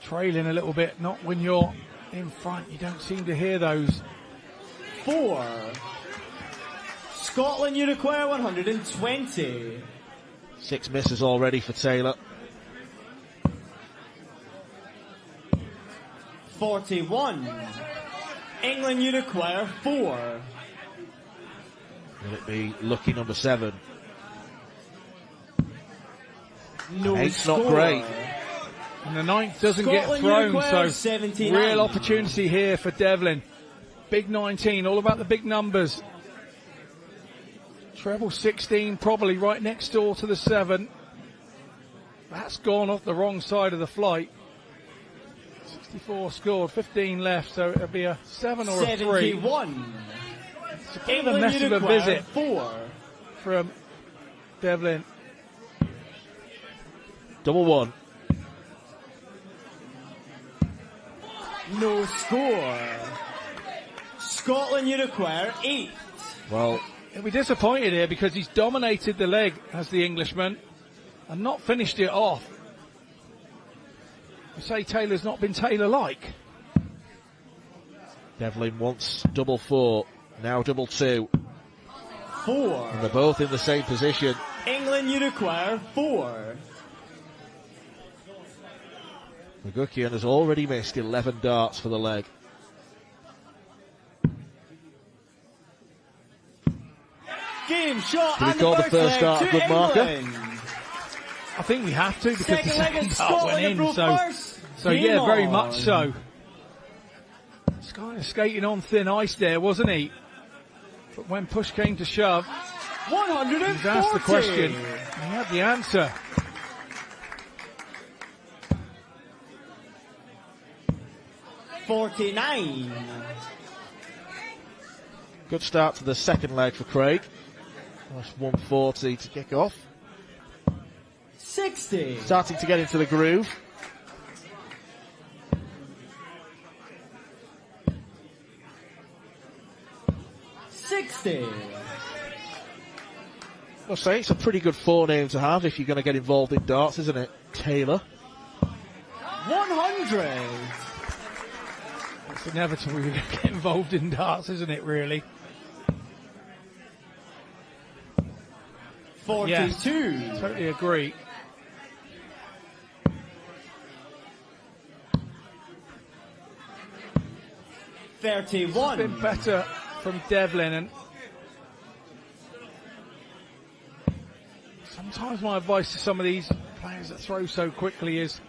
trailing a little bit, not when you're in front. You don't seem to hear those. 4. Scotland, you require 120. 6 misses already for Taylor. 41. England, you require 4. Will it be lucky number 7? No 8's score. not great. And the 9th doesn't Scotland, get thrown, Uruguay, so 79. real opportunity here for Devlin. Big 19, all about the big numbers. Treble 16, probably right next door to the 7. That's gone off the wrong side of the flight. 64 scored, 15 left, so it'll be a 7 or a 3. 71. It's a bit of a mess of a visit 4. from Devlin. Double 1. No score. Scotland, you require 8. Well, He'll be disappointed here because he's dominated the leg as the Englishman and not finished it off. I say Taylor's not been Taylor-like. Devlin wants double 4, now double 2. 4. And they're both in the same position. England, you require 4. Magukian has already missed 11 darts for the leg. Game shot. Do we and call the the first dart a leg good to marker? England. I think we have to because Second the leg second is dart went Scotland in. above first. So Game yeah, very on. much so. He's kind of skating on thin ice there, wasn't he? But when push came to shove, 140. he was asked the question. He had the answer. $49. Good start to the second leg for Craig. That's 140 to kick off. 60. Starting to get into the groove. $60. I'll say it's a pretty good forename to have if you're going to get involved in darts, isn't it? Taylor. 100. It's inevitable you're going to get involved in darts, isn't it, really? 42. Yes, totally agree. $31. Been better from Devlin, and sometimes my advice to some of these players that throw so quickly is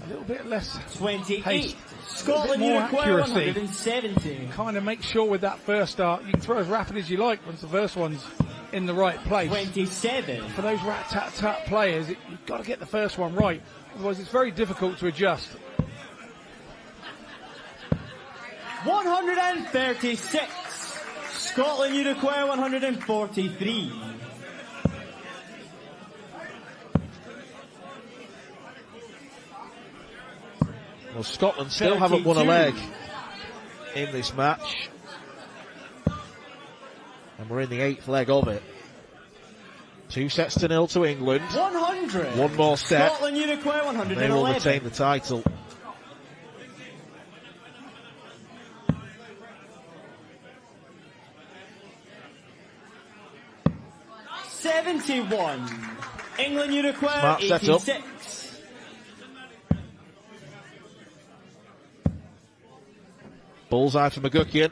a little bit less 28. haste, Scotland, more you require accuracy. 170. Kind of make sure with that first dart you can throw as rapid as you like once the first one's in the right place. 27. For those rat-tat-tat players, you've got to get the first one right, otherwise it's very difficult to adjust. 136. Scotland, you require 143. Well, Scotland still haven't won a 32. leg in this match. And we're in the 8th leg of it. 2-0 to England. 100. One more set. Scotland, you require And they will 111. retain the title. $71. England, you require Smart setup. 86. Bullseye for Magukian.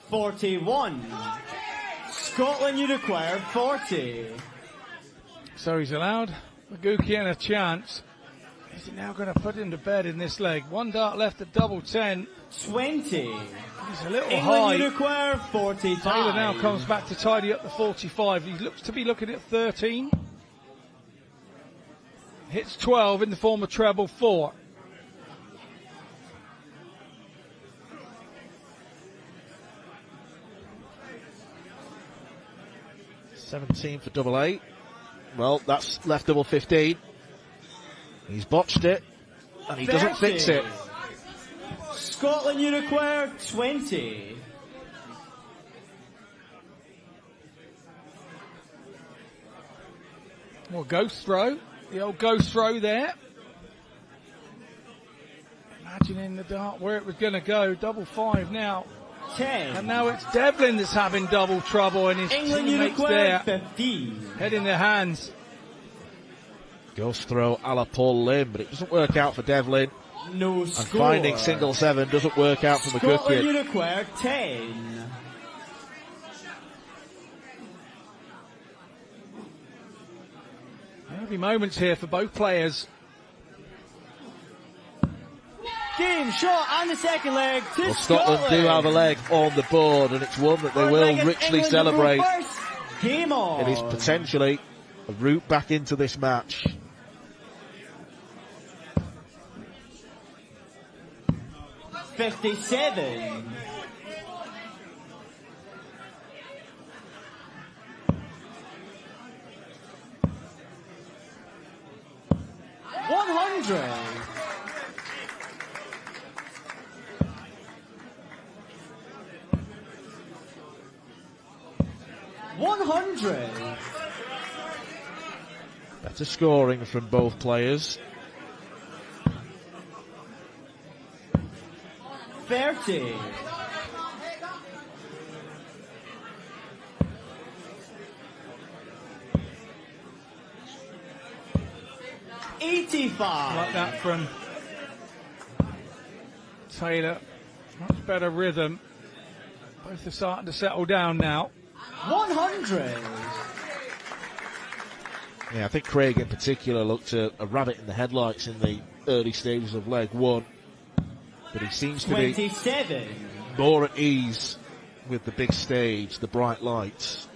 41. Scotland, you require 40. So he's allowed Magukian a chance. Is he now going to put him to bed in this leg? One dart left at double 10. 20. He's a little England, high. you require 45. Taylor now comes back to tidy up the 45. He looks to be looking at 13. Hits 12 in the form of treble 4. $17 for double 8. Well, that's left double 15. He's botched it, and he doesn't 30. fix it. Scotland, you require 20. Well, ghost throw. The old ghost throw there. imagining the dart where it was going to go. Double 5 now. 10. And now it's Devlin that's having double trouble, and his England teammates Unicorn there. 15. Head in their hands. Ghost throw a la Paul Lim, but it doesn't work out for Devlin. No And score. finding single 7 doesn't work out for Scotland McGuckin. Unicorn 10. Early moments here for both players. Game shot on the second leg to Well, Scotland do have a leg on the board, and it's one that they will richly England celebrate. first. Game on. It is potentially a route back into this match. $57. $100. $100. Better scoring from both players. 30. $85. Like that from Taylor. Much better rhythm. Both are starting to settle down now. 100. Yeah, I think Craig in particular looked a rabbit in the headlights in the early stages of leg 1. But he seems to be 27. more at ease with the big stage, the bright lights.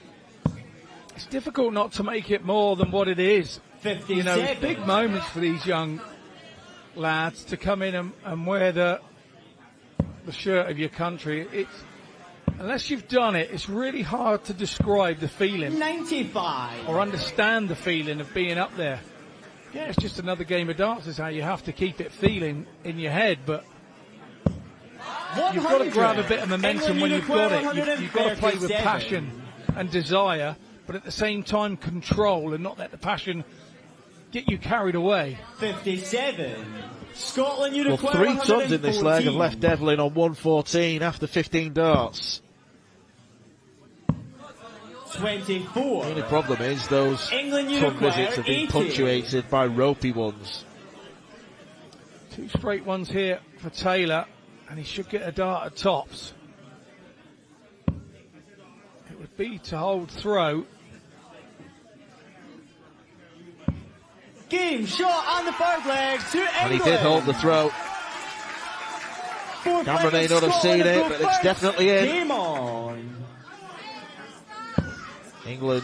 It's difficult not to make it more than what it is. 57. You know, it's big moments for these young lads to come in and wear the shirt of your country. It's, unless you've done it, it's really hard to describe the feeling 95. or understand the feeling of being up there. Yeah, it's just another game of darts is how you have to keep it feeling in your head, but you've got to grab a bit of momentum when you've got it. You've got to play with passion and desire, but at the same time control and not let the passion get you carried away. 57. Scotland Well, Unicorn 3 tons in this leg have 114. left Devlin on 114 after 15 darts. 24. The only problem is those England ton Unicorn visits have been 80. punctuated by ropey ones. 2 straight ones here for Taylor, and he should get a dart at tops. It would be to hold throw. Game shot on the third leg to England. And he did hold the throw. Fourth Camera leg may of not have Scotland seen it, go but it's first. definitely in. Game on. England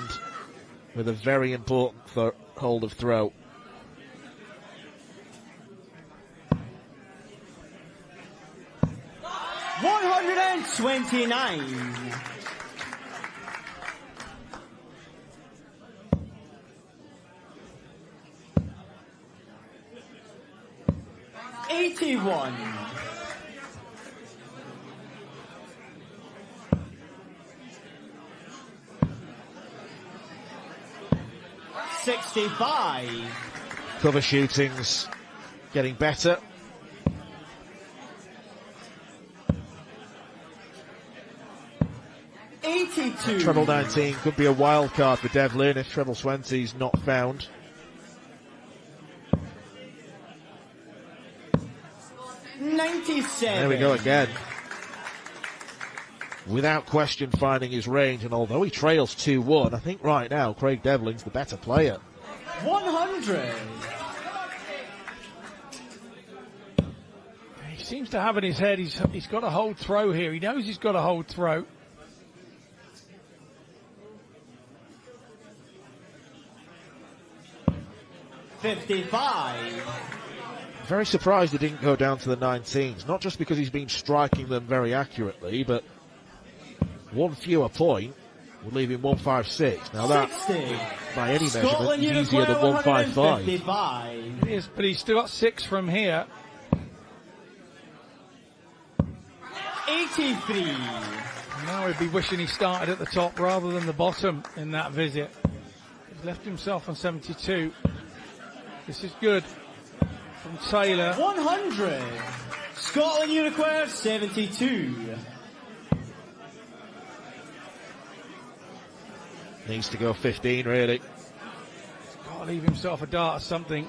with a very important hold of throw. $129. $81. $65. Cover shootings getting better. $82. Treble 19 could be a wild card for Devlin if treble 20 is not found. $97. There we go again. Without question finding his range, and although he trails 2-1, I think right now Craig Devlin's the better player. 100. He seems to have in his head he's got a hold throw here. He knows he's got a hold throw. $55. Very surprised he didn't go down to the 19s, not just because he's been striking them very accurately, but one fewer point would leave him 156. Now that, 60. by any Scotland measurement, is easier than Unicorn 155. 155. It is, but he's still got 6 from here. 83. Now he'd be wishing he started at the top rather than the bottom in that visit. He's left himself on 72. This is good from Taylor. 100. Scotland you require 72. Needs to go 15, really. He's got to leave himself a dart or something.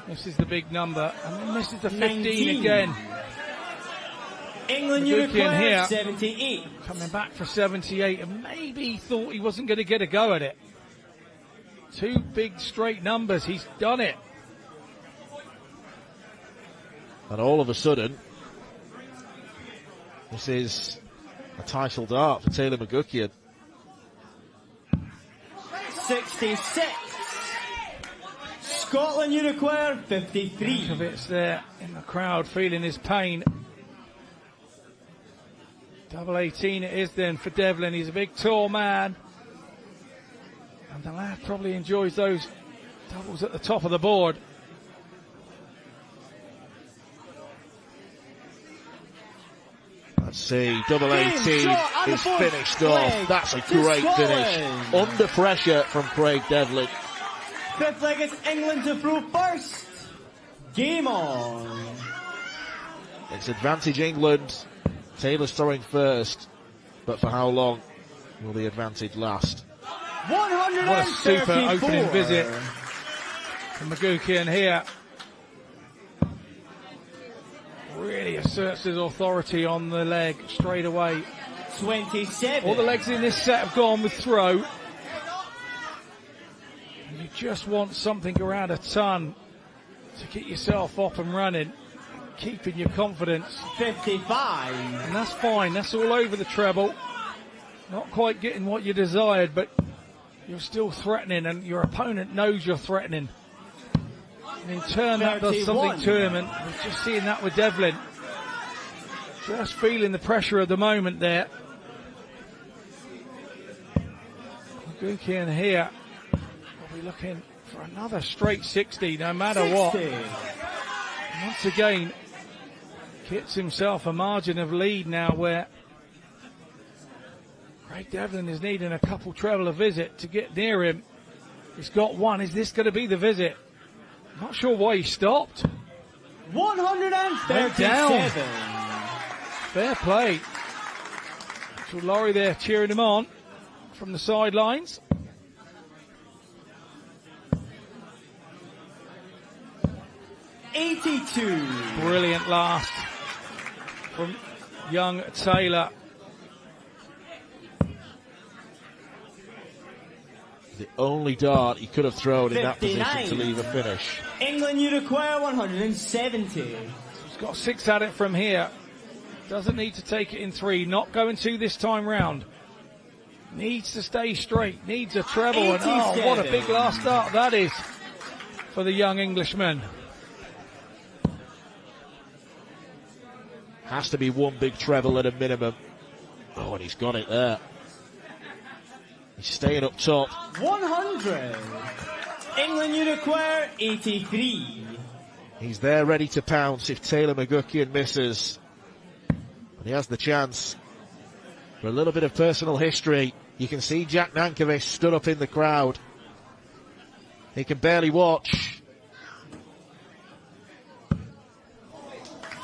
This is the big number, and then this is the 15 19. again. England you require here 78. coming back for 78, and maybe thought he wasn't going to get a go at it. 2 big straight numbers, he's done it. And all of a sudden, this is a title dart for Taylor McGuckian. 66. Scotland you require 53. It's there in the crowd feeling his pain. Double 18 it is then for Devlin. He's a big tall man, and the lad probably enjoys those doubles at the top of the board. Let's see, double 18 is finished off. That's a great finish. Under pressure from Craig Devlin. Fifth leg is England to throw first. Game on. It's advantage England. Taylor's throwing first, but for how long will the advantage last? 134. What a super opening visit from McGuckian here. Really asserts his authority on the leg straight away. 27. All the legs in this set have gone with throw. And you just want something around a ton to get yourself up and running, keeping your confidence. 55. And that's fine, that's all over the treble. Not quite getting what you desired, but you're still threatening, and your opponent knows you're threatening. And in turn, that does something to him, and we're just seeing that with Devlin. Just feeling the pressure of the moment there. McGuckian here will be looking for another straight 60, no matter 60. what. Once again, gets himself a margin of lead now where Craig Devlin is needing a couple treble a visit to get near him. He's got one. Is this going to be the visit? Not sure why he stopped. 137. Fair play. So Laurie there cheering him on from the sidelines. $82. Brilliant last from young Taylor. The only dart he could have thrown in that 59. position to leave a finish. England you require 170. He's got 6 at it from here. Doesn't need to take it in 3. Not going to this time round. Needs to stay straight. Needs a treble. And oh, what a big last dart that is for the young Englishman. Has to be one big treble at a minimum. Oh, and he's got it there. He's staying up top. 100. England you require 83. He's there ready to pounce if Taylor McGuckian misses. And he has the chance for a little bit of personal history. You can see Jack Nankervis stood up in the crowd. He can barely watch.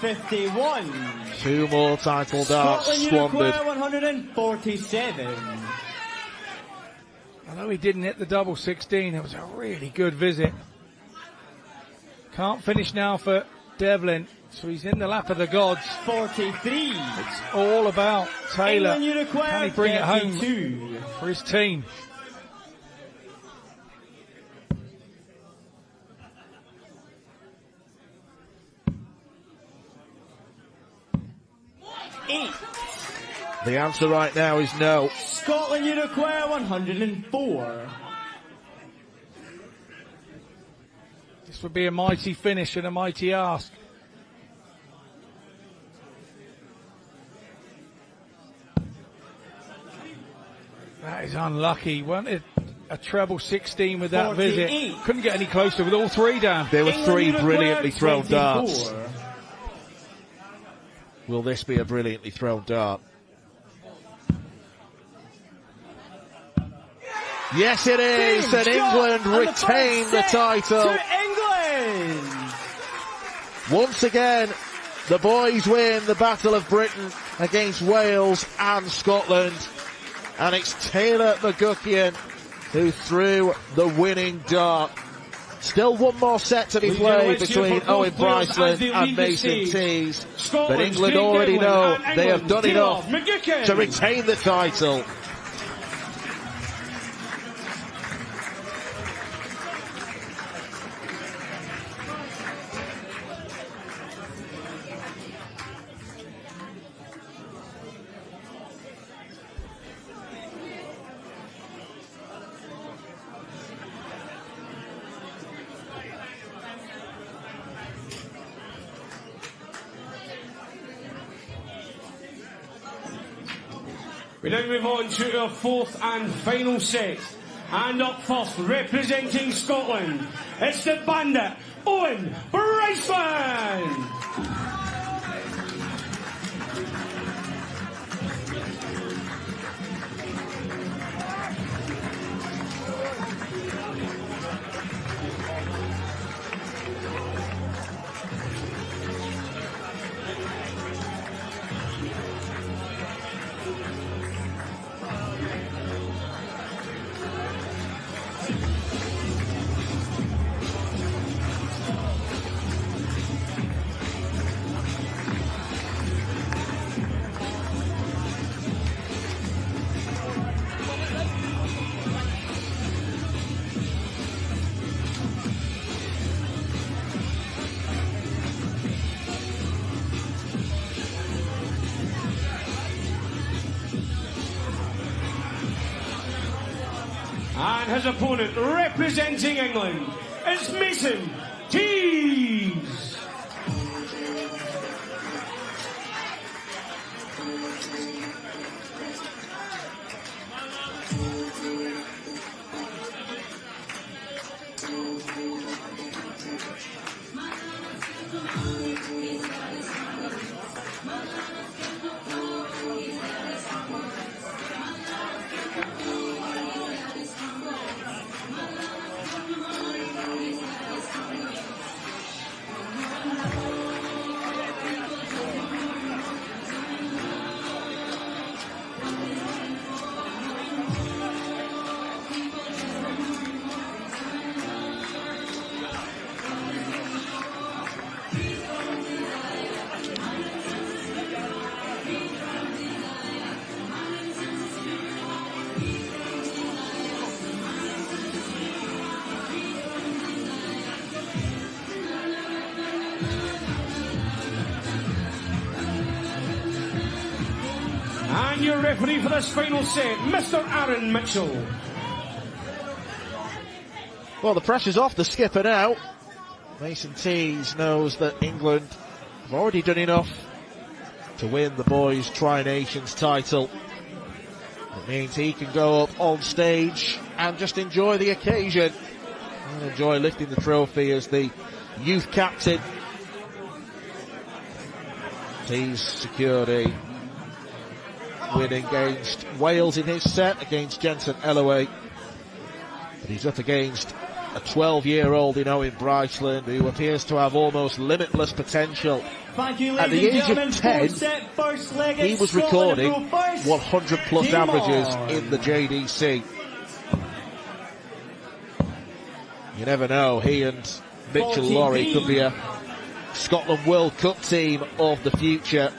51. 2 more title darts Scotland you squandered. require 147. Although he didn't hit the double 16, it was a really good visit. Can't finish now for Devlin, so he's in the lap of the gods. 43. It's all about Taylor. England you require Can he bring it home 32. for his team? The answer right now is no. Scotland you require 104. This would be a mighty finish and a mighty ask. That is unlucky. Wanted a treble 16 with that 48. visit. Couldn't get any closer with all 3 down. There were England 3 you require brilliantly thrown 24. darts. Will this be a brilliantly thrown dart? Yes, it is, and England retain the title. To England! Once again, The boys win the Battle of Britain against Wales and Scotland. And it's Taylor McGuckian who threw the winning dart. Still one more set to be played between Owen Bryceland and Mason Tees. But England already know they have done enough to retain the title. We now move on to our fourth and final set. And up first, representing Scotland, it's the bandit, Owen Bryceland! And his opponent, representing England, is Mason Tees. And your referee for this final set, Mr. Aaron Mitchell. Well, the pressure's off the skipper now. Mason Tees knows that England have already done enough to win the boys' Tri-Nations title. It means he can go up on stage and just enjoy the occasion and enjoy lifting the trophy as the youth captain. Tees secured a win against Wales in his set against Jensen Ellaway. But he's up against a 12-year-old in Owen Bryceland who appears to have almost limitless potential. At the age of 10, he was recording 100-plus averages in the JDC. You never know, he and Mitchell Lawrie could be a Scotland World Cup team of the future.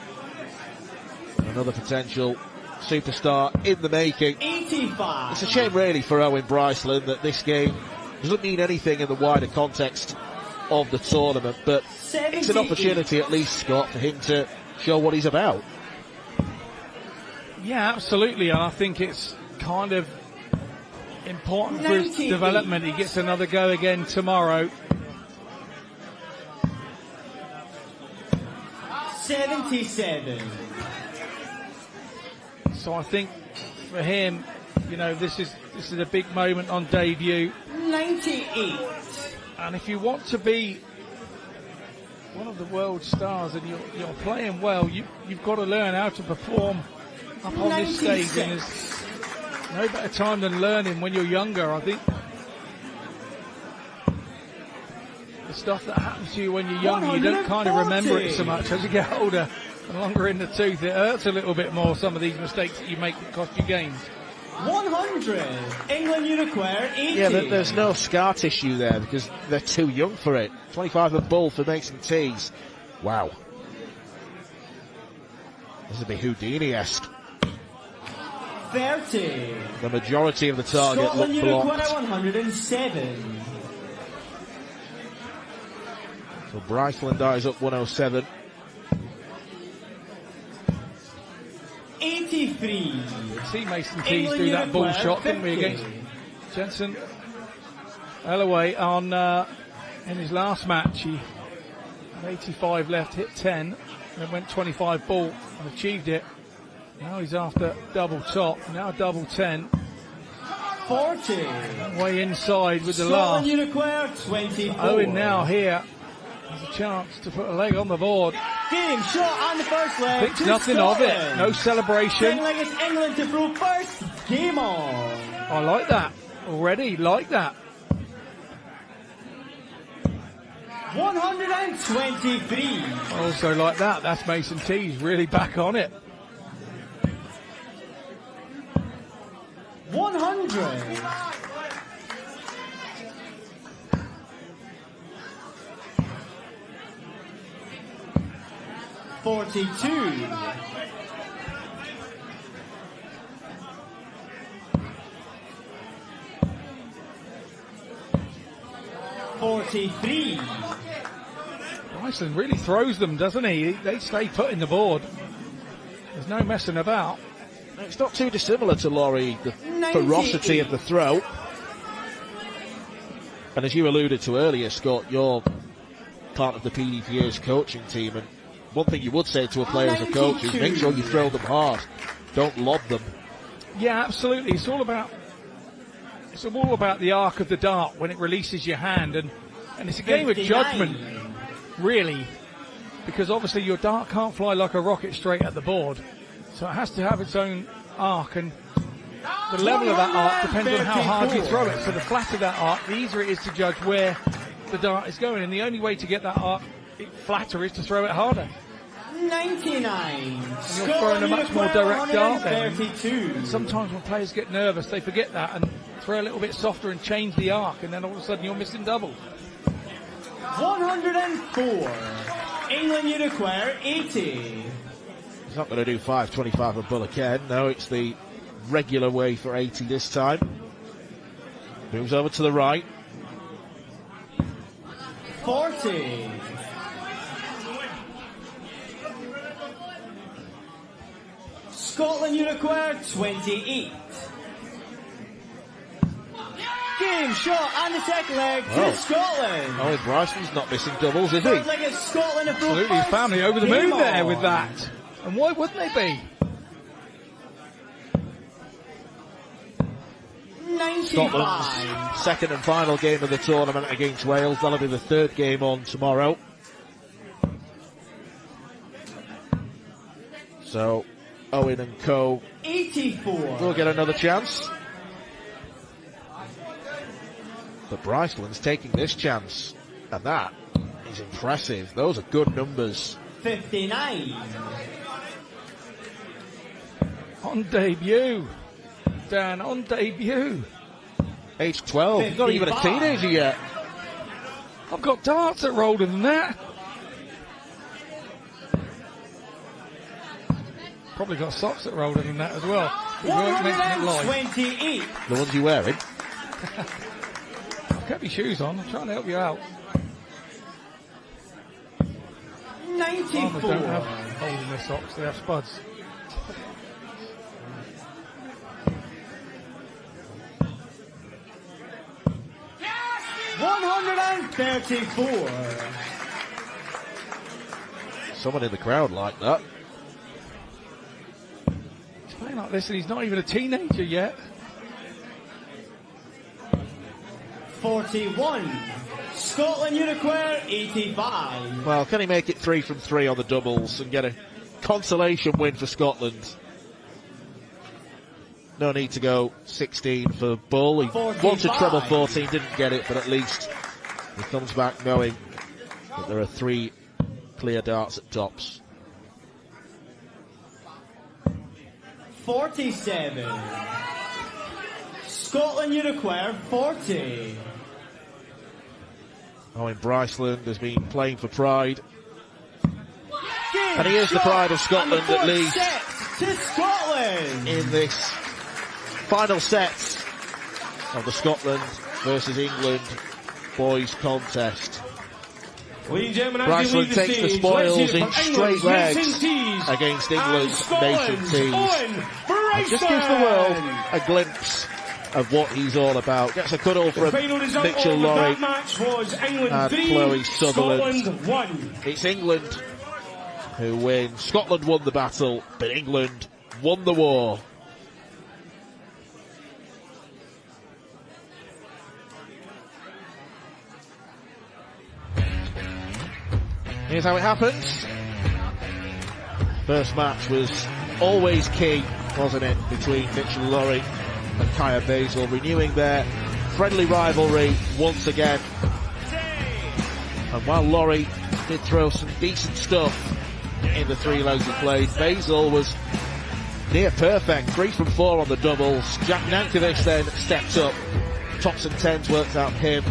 Another potential superstar in the making. 85. It's a shame really for Owen Bryceland that this game doesn't mean anything in the wider context of the tournament, but 78. It's an opportunity at least, Scott, for him to show what he's about. Yeah, absolutely, and I think it's kind of important for his development. He gets another go again tomorrow. 77. So I think for him, you know, this is a big moment on debut. 98. And if you want to be one of the world stars and you're playing well, you've got to learn how to perform up on 96. This stage. And there's no better time than learning when you're younger, I think. the stuff that happens to you when you're young, you don't kind of remember it so much. As you get older and longer in the tooth, it hurts a little bit more, some of these mistakes that you make that cost you games. 100. England, you require 80. Yeah, there's no scar tissue there because they're too young for it. 25 a bull for Mason Tees. Wow. This would be Houdini-esque. 30. The majority of the target Scotland, you looked require blocked. 107. So Bryceland dies up 107. 83. See Mason Tees do that bull shot, didn't we, against Jensen Holloway on in his last match. He had 85 left, hit 10, and then went 25 ball and achieved it. Now he's after double top, now double 10. 40. Way inside with the Scotland, last. you require 24. Owen now here has a chance to put a leg on the board. Game shot on the first leg. Thinks nothing of it. No celebration. Like it's England to throw first. Game on. I like that. Already like that. 123. I also like that. That's Mason Tees really back on it. 100. 42. 43. Bryson really throws them, doesn't he? They stay put in the board. There's no messing about. It's not too dissimilar to Laurie, the ferocity of the throw. And as you alluded to earlier, Scott, you're part of the PDPA's coaching team, and one thing you would say to a player as a coach is make sure you throw them hard. Don't lob them. Yeah, absolutely. It's all about the arc of the dart when it releases your hand, and it's a game of judgment, really, because obviously your dart can't fly like a rocket straight at the board, so it has to have its own arc, and the level of that arc depends on how hard you throw it. So the flatter that arc, the easier it is to judge where the dart is going, and the only way to get that arc flatter is to throw it harder. 99. And you're throwing a much more direct dart then. Sometimes when players get nervous, they forget that and throw a little bit softer and change the arc, and then all of a sudden you're missing double. 104. England, you require 80. He's not going to do 5.25 a bull again. No, it's the regular way for 80 this time. Moves over to the right. 40. Scotland, you require 28. Game shot on the second leg to Scotland. Oh, Bryson's not missing doubles, is he? Looks like it's Scotland. Absolutely, his family over the moon there with that. And why wouldn't they be? 95. Scotland's second and final game of the tournament against Wales. That'll be the third game on tomorrow. So, Owen and co 84. will get another chance. But Bryceland's taking this chance, and that is impressive. Those are good numbers. 59. On debut. Dan, on debut. Age 12, he's not even a teenager yet. I've got darts that are older than that. Probably got socks that are older than that as well. We weren't mentioning it live. 128. The ones you're wearing? I've kept your shoes on. I'm trying to help you out. 94. Farmers don't have holes in their socks, they have spuds. $134. Someone in the crowd like that. He's playing like this and he's not even a teenager yet. 41. Scotland, you require 85. Well, can he make it 3 from 3 on the doubles and get a consolation win for Scotland? No need to go 16 for Bull. He 45. wanted treble 14, didn't get it, but at least He comes back knowing that there are 3 clear darts at tops. 47. Scotland, you require 40. Owen Bryceland has been playing for Pride. And he is the pride of Scotland, at least, to Scotland in this final set of the Scotland versus England boys contest. Bryceland takes the spoils in straight legs against England's nation teams. And just gives the world a glimpse of what he's all about. Gets a cuddle from Mitchell Lorry and Chloe Sutherland. It's England who win. Scotland won the battle, but England won the war. Here's how it happens. First match was always key, wasn't it, between Mitchell Lorry and Kaya Basil, renewing their friendly rivalry once again. And while Lorry did throw some decent stuff in the 3 legs he played, Basil was near perfect, 3 from 4 on the doubles. Jack Nankovic then stepped up. Tops and tens worked out him.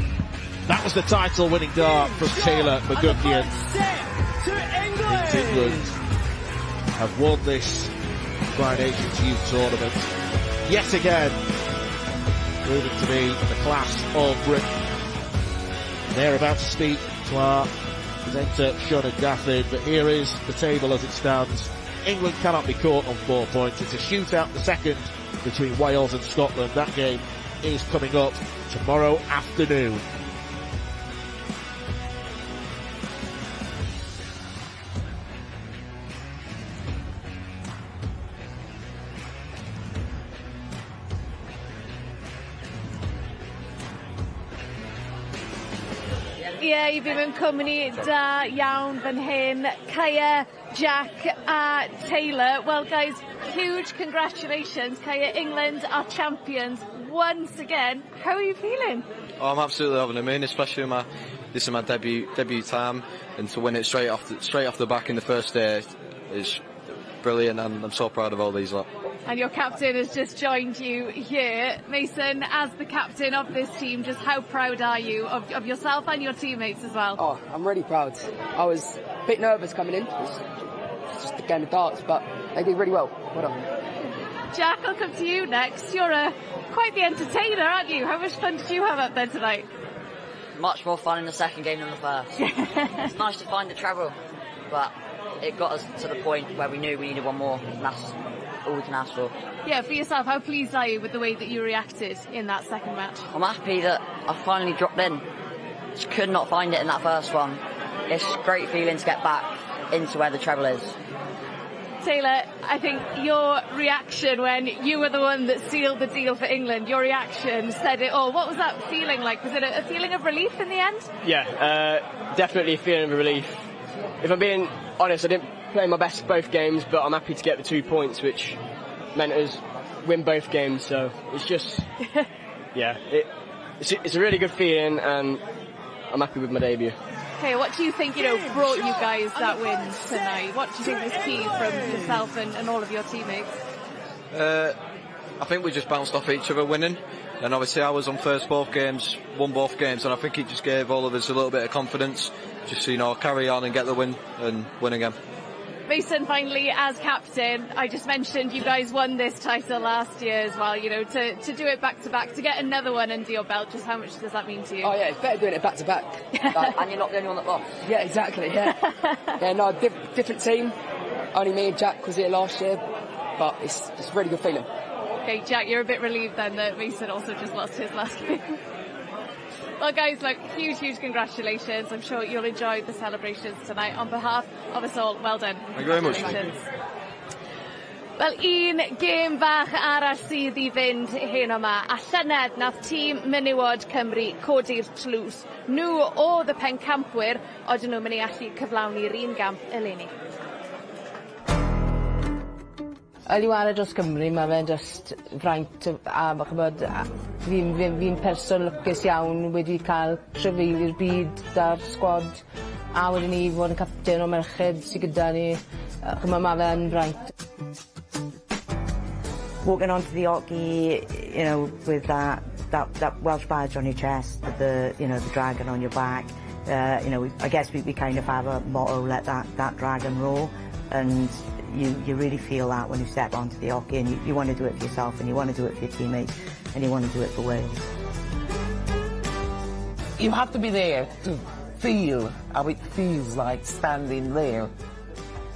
That was the title-winning dart from Taylor McGuckian. England have won this Tri Nations Youth Tournament yet again, proving to be the class of Britain. They're about to speak to our presenter Shona Gaffin, but here is the table as it stands. England cannot be caught on 4 points. It's a shootout, the second between Wales and Scotland. That game is coming up tomorrow afternoon. Ie, I fi mewn cwmni da iawn fan hyn. Kaya, Jack a Taylor. Well, guys, huge congratulations. Kaya, England are champions once again. How are you feeling? Oh, I'm absolutely loving it, man, especially this is my debut time, and to win it straight off the back in the first day is brilliant, and I'm so proud of all these lot. And your captain has just joined you here. Mason, as the captain of this team, just how proud are you of yourself and your teammates as well? Oh, I'm really proud. I was a bit nervous coming in. It's just a game of darts, but they did really well. Well done. Jack, I'll come to you next. You're quite the entertainer, aren't you? How much fun did you have up there tonight? Much more fun in the second game than the first. It's nice to find the treble, but it got us to the point where we knew we needed one more, and that's all we can ask for. Yeah, for yourself, how pleased are you with the way that you reacted in that second match? I'm happy that I finally dropped in. Just could not find it in that first one. It's a great feeling to get back into where the treble is. Taylor, I think your reaction when you were the one that sealed the deal for England, your reaction said it all. What was that feeling like? Was it a feeling of relief in the end? Yeah, definitely a feeling of relief. If I'm being honest, I didn't play my best both games, but I'm happy to get the 2 points, which meant us win both games. So it's just, yeah, it's a really good feeling, and I'm happy with my debut. Okay, what do you think, brought you guys that win tonight? What do you think was key from yourself and all of your teammates? I think we just bounced off each other winning, and obviously I was on first both games, won both games, and I think it just gave all of us a little bit of confidence, just carry on and get the win and win again. Mason, finally, as captain, I just mentioned you guys won this title last year as well, to do it back-to-back, to get another one under your belt, just how much does that mean to you? Oh yeah, it's better doing it back-to-back. And you're not the only one that lost. Yeah, exactly, yeah. Yeah, no, different team. Only me and Jack was here last year, but it's a really good feeling. Okay, Jack, you're a bit relieved then that Mason also just lost his last game. Well, guys, look, huge congratulations. I'm sure you'll enjoy the celebrations tonight. On behalf of us all, well done. Thank you very much. Wel, un gêm fach arall sydd I fynd heno yma, a llynedd nath tîm menywod Cymru codi'r tlws. Nhw oedd y pencampwyr, oedden nhw'n mynd I allu cyflawni'r un gamp eleni. Yli wara dros Cymru, mae fe'n just fraint a chybod, fi'n person lwcus iawn wedi cael trefeilu'r byd da'r sgwad a wedyn ni fod yn capten o merched sydd gyda ni. Mae fe'n fraint. Walking onto the hockey, you know, with that Welsh badge on your chest, with the dragon on your back. You know, I guess we kind of have a motto: let that dragon roar. And you really feel that when you step onto the hockey, and you want to do it for yourself, and you want to do it for your teammates, and you want to do it for Wales. You have to be there to feel how it feels like standing there,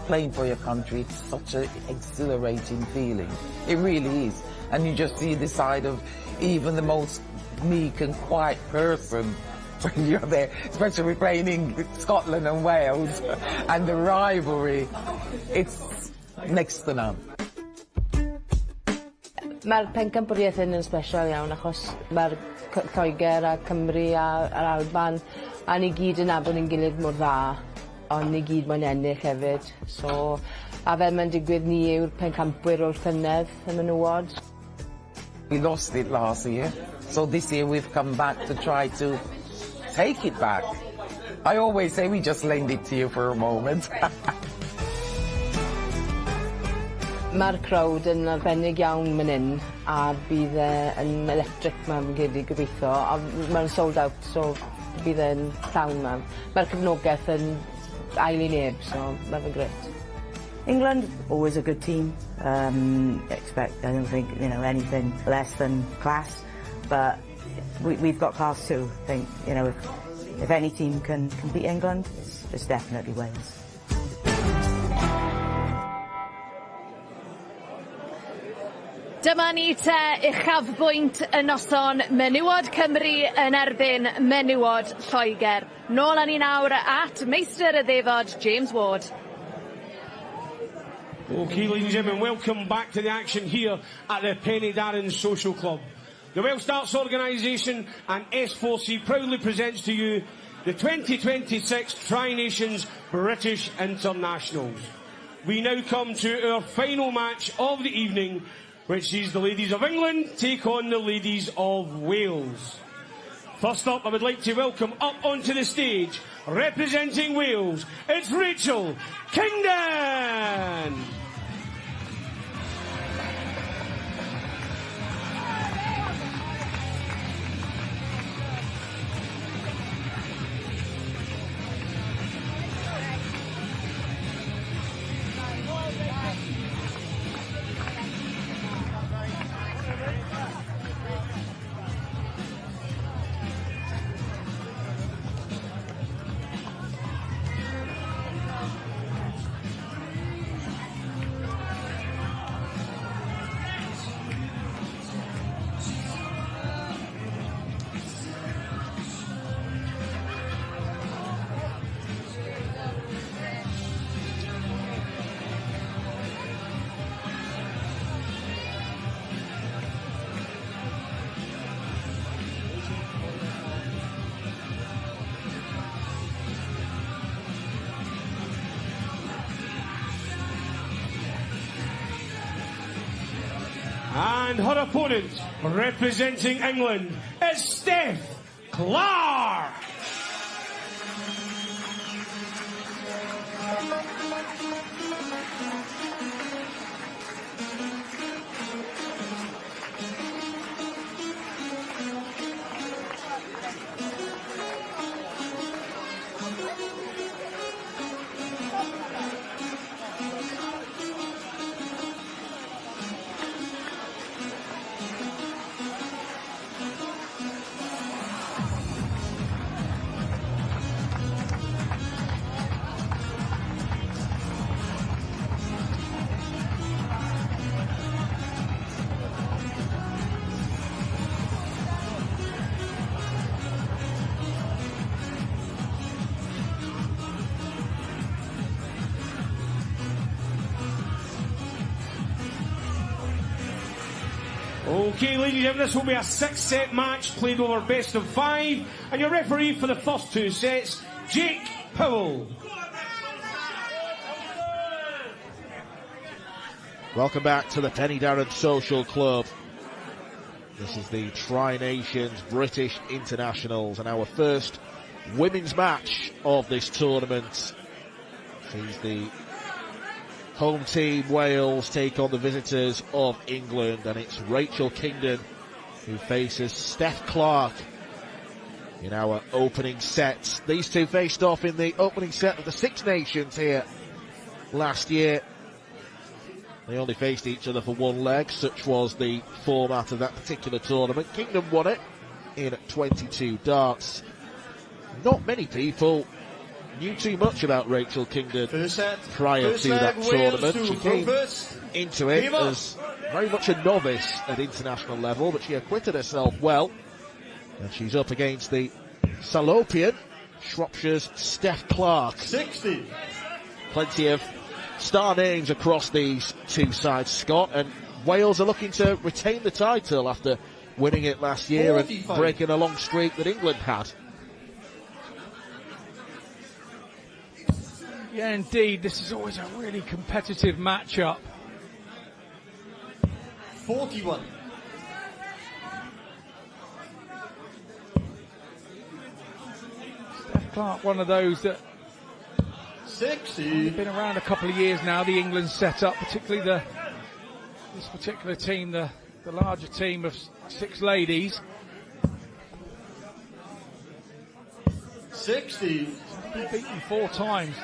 playing for your country. It's such an exhilarating feeling. It really is. And you just see the side of even the most meek and quiet person when you're there, especially playing in Scotland and Wales, and the rivalry. It's next to none. Mae'r Bencampwriaeth yn special iawn achos mae'r Lloegr a Cymru a'r Alban a ni gyd yn nabod yn gilydd mor dda, ond ni gyd mae'n ennill hefyd. So, a fel mae'n digwydd ni yw'r pencampwyr o'r llynedd yn menywod. We lost it last year, so this year we've come back to try to take it back. I always say we just lend it to you for a moment. Mae'r crowd yn arbennig iawn man hyn a bydd yn electric mae'n gyd i gobeithio a mae'n sold out, so bydd e'n llawn mae'n. Mae'r cefnogaeth yn ail i neb, so mae'n great. England, always a good team. I don't think, anything less than class, but we've got class too. I think, if any team can beat England, it's definitely Wales. Dyma ni te uchafbwynt y noson, menywod Cymru yn erbyn menywod Lloegr. Nôl â ni nawr at meistr y ddefod, James Ward. Okay, ladies and gentlemen, welcome back to the action here at the Prydain Social Club. The Welsh Darts Organisation and S4C proudly presents to you the 2026 Tri-Nations British Internationals. We now come to our final match of the evening, which sees the ladies of England take on the ladies of Wales. First up, I would like to welcome up onto the stage, representing Wales, it's Rachel Kingdon. And her opponent, representing England, is Steph Clark. Okay, ladies and gentlemen, this will be a 6-set match played over best of 5, and your referee for the first 2 sets, Jake Powell. Welcome back to the Penny Darren Social Club. This is the Tri-Nations British Internationals and our first women's match of this tournament. Sees the home team Wales take on the visitors of England, and it's Rachel Kingdon who faces Steph Clark in our opening set. These two faced off in the opening set of the Six Nations here last year. They only faced each other for one leg, such was the format of that particular tournament. Kingdom won it in 22 darts. Not many people knew too much about Rachel Kingdon prior to that tournament. She came into it as very much a novice at international level, but she acquitted herself well. And she's up against the Salopian, Shropshire's Steph Clark. 60. Plenty of star names across these two sides, Scott, and Wales are looking to retain the title after winning it last year 45. And breaking a long streak that England had. Yeah, indeed, this is always a really competitive matchup. 41. Steph Clark, one of those that 60. They've been around a couple of years now, the England setup, particularly this particular team, the larger team of 6 ladies. 60. Been beaten 4 times.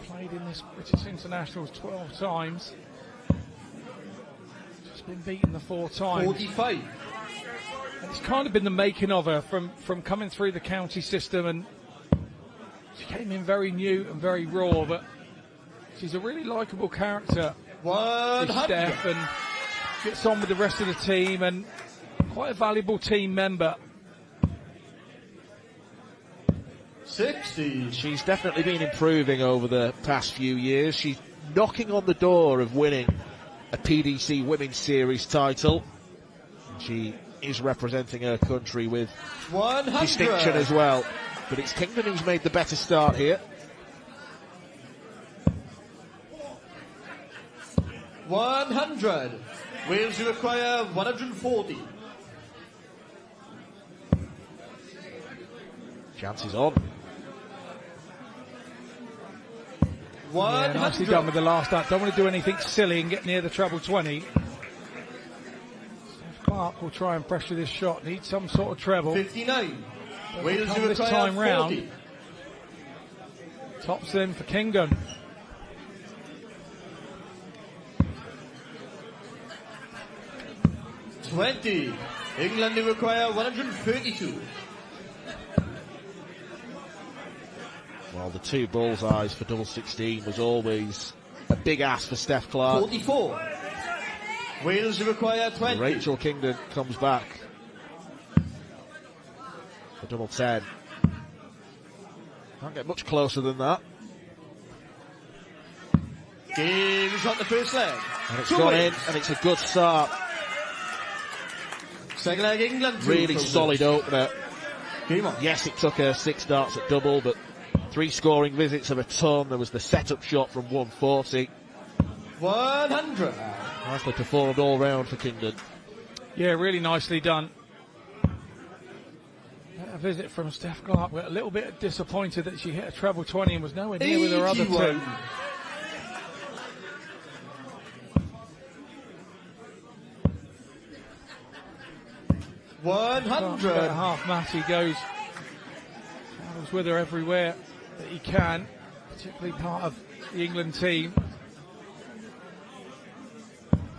Played in this British Internationals 12 times. Just been beaten the 4 times. 45. And it's kind of been the making of her from coming through the county system, and she came in very new and very raw, but she's a really likeable character. 100. Steph, and gets on with the rest of the team, and quite a valuable team member. 60. She's definitely been improving over the past few years. She's knocking on the door of winning a PDC Women's Series title. She is representing her country with 100. distinction as well. But it's Kingdon who's made the better start here. 100. Wales require 140. Chances on. 100. Yeah, nicely done with the last dart. Don't want to do anything silly and get near the treble 20. Steph Clark will try and pressure this shot. Needs some sort of treble. 59. Wales require this time 40. round. Tops in for Kingdon. $20. England require 132. Well, the 2 bullseyes for double 16 was always a big ask for Steph Clark. 44. Wales require 20. Rachel Kingdon comes back for double 10. Can't get much closer than that. Game shot the first leg. And it's gone in, and it's a good start. Second leg, England. Really solid opener. Game on. Yes, it took her 6 darts at double, but 3 scoring visits of a ton. There was the setup shot from 140. 100. Nicely performed all round for Kingdon. Yeah, really nicely done. A visit from Steph Clark. We're a little bit disappointed that she hit a treble 20 and was nowhere near with her other 2. Half Matty goes with her everywhere that he can, particularly part of the England team.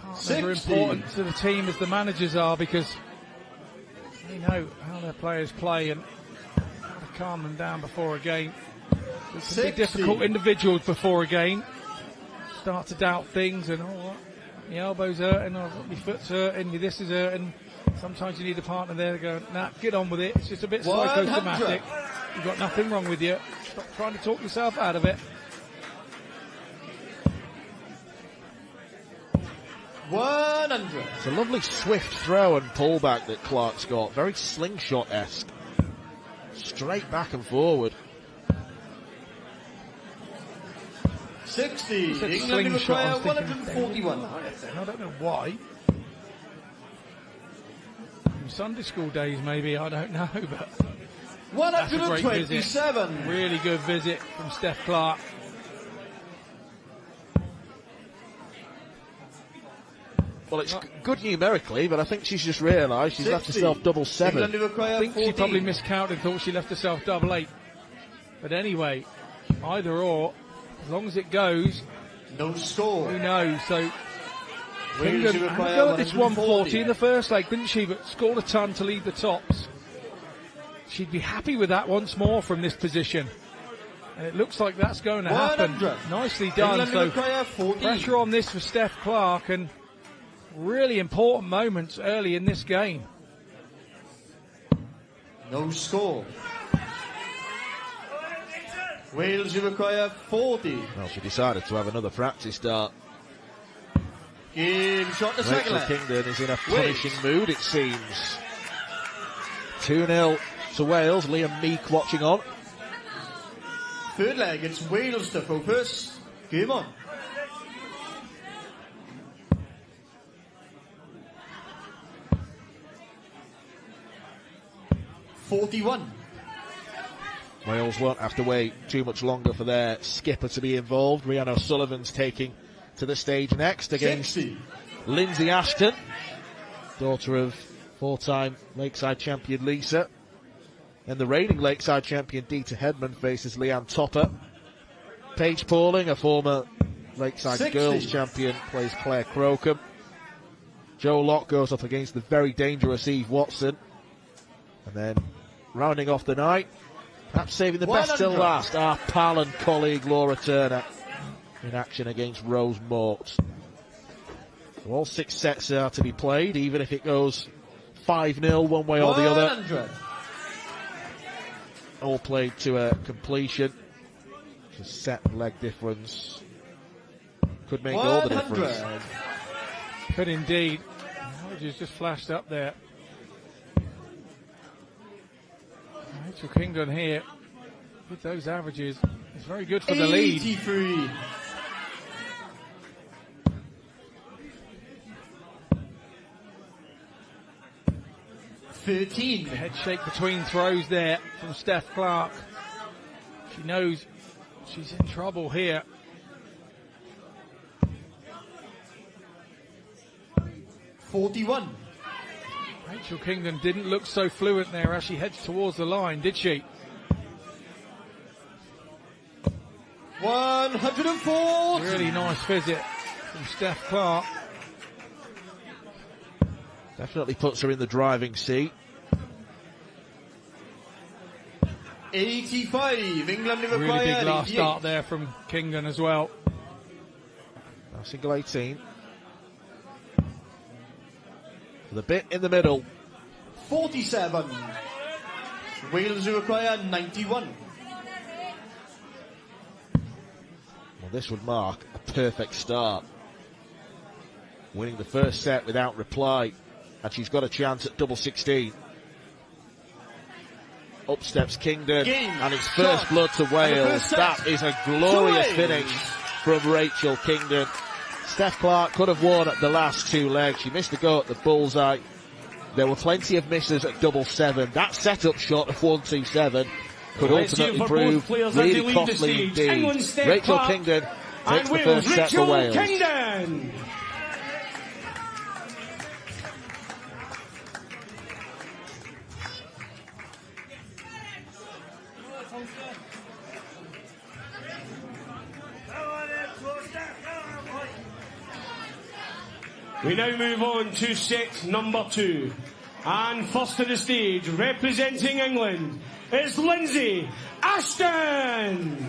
Partners are important to the team as the managers are, because they know how their players play and how to calm them down before a game. It can be difficult individuals before a game. Start to doubt things and, oh, my elbow's hurting, or my foot's hurting, my this is hurting. Sometimes you need a partner there to go, nah, get on with it. It's just a bit psychosomatic. You've got nothing wrong with you. Stop trying to talk yourself out of it. 100. It's a lovely swift throw and pullback that Clark's got. Very slingshot-esque. Straight back and forward. 60. Said England slingshot, I require was thinking, 141. I don't know why. From Sunday school days, maybe, I don't know, but that's a great visit. 127. Really good visit from Steph Clark. Well, it's good numerically, but I think she's just realised she's left herself double 7. I think she probably miscounted, thought she left herself double 8. But anyway, either or, as long as it goes, no score. Who knows? So Wales England had require to go at this 140 140 in the first leg, didn't she? But scored a ton to lead the tops. She'd be happy with that once more from this position. And it looks like that's going to happen. 100. Nicely done. England So require 40. pressure on this for Steph Clark, and really important moments early in this game. No score. Wales require 40. Well, she decided to have another practice start. Game shot to second Rachel leg. Kingdon is in a punishing mood, it seems. 2-0 to Wales. Liam Meek watching on. Third leg, it's Wales to focus. Game on. .41. Wales won't have to wait too much longer for their skipper to be involved. Rhiannon O'Sullivan's taking to the stage next against 60. Lindsay Ashton, daughter of 4-time Lakeside champion Lisa. And the reigning Lakeside champion Dita Hedman faces Leanne Topper. Paige Pauling, a former Lakeside 60. girls champion, plays Claire Crocombe. Joe Locke goes up against the very dangerous Eve Watson. And then rounding off the night, perhaps saving the best till 100. last, our pal and colleague Laura Turner in action against Rose Mort. So all 6 sets are to be played, even if it goes 5-0 one way or the other. 100. All played to a completion. Just set and leg difference could make all the 100. difference. Could indeed. Averages just flashed up there. Rachel Kingdon here with those averages. It's very good for the lead. 83. .13. Head shake between throws there from Steph Clark. She knows she's in trouble here. .41. Rachel Kingdon didn't look so fluent there as she heads towards the line, did she? 104. Really nice visit from Steph Clark. Definitely puts her in the driving seat. 85. England require Really big last 88. start there from Kingdon as well. Now single 18. For the bit in the middle. 47. Wales require 91. Well, this would mark a perfect start. Winning the first set without reply. And she's got a chance at double 16. Up steps Kingdon. Game And it's first shot. blood to Wales. first set. That is a glorious To Wales. finish from Rachel Kingdon. Steph Clark could have won at the last 2 legs. She missed a go at the bullseye. There were plenty of misses at double 7. That setup shot of 1-2-7 could Let's see ultimately for both prove players as they really leave the costly stage. indeed. England, Steph Rachel Clark Kingdon and takes the Wales, first set for Rachel Wales. Kingdon. We now move on to set number 2. And first to the stage, representing England, is Lindsay Ashton.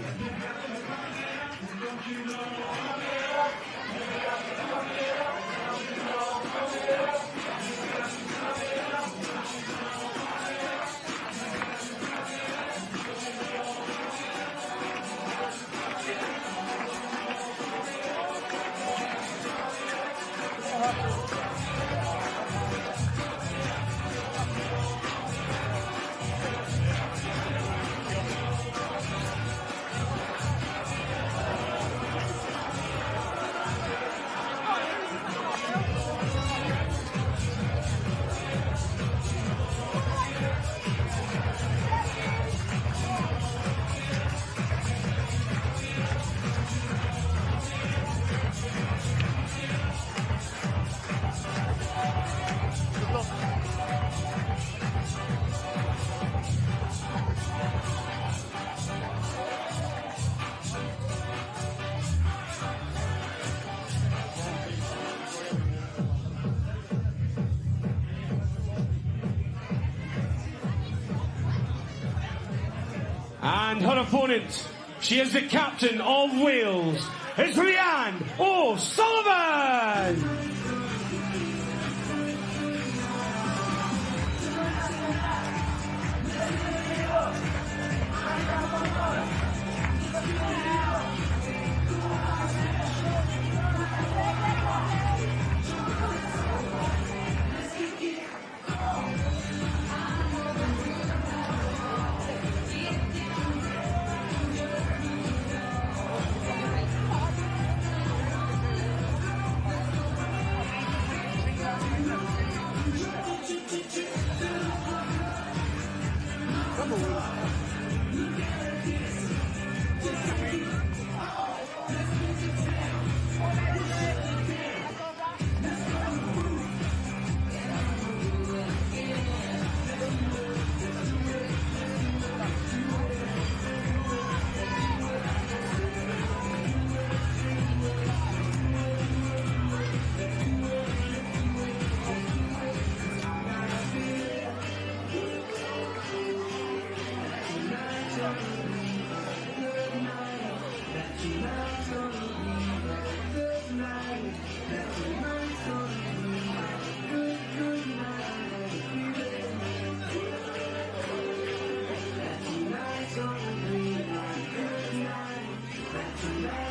And her opponent, she is the captain of Wales. It's Prydain O'Sullivan!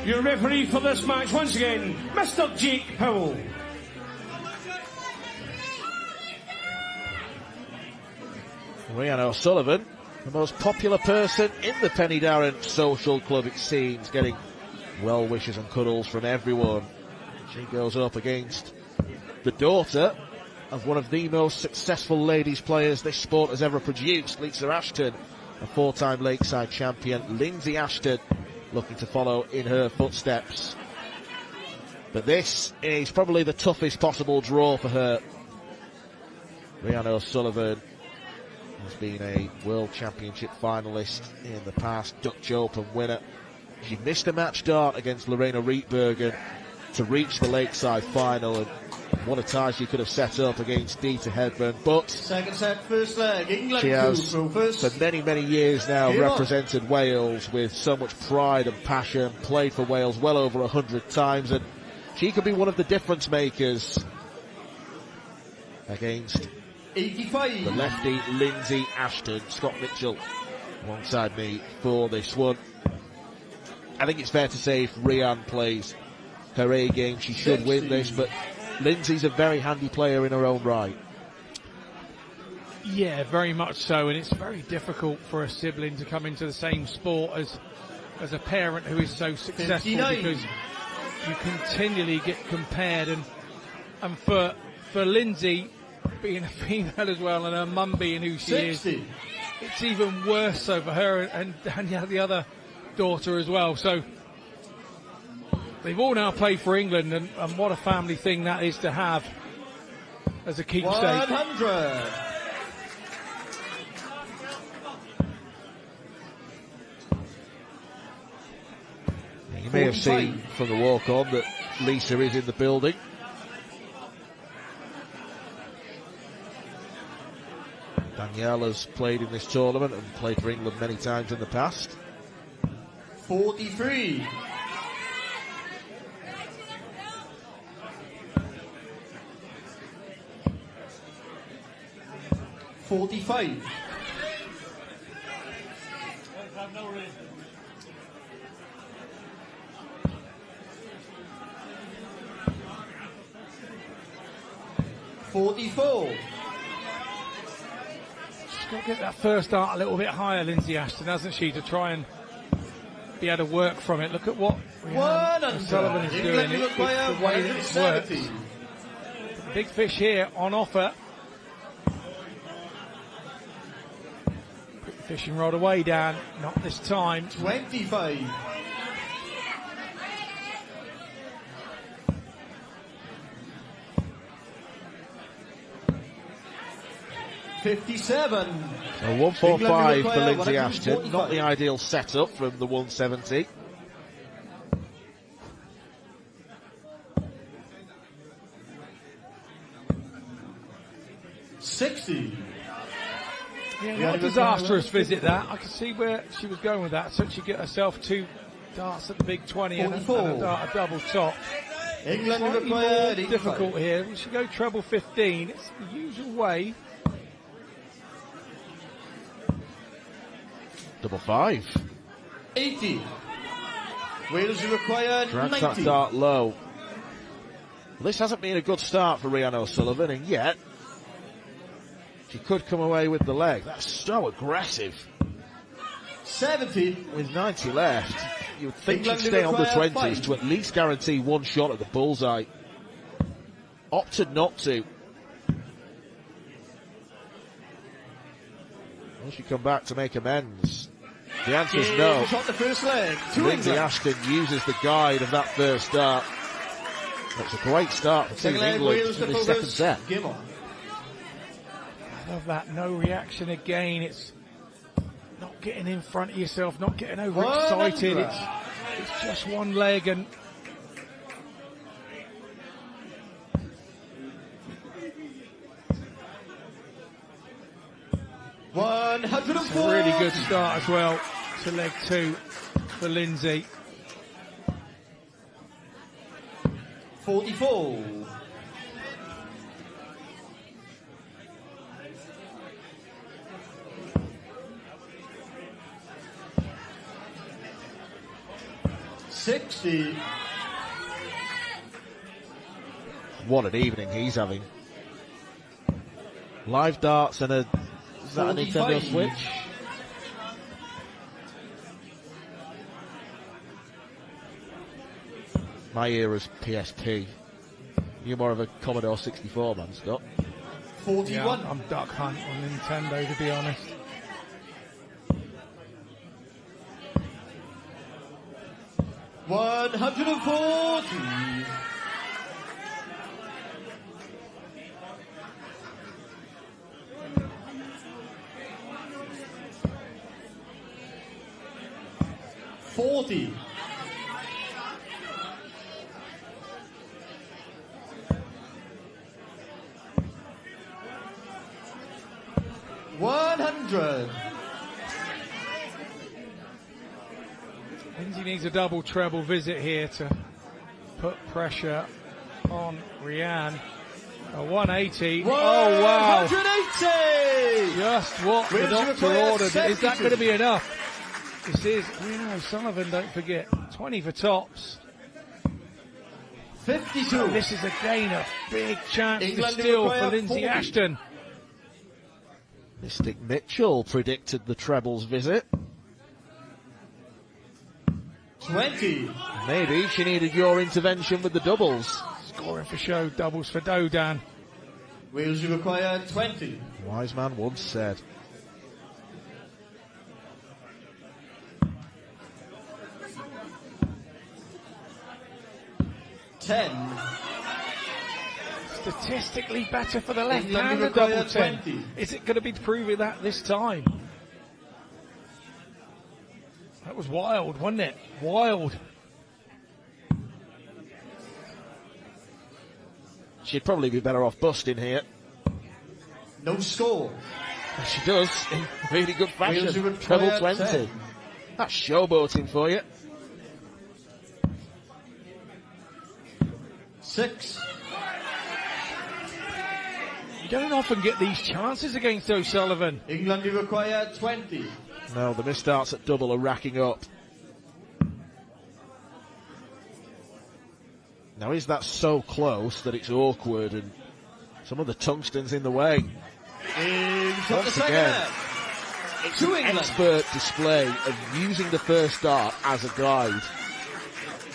Your referee for this match, once again, Mr. Jake Powell. Prydain O'Sullivan, the most popular person in the Prydain social club, it seems, getting well wishes and cuddles from everyone. She goes up against the daughter of one of the most successful ladies players this sport has ever produced, Lisa Ashton, a four-time Lakeside champion, Lindsay Ashton, looking to follow in her footsteps. But this is probably the toughest possible draw for her. Prydain O'Sullivan has been a World Championship finalist in the past, Dutch Open winner. She missed a match start against Lorena Rietbergen to reach the Lakeside final, and what a tie she could have set up against Dieter Hedman. But second set, first leg, England she has, for many, many years now, represented Wales with so much pride and passion, played for Wales well over 100 times, and she could be one of the difference makers against 85. the lefty Lindsay Ashton. Scott Mitchell alongside me for this one. I think it's fair to say if Prydain plays her A game, she should win this, but Lindsay's a very handy player in her own right. Yeah, very much so, and it's very difficult for a sibling to come into the same sport as a parent who is so successful 59. Because you continually get compared, and for Lindsay being a female as well and her mum being who she 60. is, it's even worse so for her and the other daughter as well. So they've all now played for England, and what a family thing that is to have as a keepsake. 100. You may have seen from the walk-on that Lisa is in the building. Danielle has played in this tournament and played for England many times in the past. 43. $45. $44. She's got to get that first dart a little bit higher, Lindsay Ashton, hasn't she, to try and be able to work from it. Look at what O'Sullivan is doing. It's the way that it works. The big fish here on offer. Put the fishing rod away, Dan. Not this time. 25. $57. A 145 for Lindsay Ashton. Not the ideal setup from the 170. Yeah, Yeah, not a disastrous visit that. I can see where she was going with that. So she get herself 2 darts at the big 20 and a dart a double top. England Slightly require more difficult here. We should go treble 15. It's the usual way. Double 5. 80. Wales require Drags 90. that dart low. Well, this hasn't been a good start for Rhiannon O'Sullivan, and yet she could come away with the leg. That's so aggressive. 70. With 90 left, you would think England she'd stay on the require 20s 5. to at least guarantee one shot at the bullseye. Opted not to. Will she come back to make amends? The answer is no. Shot the first leg. To Lindsay England. Ashton uses the guide of that first start. That's a great start for Team Second leg, England Wales in to the second focus. set. Game on. I love that. No reaction again. It's not getting in front of yourself, not getting overexcited. 100. It's just one leg and it's 104. a really good start as well to leg 2 for Lindsay. 44. $60. What an evening he's having. Live darts and a... Is that a Nintendo 45. Switch? My era's PSP. You're more of a Commodore 64 man, Scott. 41. Yeah, I'm Duck Hunt on Nintendo, to be honest. $140. $40. $100. Lindsay needs a double treble visit here to put pressure on Rhiannon. A 180. Oh wow! 180. Just what the Wales doctor require ordered. Is that 72. going to be enough? This is Rhiannon O'Sullivan, don't forget. 20 for tops. 52. This is again a big chance England to steal require for Lindsay 40. Ashton. Mystic Mitchell predicted the trebles visit. 20. Maybe she needed your intervention with the doubles. Scoring for show, doubles for Dodan. Wales require 20. Wise man once said. $10. Statistically better for the England left-hander require double 10. 20. Is it going to be proving that this time? That was wild, wasn't it? Wild. She'd probably be better off busting here. No score. She does, in really good Wales fashion. require Treble 20. 10. That's showboating for you. 6. You don't often get these chances against O'Sullivan. England require 20. No, the missed darts at double are racking up. Now, is that so close that it's awkward and some of the tungsten's in the way? Into the Once second again, half. it's To an England. expert display of using the first dart as a guide.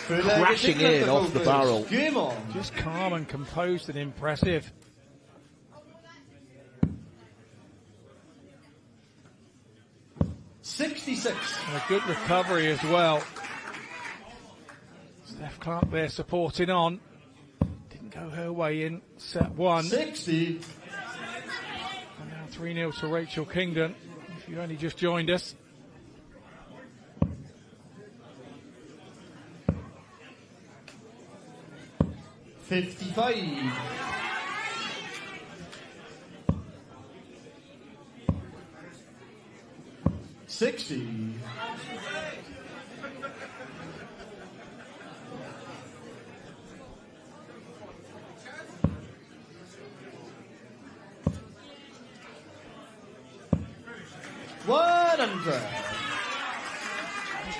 Third leg is Crashing England in to off the focus. barrel. Game on. Just calm and composed and impressive. $66. And a good recovery as well. Steph Clark there supporting on. Didn't go her way in set 1. 60. And now 3-0 to Rachel Kingdon, if you only just joined us. $55. 60.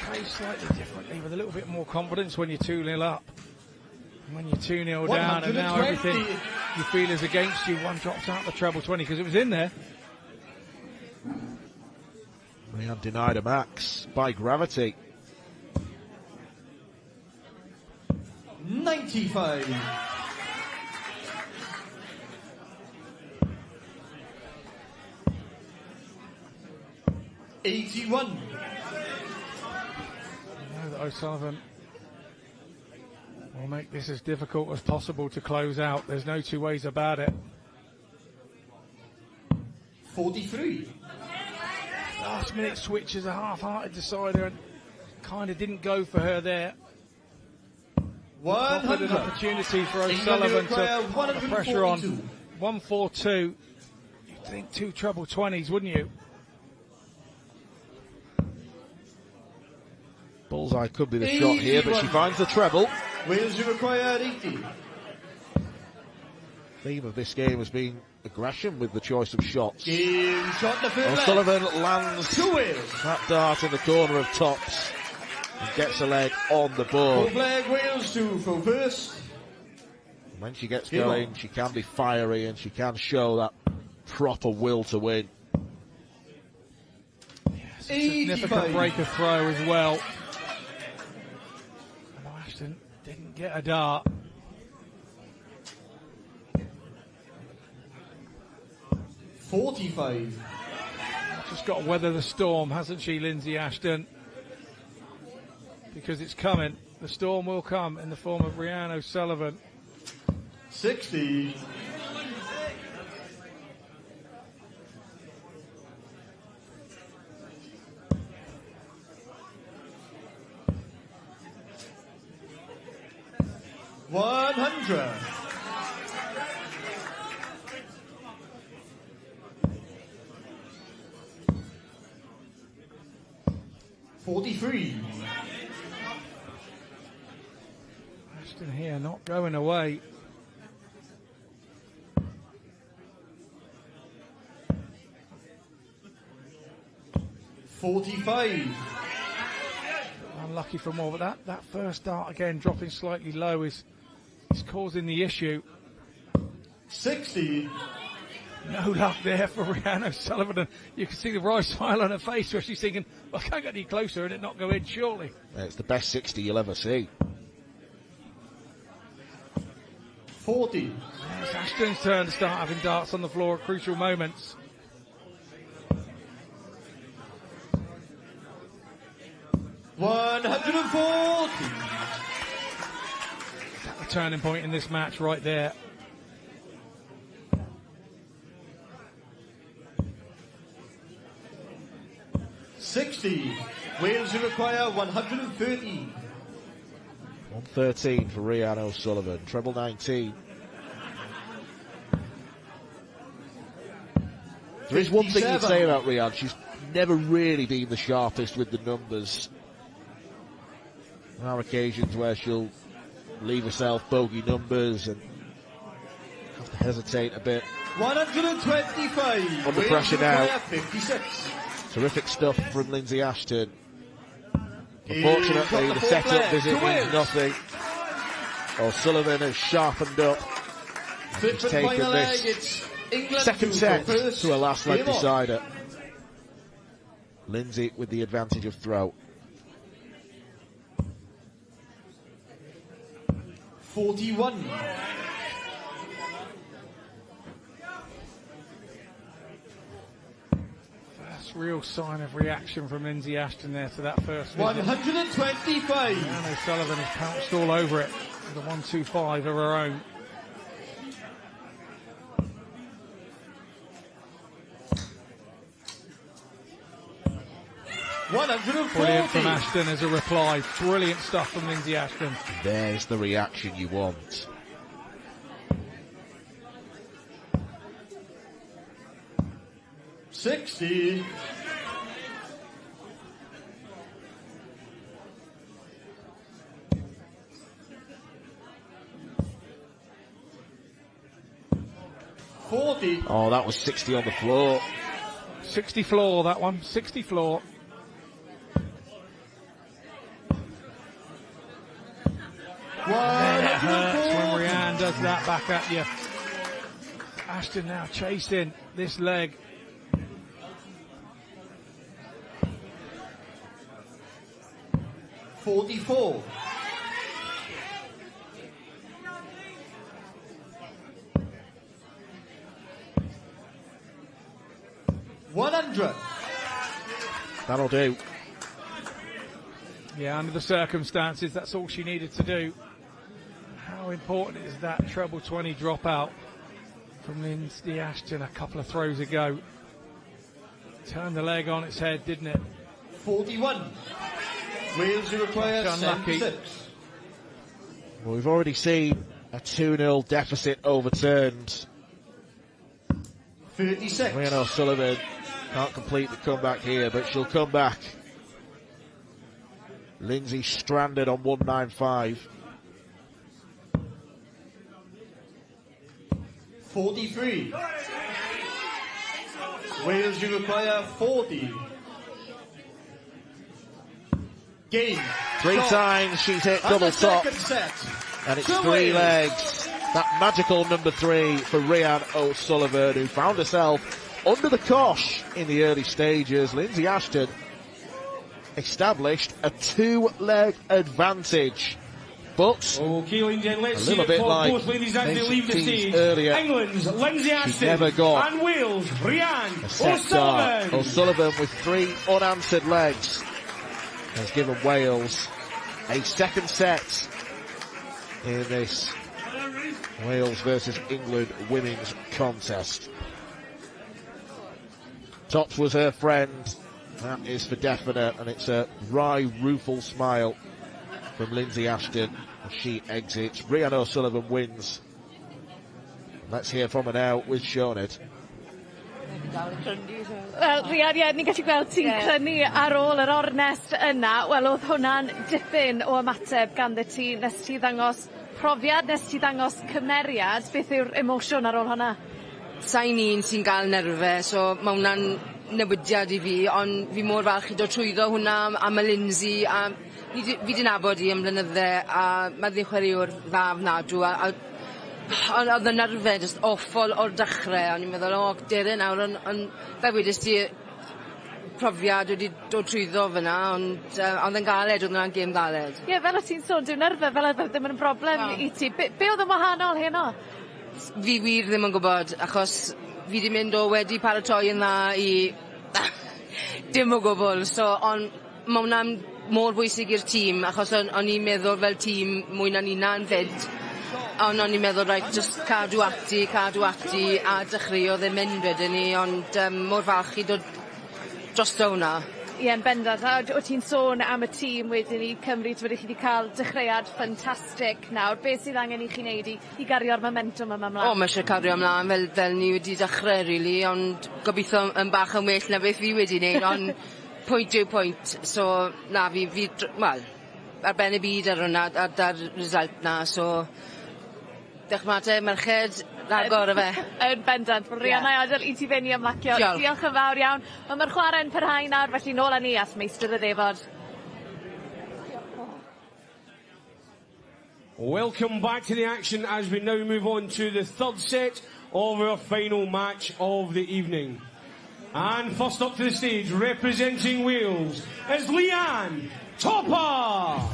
Play slightly differently with a little bit more confidence when you're 2-0 up. And when you're 2-0 down and now everything you feel is against you, one drops out the treble 20 because it was in there. Ryan denied a max by gravity. 95. $81. I know that O'Sullivan will make this as difficult as possible to close out. There's no two ways about it. 43. Last minute switch is a half-hearted decider and kind of didn't go for her there. Offered an opportunity for O'Sullivan to put the pressure on. 142. You'd think 2 treble 20s, wouldn't you? Bullseye could be the shot here, but she finds the treble. Wales, you require 80. Theme of this game has been aggression with the choice of shots. Game shot the first. O'Sullivan lands that dart in the corner of tops and gets a leg on the board. Flag Wales to throw first. When she gets going, she can be fiery and she can show that proper will to win. Yes, significant break of throw as well. Ashton didn't get a dart. $45. Just got to weather the storm, hasn't she, Lindsay Ashton? Because it's coming. The storm will come in the form of Ryan O'Sullivan. 60. $100. $43. Ashton here not going away. $45. Unlucky for more, but that first dart again dropping slightly low is causing the issue. 60. No luck there for Ryan O'Sullivan, and you can see the right smile on her face where she's thinking, well, I can't get any closer and it not go in, surely. It's the best 60 you'll ever see. 40. It's Ashton's turn to start having darts on the floor at crucial moments. $140. The turning point in this match right there. $60. Wales who require 130. 113 for Ryan O'Sullivan. Treble 19. There is one thing you'd say about Ryan. She's never really been the sharpest with the numbers. There are occasions where she'll leave herself bogey numbers and have to hesitate a bit. 125. Under pressure now. 56. Terrific stuff from Lindsay Ashton. Unfortunately, the setup visit means nothing. O'Sullivan has sharpened up. She's taken this second set to a last leg decider. Lindsay with the advantage of throw. 41. First real sign of reaction from Lindsay Ashton there to that first visit. 125. Ryan O'Sullivan has pounced all over it with a 125 of her own. Brilliant from Ashton as a reply. Brilliant stuff from Lindsay Ashton. There's the reaction you want. $60. 40. Oh, that was 60 on the floor. 60 floor, that one. 60 floor. It hurts when Rhian does that back at you. Ashton now chasing this leg. $44. $100. That'll do. Yeah, under the circumstances, that's all she needed to do. How important is that treble 20 dropout from Lindsay Ashton a couple of throws ago? Turned the leg on its head, didn't it? 41. Wales require unlucky. 76. Well, we've already seen a 2-0 deficit overturned. 36. Rhian O'Sullivan can't complete the comeback here, but she'll come back. Lindsay stranded on 195. 43. Wales require 40. Game. Three times she's hit double top. And it's 3 legs. That magical number 3 for Rhian O'Sullivan, who found herself under the cosh in the early stages. Lindsay Ashton established a 2-leg advantage. But a little bit like earlier, England's Lindsay Ashton she never got and Wales' Rhian a set start. O'Sullivan. O'Sullivan with 3 unanswered legs has given Wales a second set in this Wales versus England women's contest. Tops was her friend, that is for definite, and it's a wry, rueful smile from Lindsay Ashton as she exits. Rhian O'Sullivan wins. Let's hear from her now with Sioned. Wel, Rhian, ie, ni'n gallu gweld ti'n crynu ar ôl yr ornest yna. Wel, oedd hwnna'n dipyn o ymateb ganddo ti. Nes ti ddangos profiad, nes ti ddangos cymeriad. Beth yw'r emosiwn ar ôl hwnna? Sa'n un sy'n gael nerfe, so mae hwnna'n newidiad i fi, ond fi mor falch i dod trwyddo hwnna am y Lindsay, a fi di nabod i am blynydde, a mae ddi chwaraewr dda fnadw, a oedd y nerfe just awful o'r dechrau, a ni'n meddwl, o, dere nawr, ond fe wedys ti profiad wedi dod trwyddo fyna, ond oedd yn galed, oedd yna'n gêm galed. Ie, fel o ti'n sôn, dwi'n nerfe, fel oedd ddim yn broblem i ti. Be oedd yn wahanol heno? Fi wir ddim yn gwybod, achos fi di mynd o wedi paratoi yn dda i dim o gwbl, so ond mae hwnna'n mor bwysig i'r tîm, achos o'n i'n meddwl fel tîm mwy na'n una'n fyd, ond o'n i'n meddwl, rhaid, just cadw ati, a dechreuodd e'n mynd wedyn ni, ond mor falch i dod drosto hwnna. Ie, yn bendant. A o ti'n sôn am y tîm wedyn ni Cymru, ti'n wedi chi wedi cael dechreuad ffantastig nawr. Beth sydd angen i chi wneud i gario'r momentum yma ymlaen? O, mae eisiau cario ymlaen fel ni wedi dechrau, really, ond gobeithio yn bach yn well na beth fi wedi wneud, ond pwynt yw pwynt. So, na, wel, ar ben y byd ar hwnna, ar result na, so, dechrau merched, ragor o fe. Yn bendant, Rhian a'i adael i ti fyny ymlacio. Diolch yn fawr iawn. Mae'r chwarae'n parhau nawr, felly nôl â ni at meistr y ddefod. Welcome back to the action as we now move on to the third set of our final match of the evening. And first up to the stage, representing Wales, is Leanne Topper.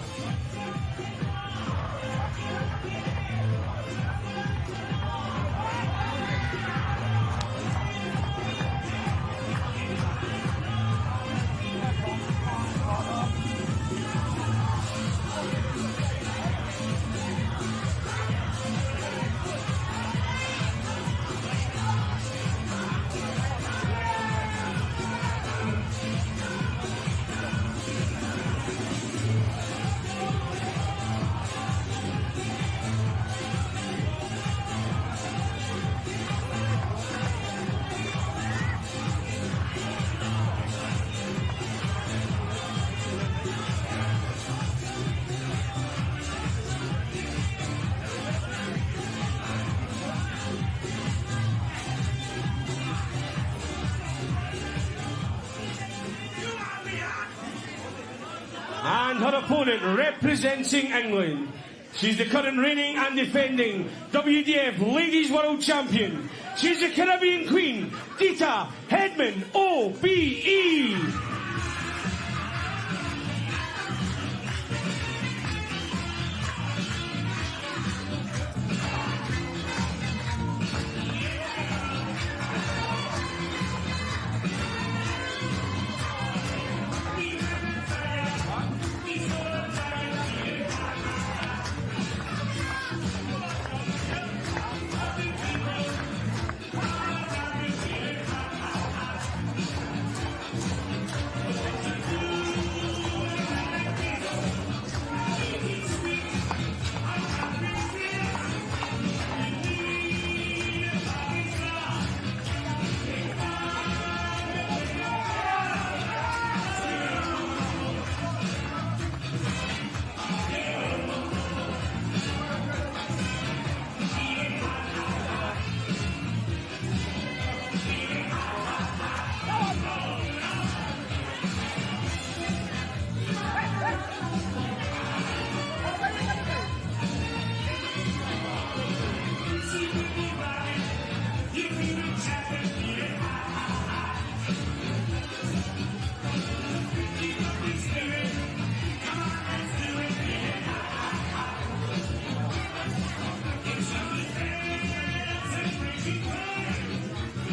And her opponent representing England. She's the current reigning and defending WDF Ladies World Champion. She's the Caribbean Queen, Dita Hedman, OBE.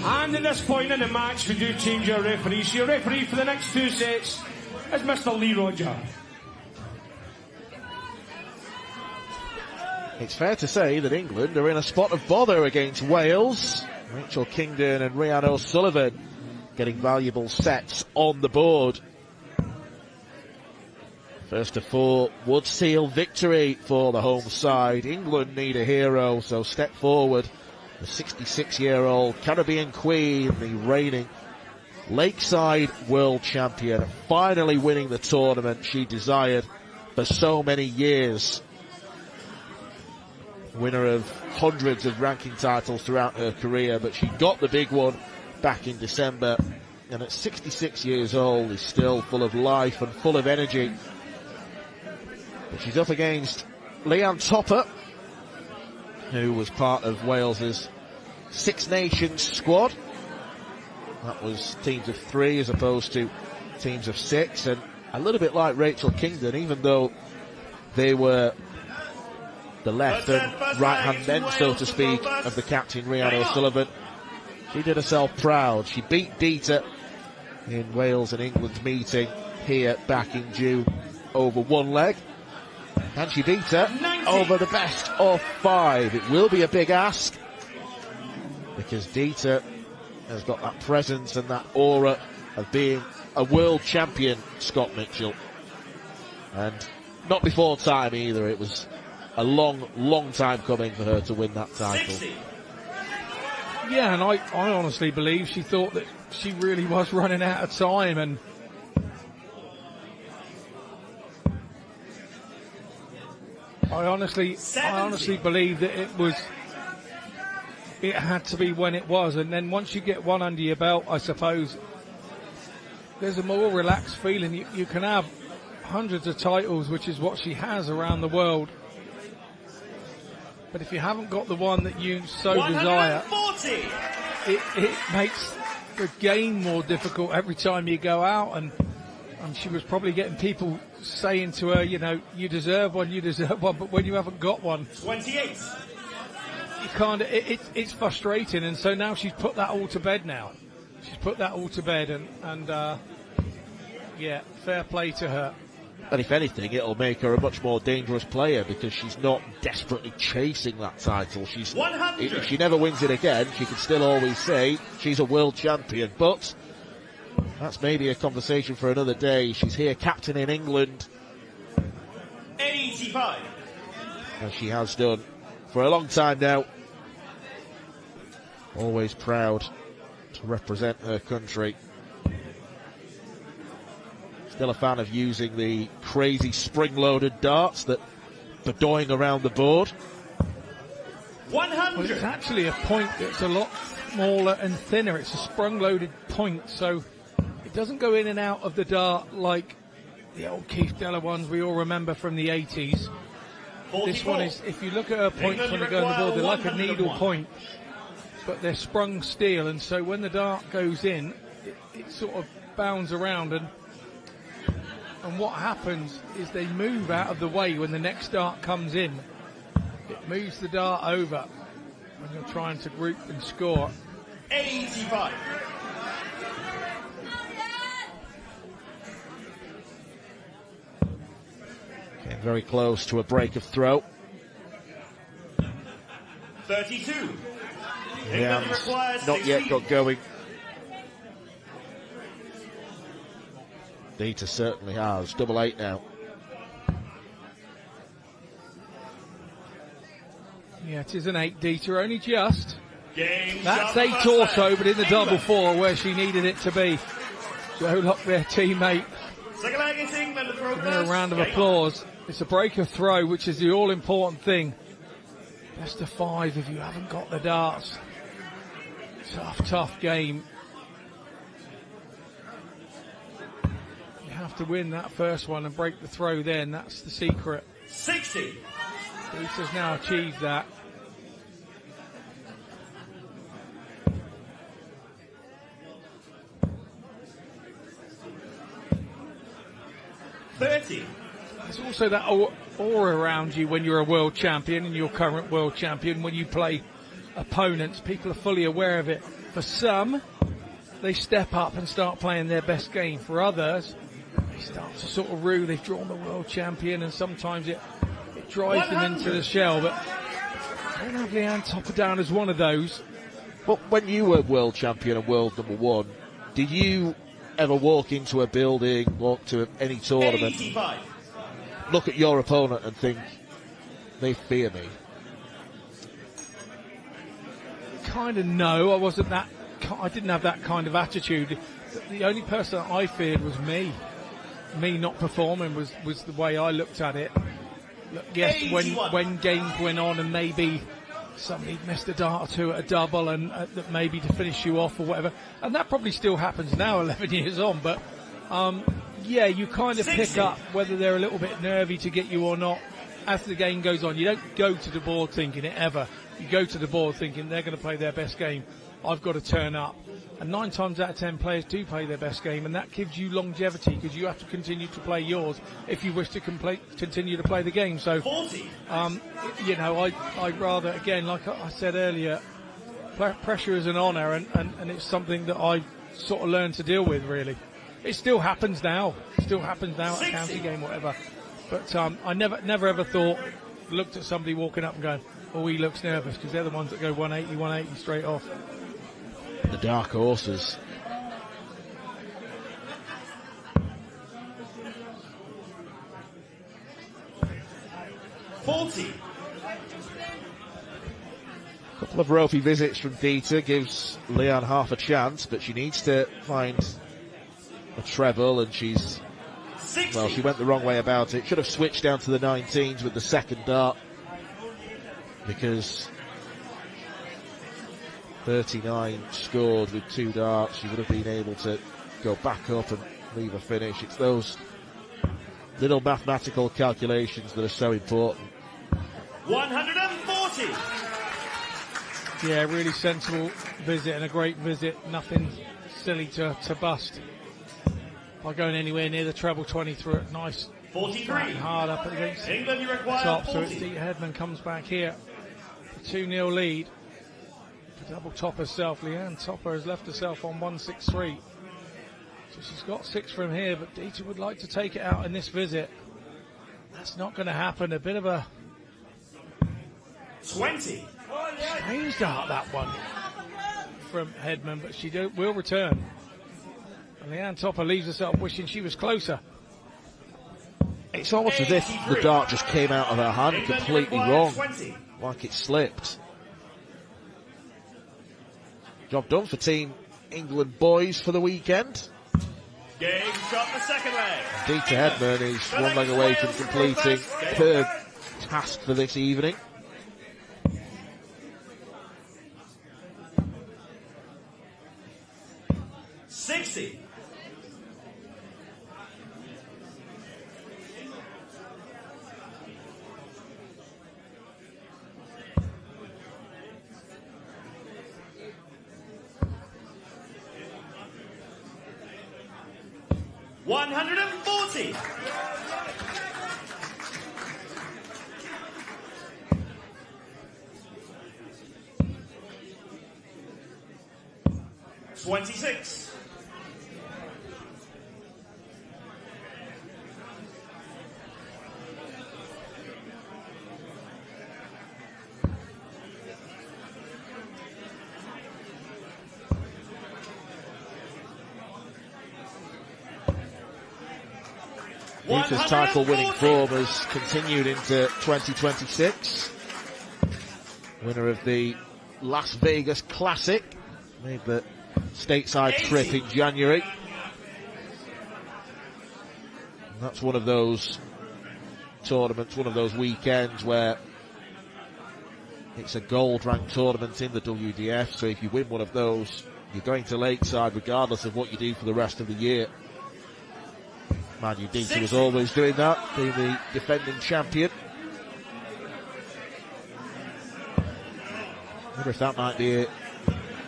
And at this point in the match, we do change our referee. So your referee for the next 2 sets is Mr. Lee Roger. It's fair to say that England are in a spot of bother against Wales. Rachel Kingdon and Rhiannon O'Sullivan getting valuable sets on the board. First of 4 would seal victory for the home side. England need a hero, so step forward. The 66-year-old Caribbean Queen, the reigning Lakeside World Champion, finally winning the tournament she desired for so many years. Winner of hundreds of ranking titles throughout her career, but she got the big one back in December, and at 66 years old is still full of life and full of energy. But she's up against Leanne Topper, who was part of Wales's Six Nations squad. That was teams of 3 as opposed to teams of 6, and a little bit like Rachel Kingdon, even though they were the left and right hand men, so to speak, of the captain Rhiannon O'Sullivan, she did herself proud. She beat Dita in Wales and England's meeting here back in June over 1 leg. And she beat her over the best of 5. It will be a big ask, because Dita has got that presence and that aura of being a world champion, Scott Mitchell. And not before time either. It was a long, long time coming for her to win that title. 60. Yeah, and I honestly believe she thought that she really was running out of time, and I honestly believe that it had to be when it was. And then once you get one under your belt, I suppose there's a more relaxed feeling. You can have hundreds of titles, which is what she has around the world, but if you haven't got the one that you so desire, it makes the game more difficult every time you go out. And she was probably getting people saying to her, you know, you deserve one, but when you haven't got one, 28. You can't. It's frustrating, and so now she's put that all to bed. And yeah, fair play to her. And if anything, it'll make her a much more dangerous player, because she's not desperately chasing that title. If she never wins it again, she can still always say she's a world champion. But that's maybe a conversation for another day. She's here captaining England, 85, as she has done for a long time now. Always proud to represent her country. Still a fan of using the crazy spring-loaded darts that bedoing around the board. 100. Well, it's actually a point that's a lot smaller and thinner. It's a sprung-loaded point, so it doesn't go in and out of the dart like the old Keith Della ones we all remember from the 80s. This one is, if you look at her points when they go on the board, they're like a needle point, but they're sprung steel, and so when the dart goes in, it sort of bounds around, and what happens is they move out of the way when the next dart comes in. It moves the dart over when you're trying to group and score. 85. Getting very close to a break of throw. 32. Leanne's not yet got going. Dita certainly has. 8-8 now. Yeah, it is an 8, Dita, only just. Game That's shot 8 or so, but in the double 4 where she needed it to be. Joe Lock, their teammate. Second leg is England. Give her a round of applause. It's a break of throw, which is the all-important thing. Best of 5 if you haven't got the darts. Tough game. You have to win that first one and break the throw then. That's the secret. 60. Dita's now achieved that. There's also that aura around you when you're a world champion and your current world champion. When you play opponents, people are fully aware of it. For some, they step up and start playing their best game. For others, they start to sort of rue they've drawn the world champion, and sometimes it drives them into the shell. But I don't have Leanne Topper down as one of those. But when you were world champion and world number 1, did you ever walk into a building, walk to any tournament, 85. look at your opponent and think, they fear me? Kind of no, I didn't have that kind of attitude. The only person I feared was me. Me not performing was the way I looked at it. Look, yes, when games went on and maybe somebody missed a dart or two at a double and maybe to finish you off or whatever, and that probably still happens now 11 years on, but yeah, you kind of pick up whether they're a little bit nervy to get you or not as the game goes on. You don't go to the board thinking it ever. You go to the board thinking they're going to play their best game. I've got to turn up. And 9 times out of 10 players do play their best game, and that gives you longevity because you have to continue to play yours if you wish to continue to play the game. So, you know, I'd rather, again, like I said earlier, pressure is an honour, and it's something that I sort of learned to deal with, really. It still happens now. At county game, whatever. But I never ever looked at somebody walking up and going, oh, he looks nervous, because they're the ones that go 180 straight off. The dark horses. $40. A couple of ropey visits from Dita gives Leanne half a chance, but she needs to find a treble, and she's, well, she went the wrong way about it. Should have switched down to the 19s with the second dart, because 39 scored with 2 darts. She would have been able to go back up and leave a finish. It's those little mathematical calculations that are so important. 140. Yeah, really sensible visit and a great visit. Nothing silly to bust by going anywhere near the treble 20 through it. Nice. 43. Hard up against England, you require top. 40. So it's Dita Hedman comes back here. 2-0 lead. Double top herself. Leanne Topper has left herself on 163. So she's got 6 from here, but Dita would like to take it out in this visit. That's not going to happen. A bit of a 20. strange dart, that one, from Hedman, but she will return. And Leanne Topper leaves herself wishing she was closer. It's almost as if the dart just came out of her hand completely wrong, like it slipped. Job done for Team England boys for the weekend. Game shot the second leg. Dita Hedman is one leg away from completing her task for this evening. 140. 26. 'Dita's title winning form has continued into 2026. Winner of the Las Vegas Classic, made the stateside trip in January. And that's one of those tournaments, one of those weekends where it's a gold ranked tournament in the WDF, so if you win one of those, you're going to Lakeside regardless of what you do for the rest of the year. Manu Dita was always doing that, being the defending champion. I wonder if that might be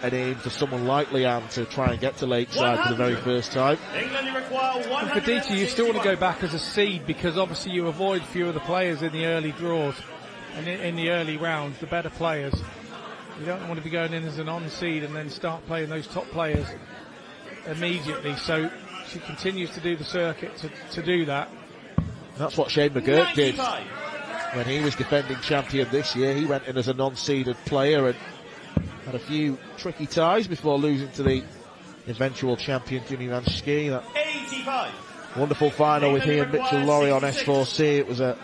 an aim for someone like Leanne to try and get to Lakeside for the very first time. And for Dita, you still want to go back as a seed, because obviously you avoid fewer of the players in the early draws and in the early rounds, the better players. You don't want to be going in as an on-seed and then start playing those top players immediately. So she continues to do the circuit to do that. That's what Shane McGurk did when he was defending champion this year. He went in as a non-seeded player and had a few tricky ties before losing to the eventual champion Jimmy Van Schie. That 85. wonderful final with he and Mitchell Laurie on S4C. It was a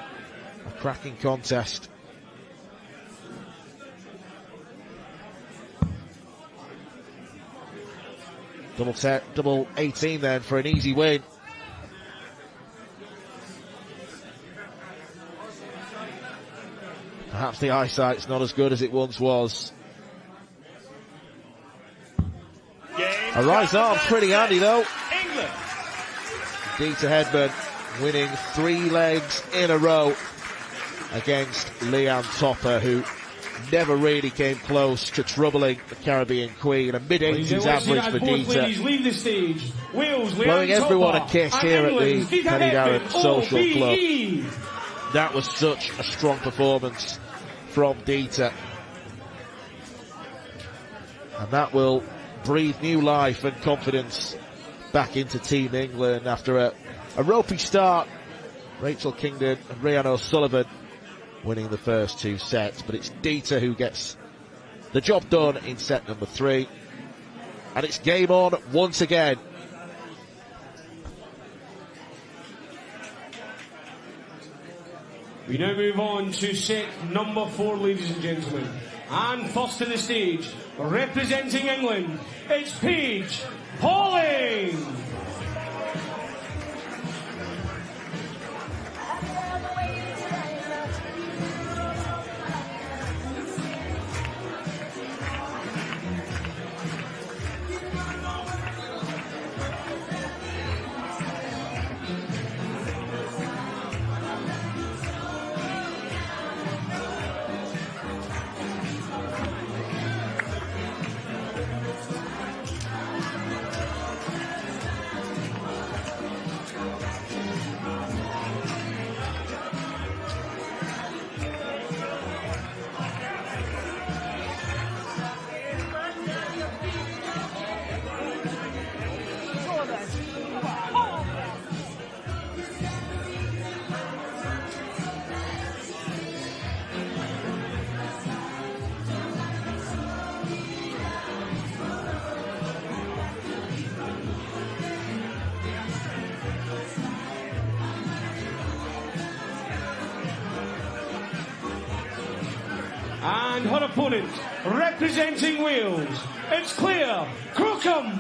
cracking contest. Double 18 then for an easy win. Perhaps the eyesight's not as good as it once was. A right arm, pretty handy though. England. Dita Hedman winning 3 legs in a row against Leanne Topper, who never really came close to troubling the Caribbean Queen. A mid-80s average for Dita. Blowing everyone a kiss here at the Penny Darren Social Club. That was such a strong performance from Dita. And that will breathe new life and confidence back into Team England after a ropey start. Rachel Kingdon and Rhiannon O'Sullivan winning the first 2 sets, but it's Dita who gets the job done in set number 3. And it's game on once again. We now move on to set number 4, ladies and gentlemen. And first to the stage, representing England, it's Paige Pauling. And her opponent, representing Wales, it's Claire Crookham.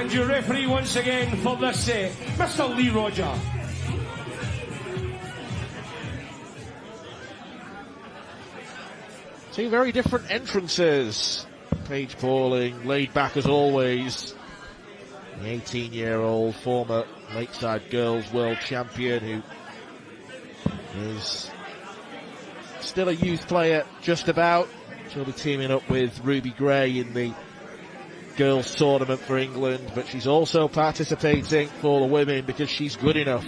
And your referee once again for this set, Mr. Lee Roger. Two very different entrances. Paige Pauling, laid back as always. The 18-year-old former Lakeside Girls World Champion who is still a youth player just about. She'll be teaming up with Ruby Gray in the girls tournament for England, but she's also participating for the women because she's good enough,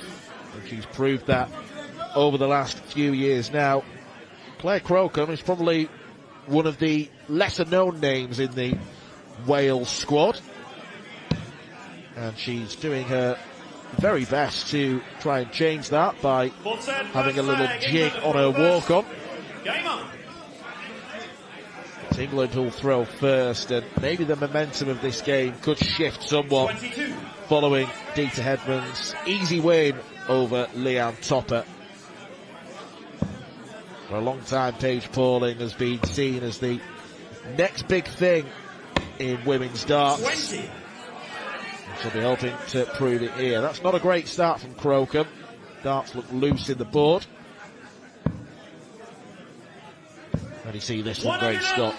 and she's proved that over the last few years now. Claire Crocombe is probably one of the lesser known names in the Wales squad, and she's doing her very best to try and change that by having a little jig on her walk-on. Game on. It's England who'll throw first, and maybe the momentum of this game could shift somewhat 22. following Dita Hedman's easy win over Leanne Topper. For a long time, Paige Pauling has been seen as the next big thing in women's darts. 20. She'll be hoping to prove it here. That's not a great start from Crocombe. Darts look loose in the board. And you see this one, great stop.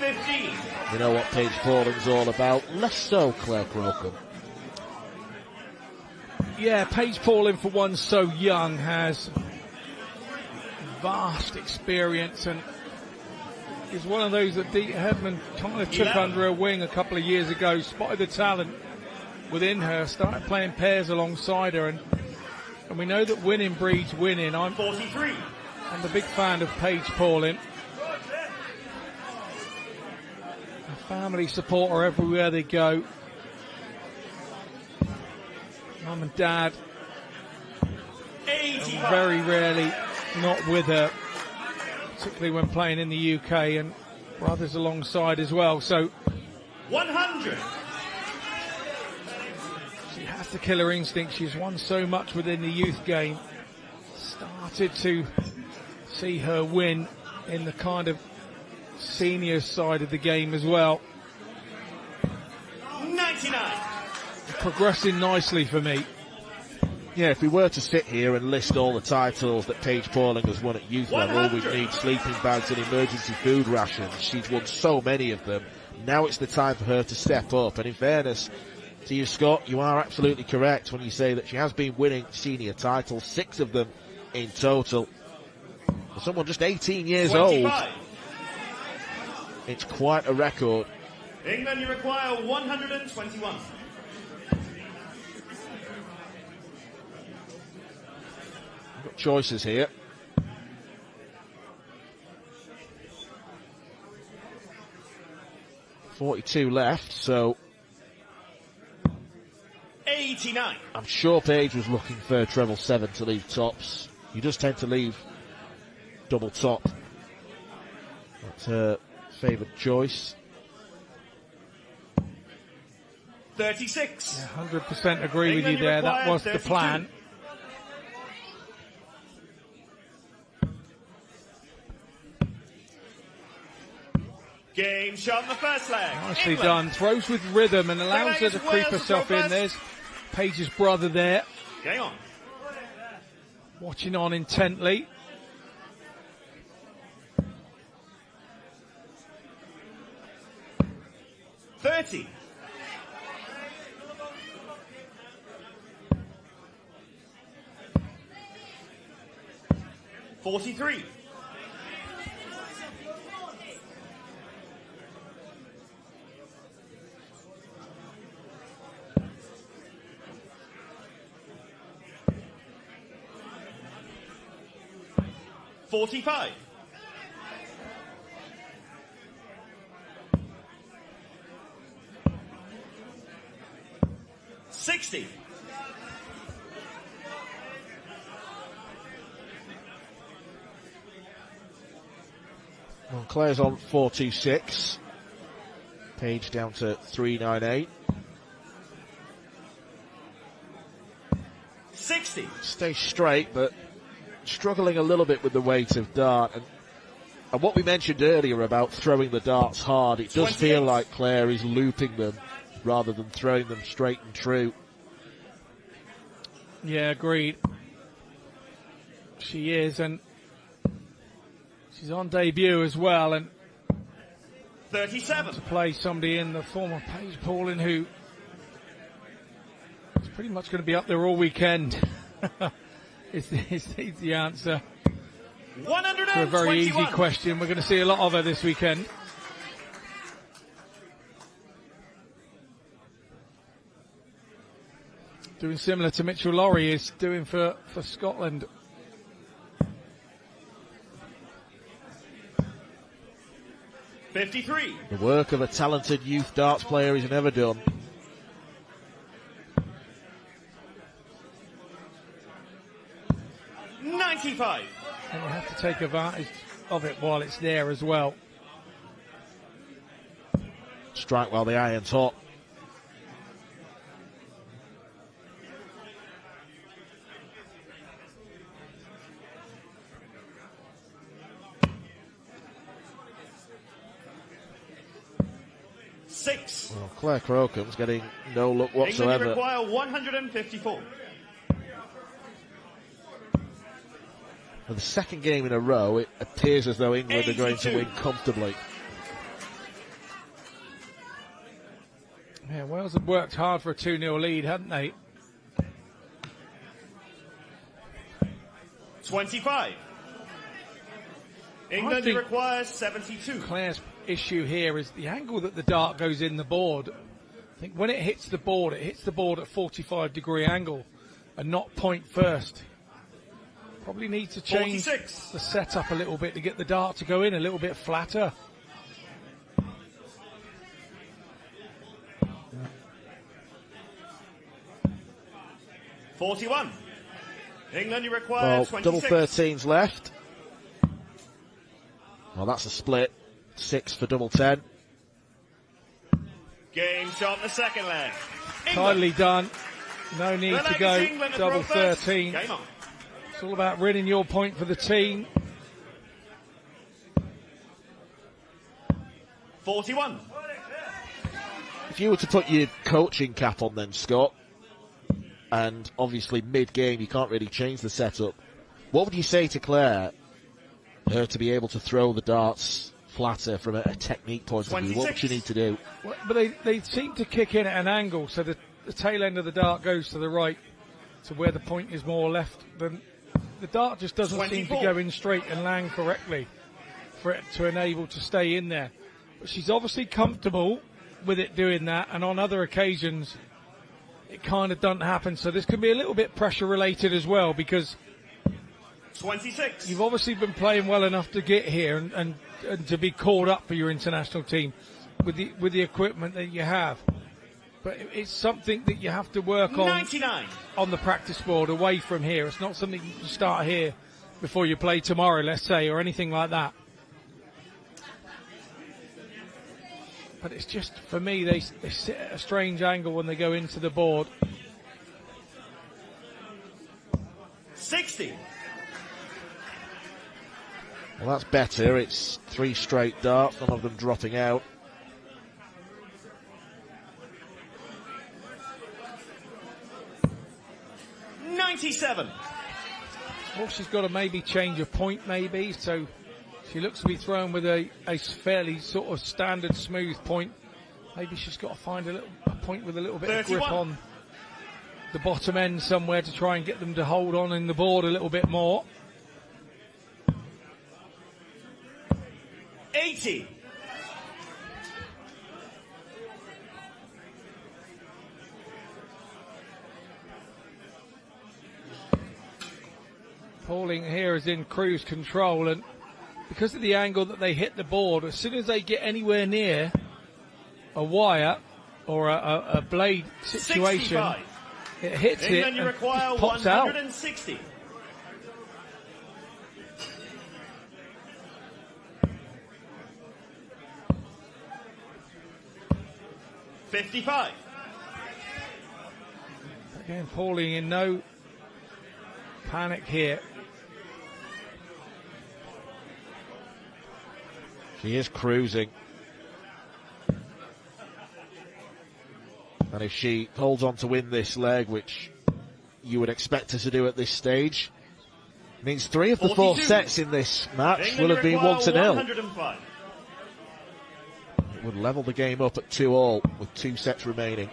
You know what Paige Pauling's all about. Less so Claire Crocombe. Yeah, Paige Pauling, for one so young, has vast experience and is one of those that Dita Hedman kind of took under her wing a couple of years ago, spotted the talent within her, started playing pairs alongside her, and we know that winning breeds winning. I'm a big fan of Paige Pauling. Family support her everywhere they go. Mum and Dad very rarely not with her, particularly when playing in the UK, and brothers alongside as well. So 100. She has the killer instinct. She's won so much within the youth game. Started to see her win in the kind of senior side of the game as well. 99. Progressing nicely for me. Yeah, if we were to sit here and list all the titles that Paige Pauling has won at youth level, we'd need sleeping bags and emergency food rations. She's won so many of them. Now it's the time for her to step up. And in fairness to you, Scott, you are absolutely correct when you say that she has been winning senior titles, 6 of them in total. For someone just 18 years 25. old, it's quite a record. England, you require 121. Got choices here. .42 left, so 89. I'm sure Paige was looking for treble 7 to leave tops. You just tend to leave double top. That's her favourite choice. 36. Yeah, 100% agree with you there. That was 32. The plan. Game shot in the first leg. Nicely England. done. Throws with rhythm and allows her to creep herself in. There's Paige's brother there. Game on. Watching on intently. .30. .43. .45. 60. Well, Claire's on 426. Paige down to 398. 60. Stay straight, but struggling a little bit with the weight of dart. And what we mentioned earlier about throwing the darts hard, it does 28. feel like Claire is looping them rather than throwing them straight and true. Yeah, agreed. She is, and she's on debut as well, and 37. To play somebody in the form of Paige Paulin, who is pretty much going to be up there all weekend, is the answer to a very easy question. We're going to see a lot of her this weekend. Doing similar to Mitchell Laurie is doing for Scotland. $53. The work of a talented youth darts player is never done. $95. And you have to take advantage of it while it's there as well. Strike while the iron's hot. $6. Well, Claire Crocom's getting no look whatsoever. England require 154. For the second game in a row, it appears as though England 82. are going to win comfortably. Yeah, Wales have worked hard for a 2-0 lead, hadn't they? 25. England requires 72. Claire's issue here is the angle that the dart goes in the board. I think when it hits the board at 45-degree angle and not point first. Probably need to change 46. the setup a little bit to get the dart to go in a little bit flatter. $41. England require Well, 26. double 13s left. Well, that's a split. 6 for double 10. Game shot in the second leg. Kindly done. No need to go England to double throw first. 13. Game on. It's all about winning your point for the team. 41. If you were to put your coaching cap on then, Scott, and obviously mid-game you can't really change the setup, what would you say to Claire, her to be able to throw the darts flatter from a technique point of view? What would she need to do? Well, but they seem to kick in at an angle, so the tail end of the dart goes to the right, to where the point is more left. Than the dart just doesn't 24. seem to go in straight and land correctly for it to enable to stay in there. But she's obviously comfortable with it doing that, and on other occasions it kind of doesn't happen. So this can be a little bit pressure related as well, because 26. you've obviously been playing well enough to get here and to be called up for your international team with the equipment that you have. But it's something that you have to work on 99. On the practice board away from here. It's not something you can start here before you play tomorrow, let's say, or anything like that. But it's just, for me, they sit at a strange angle when they go into the board. 60. Well, that's better. It's 3 straight darts, none of them dropping out. $97. Well, she's got to maybe change a point, maybe. So she looks to be thrown with a fairly sort of standard smooth point. Maybe she's got to find a point with a little bit 31. of grip on the bottom end somewhere to try and get them to hold on in the board a little bit more. 80. Pauling here is in cruise control, and because of the angle that they hit the board, as soon as they get anywhere near a wire or a blade situation, 65. it hits England, it you and require pops out. 160. $55. Again, Pauling in no panic here. She is cruising. And if she holds on to win this leg, which you would expect her to do at this stage, means 3 of the 4 sets in this match will have been 1-0. It would level the game up at 2-all with 2 sets remaining.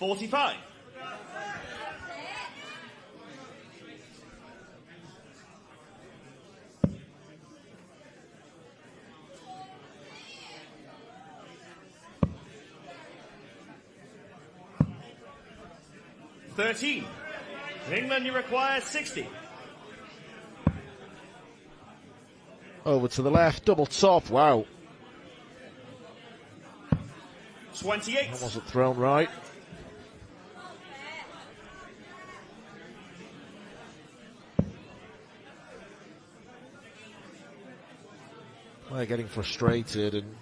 .45. .13. England, you require 60. Over to the left, double top, wow. 28. That wasn't thrown right. They're getting frustrated, and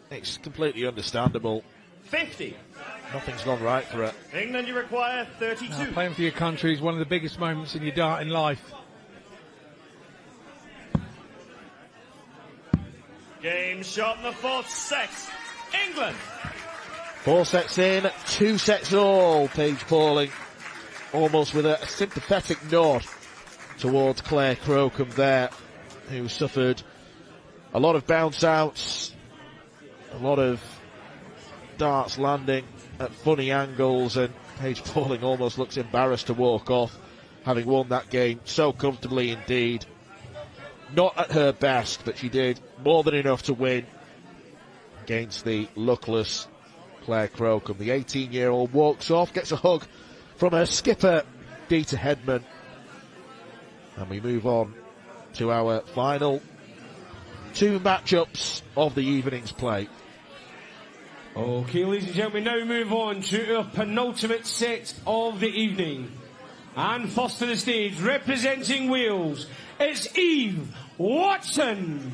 it's completely understandable. 50. Nothing's gone right for her. England, you require 32. Playing for your country is one of the biggest moments in your darting life. Game shot in the 4th set. England. 4 sets in, 2 sets all. Paige Pauling almost with a sympathetic nod towards Claire Crocombe there, who suffered a lot of bounce outs, a lot of darts landing at funny angles, and Paige Pauling almost looks embarrassed to walk off, having won that game so comfortably indeed. Not at her best, but she did more than enough to win against the luckless Claire Crocombe. The 18-year-old walks off, gets a hug from her skipper, Dita Hedman. And we move on to our final 2 matchups of the evening's play. Okay, ladies and gentlemen, now move on to our penultimate set of the evening. And first to the stage, representing Wales, it's Eve Watson.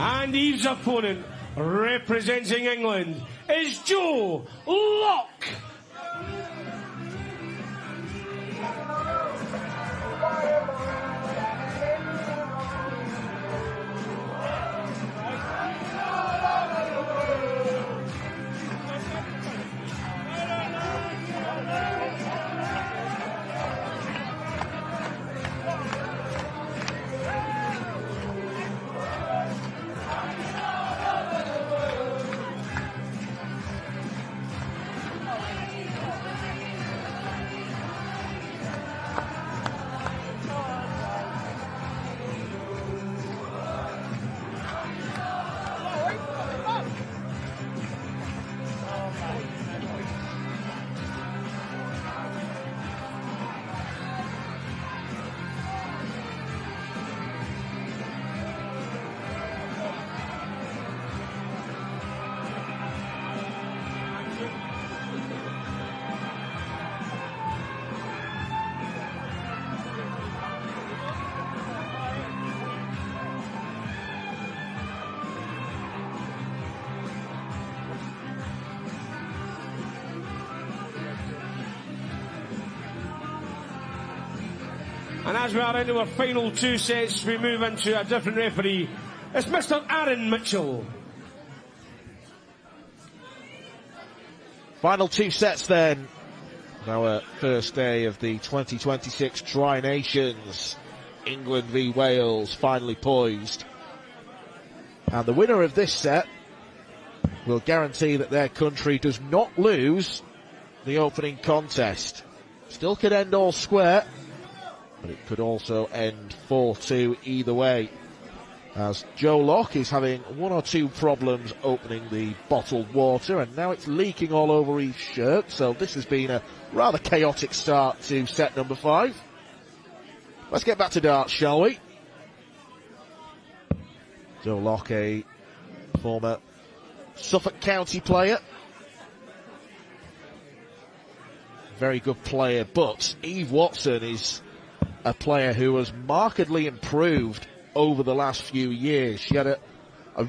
And Eve's opponent, representing England, is Jo Locke. And as we are into our final 2 sets, we move into a different referee. It's Mr. Aaron Mitchell. Final 2 sets then. Our first day of the 2026 Tri-Nations. England v Wales finally poised. And the winner of this set will guarantee that their country does not lose the opening contest. Still could end all square, but it could also end 4-2 either way, as Joe Locke is having 1 or 2 problems opening the bottled water, and now it's leaking all over his shirt, so this has been a rather chaotic start to set number 5. Let's get back to darts, shall we? Joe Locke, a former Suffolk County player. Very good player, but Eve Watson is a player who has markedly improved over the last few years. She had a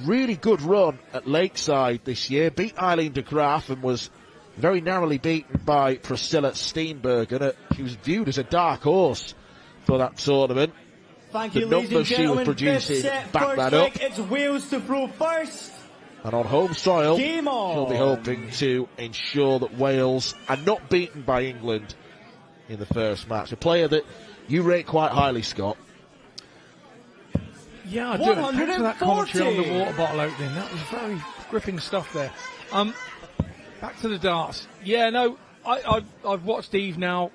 really good run at Lakeside this year, beat Eileen de Graaf and was very narrowly beaten by Priscilla Steenbergen. She was viewed as a dark horse for that tournament. Thank the you, ladies and numbers she was gentlemen. producing Set, back first that leg, up. It's Wales to throw first. And on home soil, Game on. she'll be hoping to ensure that Wales are not beaten by England in the first match. A player that you rate quite highly, Scott. Yeah, I do. Thanks for that commentary on the water bottle opening. That was very gripping stuff there. Back to the darts. Yeah, no, I've watched Eve now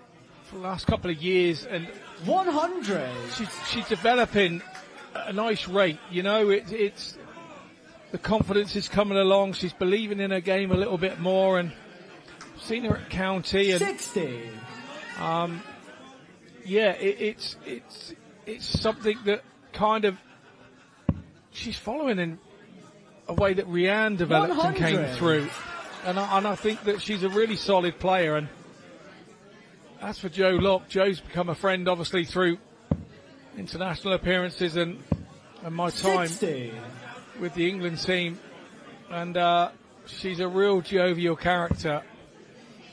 for the last couple of years, and 100. She's developing at a nice rate. You know, it's the confidence is coming along. She's believing in her game a little bit more, and I've seen her at county. And 60. Yeah, it's something that kind of she's following in a way that Rianne developed 100. and came through, and I think that she's a really solid player. And as for Joe Locke, Joe's become a friend obviously through international appearances and my time 60. with the England team, and she's a real jovial character.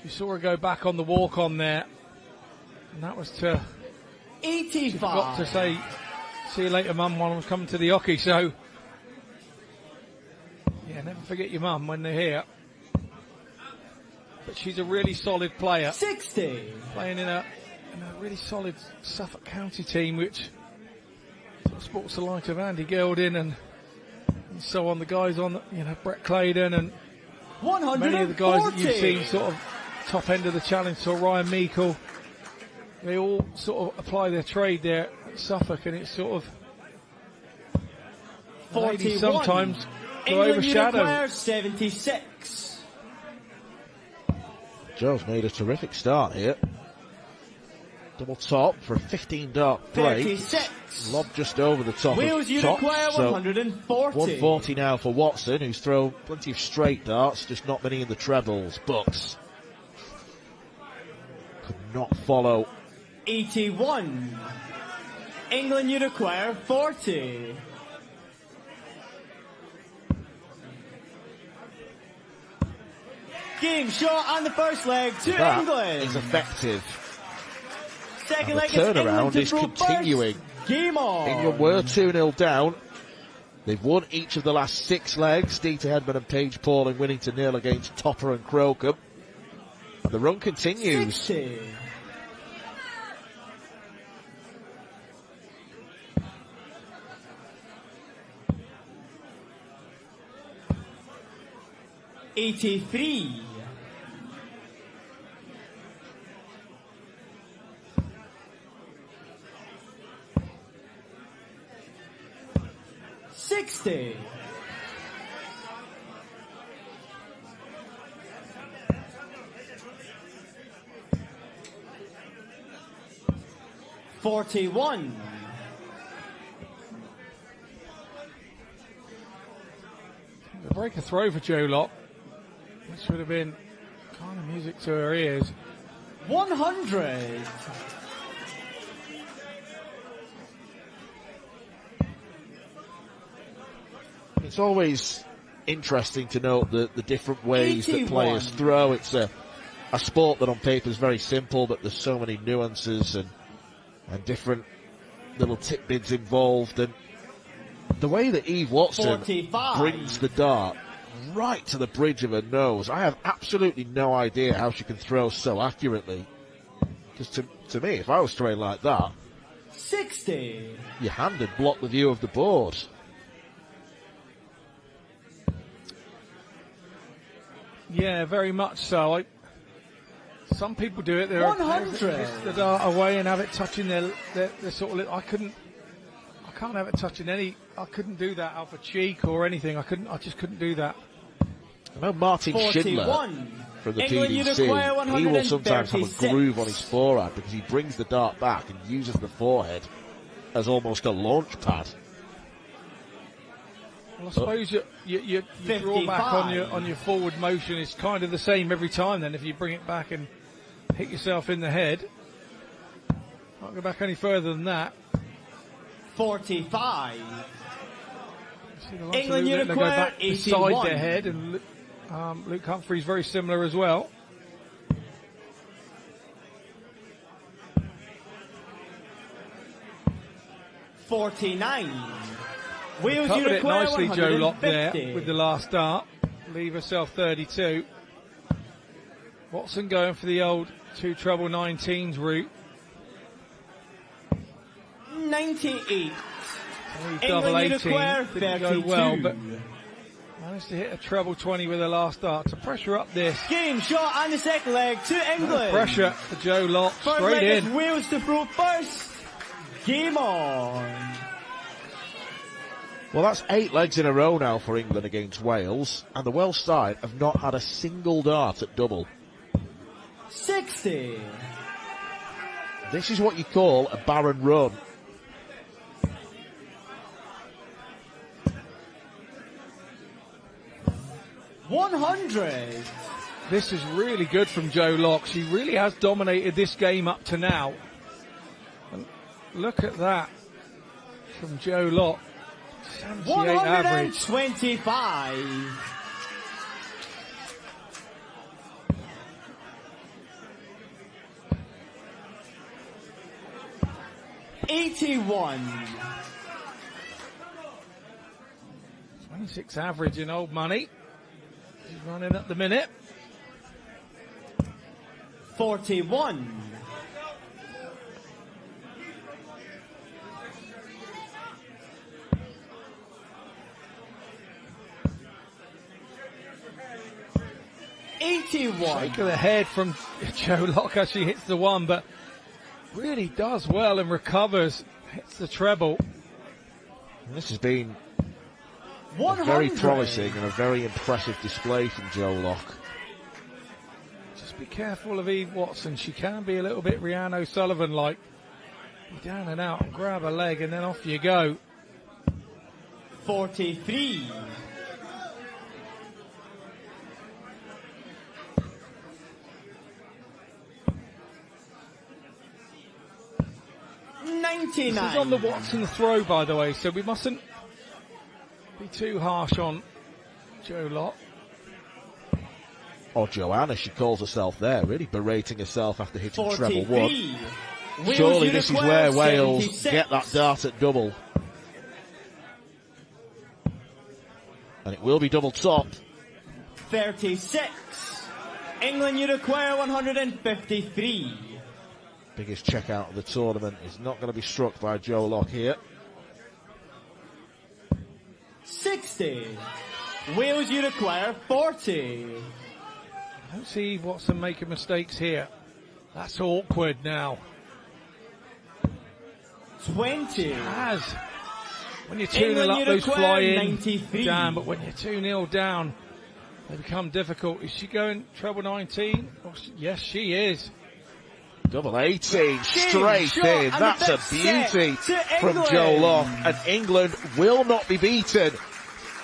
You saw her go back on the walk-on there, and that was to 85. She forgot to say see you later mum while I'm coming to the hockey, so yeah, never forget your mum when they're here. But she's a really solid player. 60. Playing in a really solid Suffolk County team, which sort of sports the likes of Andy Geldin and so on. The guys on, Brett Claydon and many of the guys that you've seen sort of top end of the challenge, so Ryan Meikle. They all sort of apply their trade there at Suffolk, and it's sort of 41. sometimes go England overshadow. require 76. Joe's made a terrific start here. Double top for a 15-dart break. 36. Lob just over the top Wales, of you top. require So 140. 140 now for Watson, who's thrown plenty of straight darts, just not many in the trebles. Bucks could not follow. 81. England, you require 40. Game shot on the first leg to That England. is effective. Second And leg the is England turnaround to is throw continuing. first. Game on. England were 2-0 down. They've won each of the last 6 legs. Dieter Hedman and Paige Pauling winning to nil against Topper and Crocombe. And the run continues. 60. $83. $60. $41. A breaker throw for Joe Locke, which would have been kind of music to her ears. 100. It's always interesting to note the different ways 81. that players throw. It's a sport that on paper is very simple, but there's so many nuances and and different little tidbits involved, and the way that Eve Watson 45. brings the dart right to the bridge of her nose, I have absolutely no idea how she can throw so accurately. Because to me, if I was throwing like that, 60. your hand would block the view of the board. Yeah, very much so. Some people do it. They're 100. the dart away and have it touching their sort of. I can't have it touching any. I couldn't do that off a cheek or anything. I just couldn't do that. I know Martin 41. Schindler from the England, BBC, he will sometimes have a 136. groove on his forehand because he brings the dart back and uses the forehead as almost a launch pad. Well, I suppose you draw back on your forward motion. It's kind of the same every time. Then if you bring it back and hit yourself in the head, can't go back any further than that. 45. England, you they go require back 81. beside their head, and Luke Humphrey's very similar as well. $49. Wales, you Covered it require nicely, Joe Locke there 150. with the last dart. Leave herself 32. Watson going for the old 2 treble 19s route. 98. Double England, you 18 require didn't go 32. well, but managed to hit a treble 20 with the last dart to pressure up this. Game shot and the second leg to England. Pressure for Joe Locke, First straight leg in. is Wales to throw first. Game on. Well, that's 8 legs in a row now for England against Wales, and the Welsh side have not had a single dart at double. 60. This is what you call a barren run. $100. This is really good from Joe Locke. She really has dominated this game up to now. And look at that from Joe Locke. 78 average. 125. $81. 26 average in old money. She's running at the minute. 41. $81. Shake of the head from Joe Locke as she hits the one, but really does well and recovers. Hits the treble. And this has been a 100. very promising and a very impressive display from Joe Locke. Just be careful of Eve Watson. She can be a little bit Rhiannon O'Sullivan-like. Be down and out and grab a leg and then off you go. 43. $99. This is on the Watson throw, by the way, so we mustn't be too harsh on Joe Locke. Or Joanna, she calls herself there, really berating herself after hitting treble 43. one. Surely this is where Wales 76. get that dart at double. And it will be double top. 36. England, you require 153. Biggest check out of the tournament is not going to be struck by Joe Locke here. 60. Wales, you require 40. I don't see Watson making mistakes here. That's awkward now. 20. As when you're 2-0 England, up, you those require fly in 93. down, but when you're 2-0 down, they become difficult. Is she going treble 19? Yes, she is. Double 18 straight shot, in. and That's the a best beauty set to from England. Joe Locke. And England will not be beaten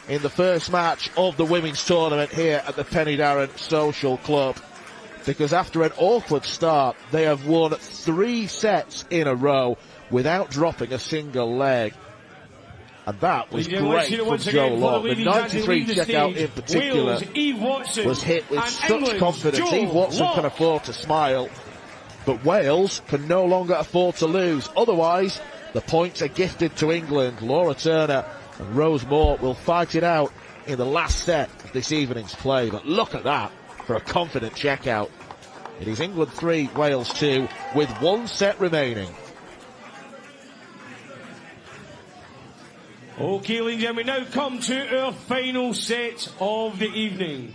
in the first match of the women's tournament here at the Prydain Social Club. Because after an awkward start, they have won 3 sets in a row without dropping a single leg. And that was great from Joe Locke. The 93 checkout in particular was hit with such confidence. Eve Watson can afford to smile. but Wales can no longer afford to lose. Otherwise, the points are gifted to England. Laura Turner and Rose Moore will fight it out in the last set of this evening's play. But look at that for a confident checkout. It is England 3, Wales 2, with 1 set remaining. Okay, ladies and gentlemen, we now come to our final set of the evening.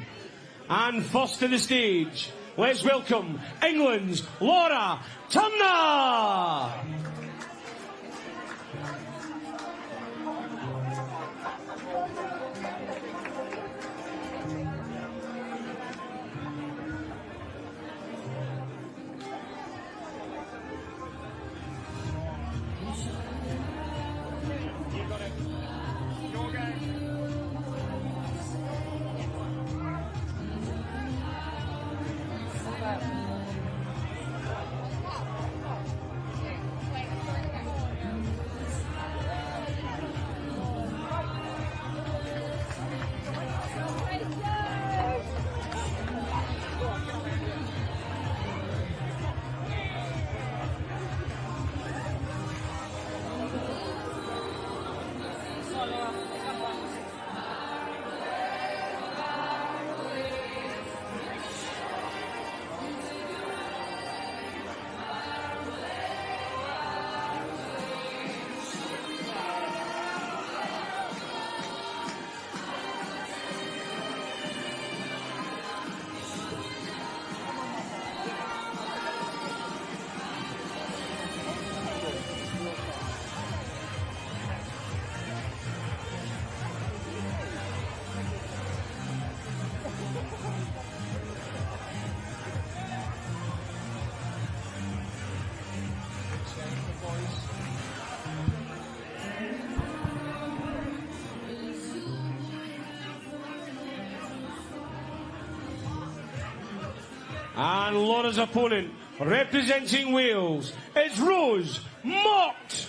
And first to the stage, let's welcome England's Laura Turner! And Laura's opponent, representing Wales, is Rose Mott.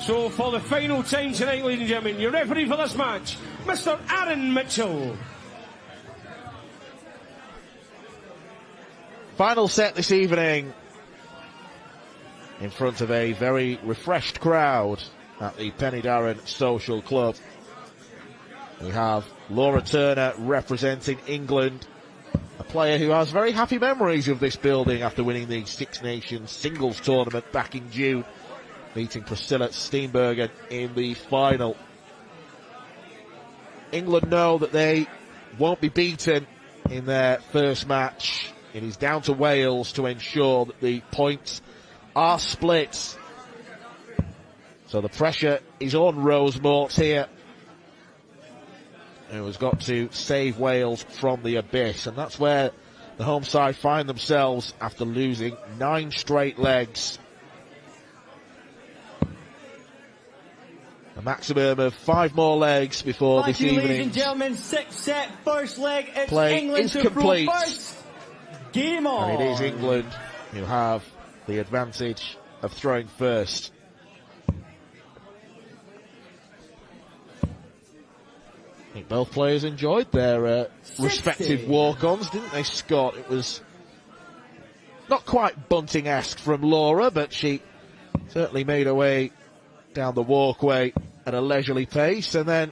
So for the final time tonight, ladies and gentlemen, your referee for this match, Mr. Aaron Mitchell. Final set this evening in front of a very refreshed crowd at the Prydain Social Club. We have Laura Turner representing England, a player who has very happy memories of this building after winning the Six Nations singles tournament back in June, beating Priscilla Steenbergen in the final. England know that they won't be beaten in their first match. It is down to Wales to ensure that the points are split. So the pressure is on Rose Mort here, who has got to save Wales from the abyss. And that's where the home side find themselves after losing 9 straight legs. A maximum of 5 more legs before this Ladies and evening's gentlemen, 6th set, first leg. It's play England is to complete. throw first. Game on. And it is England who have the advantage of throwing first. I think both players enjoyed their respective walk-ons, didn't they, Scott? It was not quite Bunting-esque from Laura, but she certainly made her way down the walkway at a leisurely pace, and then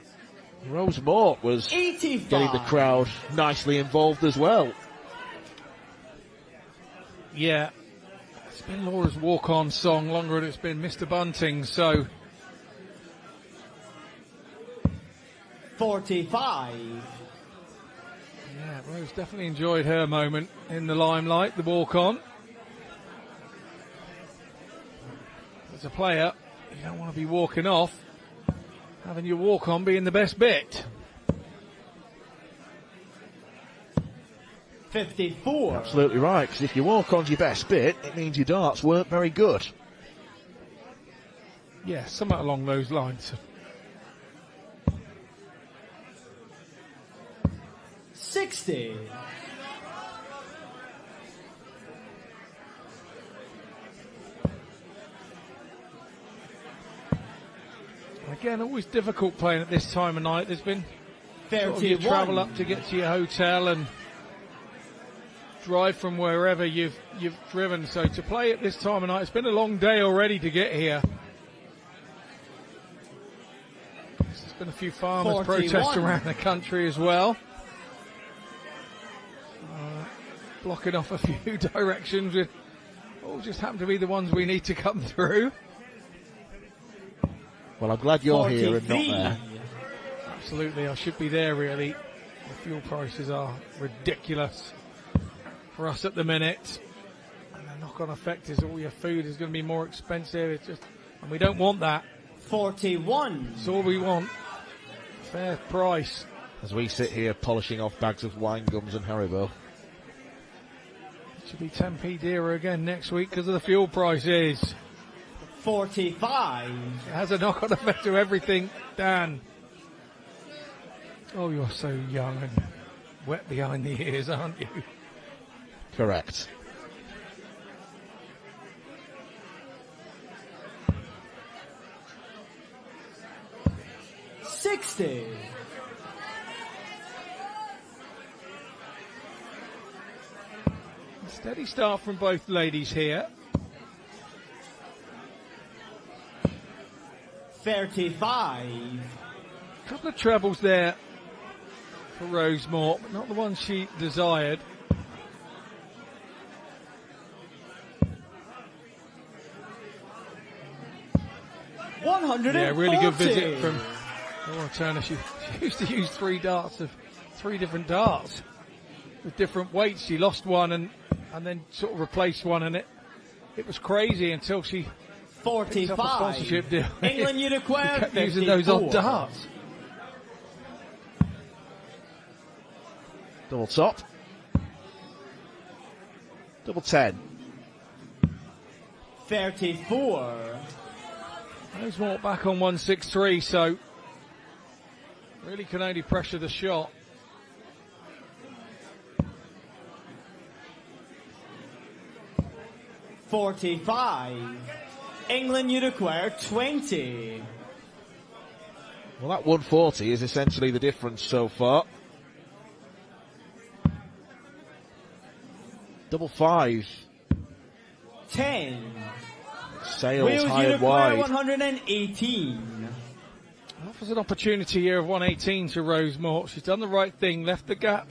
Rose Mort was 85. getting the crowd nicely involved as well. Yeah, it's been Laura's walk-on song longer than it's been Mr. Bunting's, so 45. yeah, Rose definitely enjoyed her moment in the limelight, the walk-on. As a player, you don't want to be walking off, having your walk-on being the best bit. 54. Absolutely right, because if you walk on's your best bit, it means your darts weren't very good. Yeah, somewhat along those lines. 60. Again, always difficult playing at this time of night. There's been sort of you 31. travel up to get to your hotel and drive from wherever you've driven. So to play at this time of night, it's been a long day already to get here. There's been a few farmers 41. protests around the country as well. Blocking off a few directions with all just happen to be the ones we need to come through. Well, I'm glad you're 43. here and not there. Absolutely, I should be there really. The fuel prices are ridiculous for us at the minute. And the knock-on effect is all your food is going to be more expensive. It's just, and we don't want that. 41. That's all we want. Fair price. As we sit here polishing off bags of wine gums and Haribo. It should be 10p dearer again next week because of the fuel prices. 45. It has a knock-on effect to everything, Dan. Oh, you're so young and wet behind the ears, aren't you? Correct. $60. Steady start from both ladies here. 35. A couple of trebles there for Rose Mort, but not the one she desired. Yeah, really good visit from Laura Turner. She used to use 3 darts of 3 different darts with different weights. She lost one and then sort of replaced one, and it was crazy until she 45. picked up a sponsorship deal. England, you acquired kept using those odd 54. darts. Double top. Double 10. 34. Rose Mort back on 163, so really can only pressure the shot. $45. England, you'd acquire 20. Well, that 140 is essentially the difference so far. Double 5. 10. Sails Wales, high you'd and acquire wide. 118. Offers an opportunity here of 118 to Rose Mort. She's done the right thing, left the gap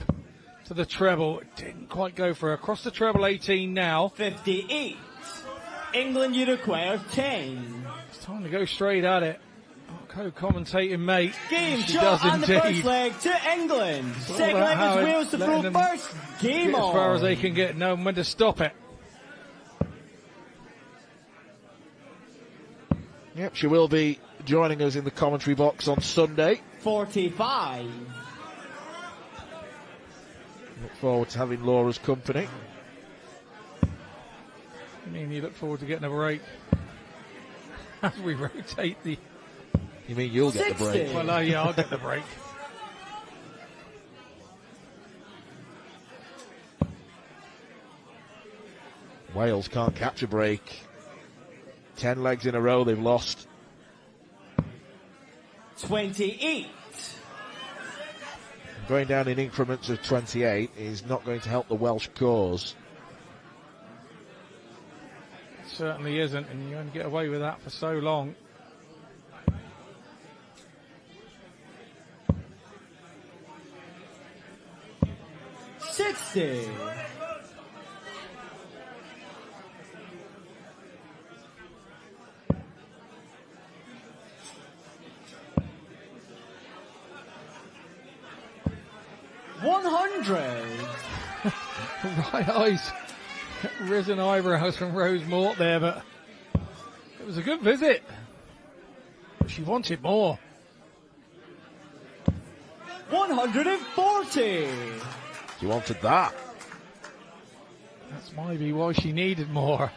to the treble. It didn't quite go for her. Across the treble 18 now. 58. England, you'd acquire 10. It's time to go straight at it. Co-commentating mate. Game she shot does on indeed. the first leg to England. It's all Second about leg how is Wales to letting throw them first. Game get on. as far as they can get, knowing when to stop it. Yep, she will be joining us in the commentary box on Sunday. 45. Look forward to having Laura's company. I mean, you look forward to getting a break as we rotate the You mean you'll get the break? Well, yeah, I'll get the break. Wales can't catch a break. 10 legs in a row they've lost. 28. Going down in increments of 28 is not going to help the Welsh cause. It certainly isn't, and you only get away with that for so long. $60. $100. Right eyes, risen eyebrows from Rose Mort there, but it was a good visit. But she wanted more. 140. She wanted that. That's maybe why she needed more.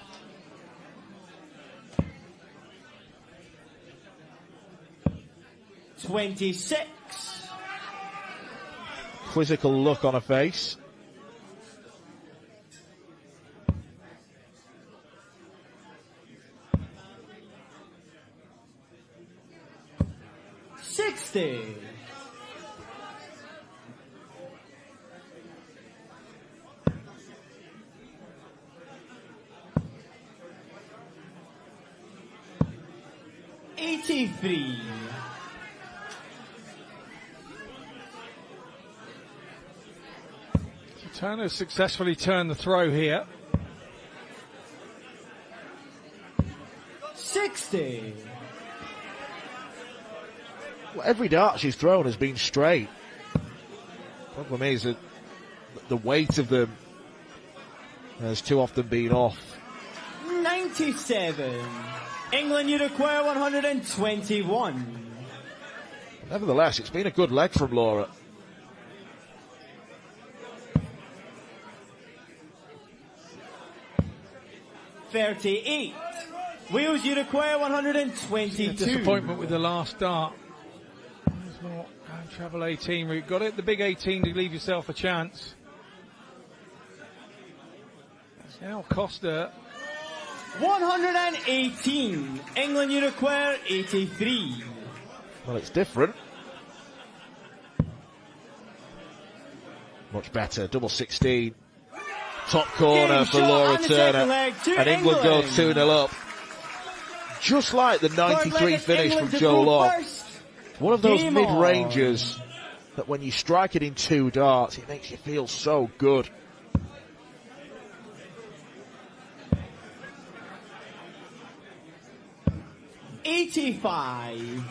$26. Quizzical look on her face. $60. $83. Turner successfully turned the throw here. 60. Well, every dart she's thrown has been straight. Problem is that the weight of them has too often been off. 97. England, you require 121. Nevertheless, it's been a good leg from Laura. $38. Wales, you require 122. Disappointment with the last dart. There's more travel 18 route. Got it, the big 18 to leave yourself a chance. It's now Costa. 118. England, you require 83. Well, it's different. Much better. Double 16. Top corner Game for shot Laura on the Turner. second leg to And England goes 2-0 up. Just like the 93 finish from Joe Locke. One of those Game mid-rangers that when you strike it in 2 darts, it makes you feel so good. $85.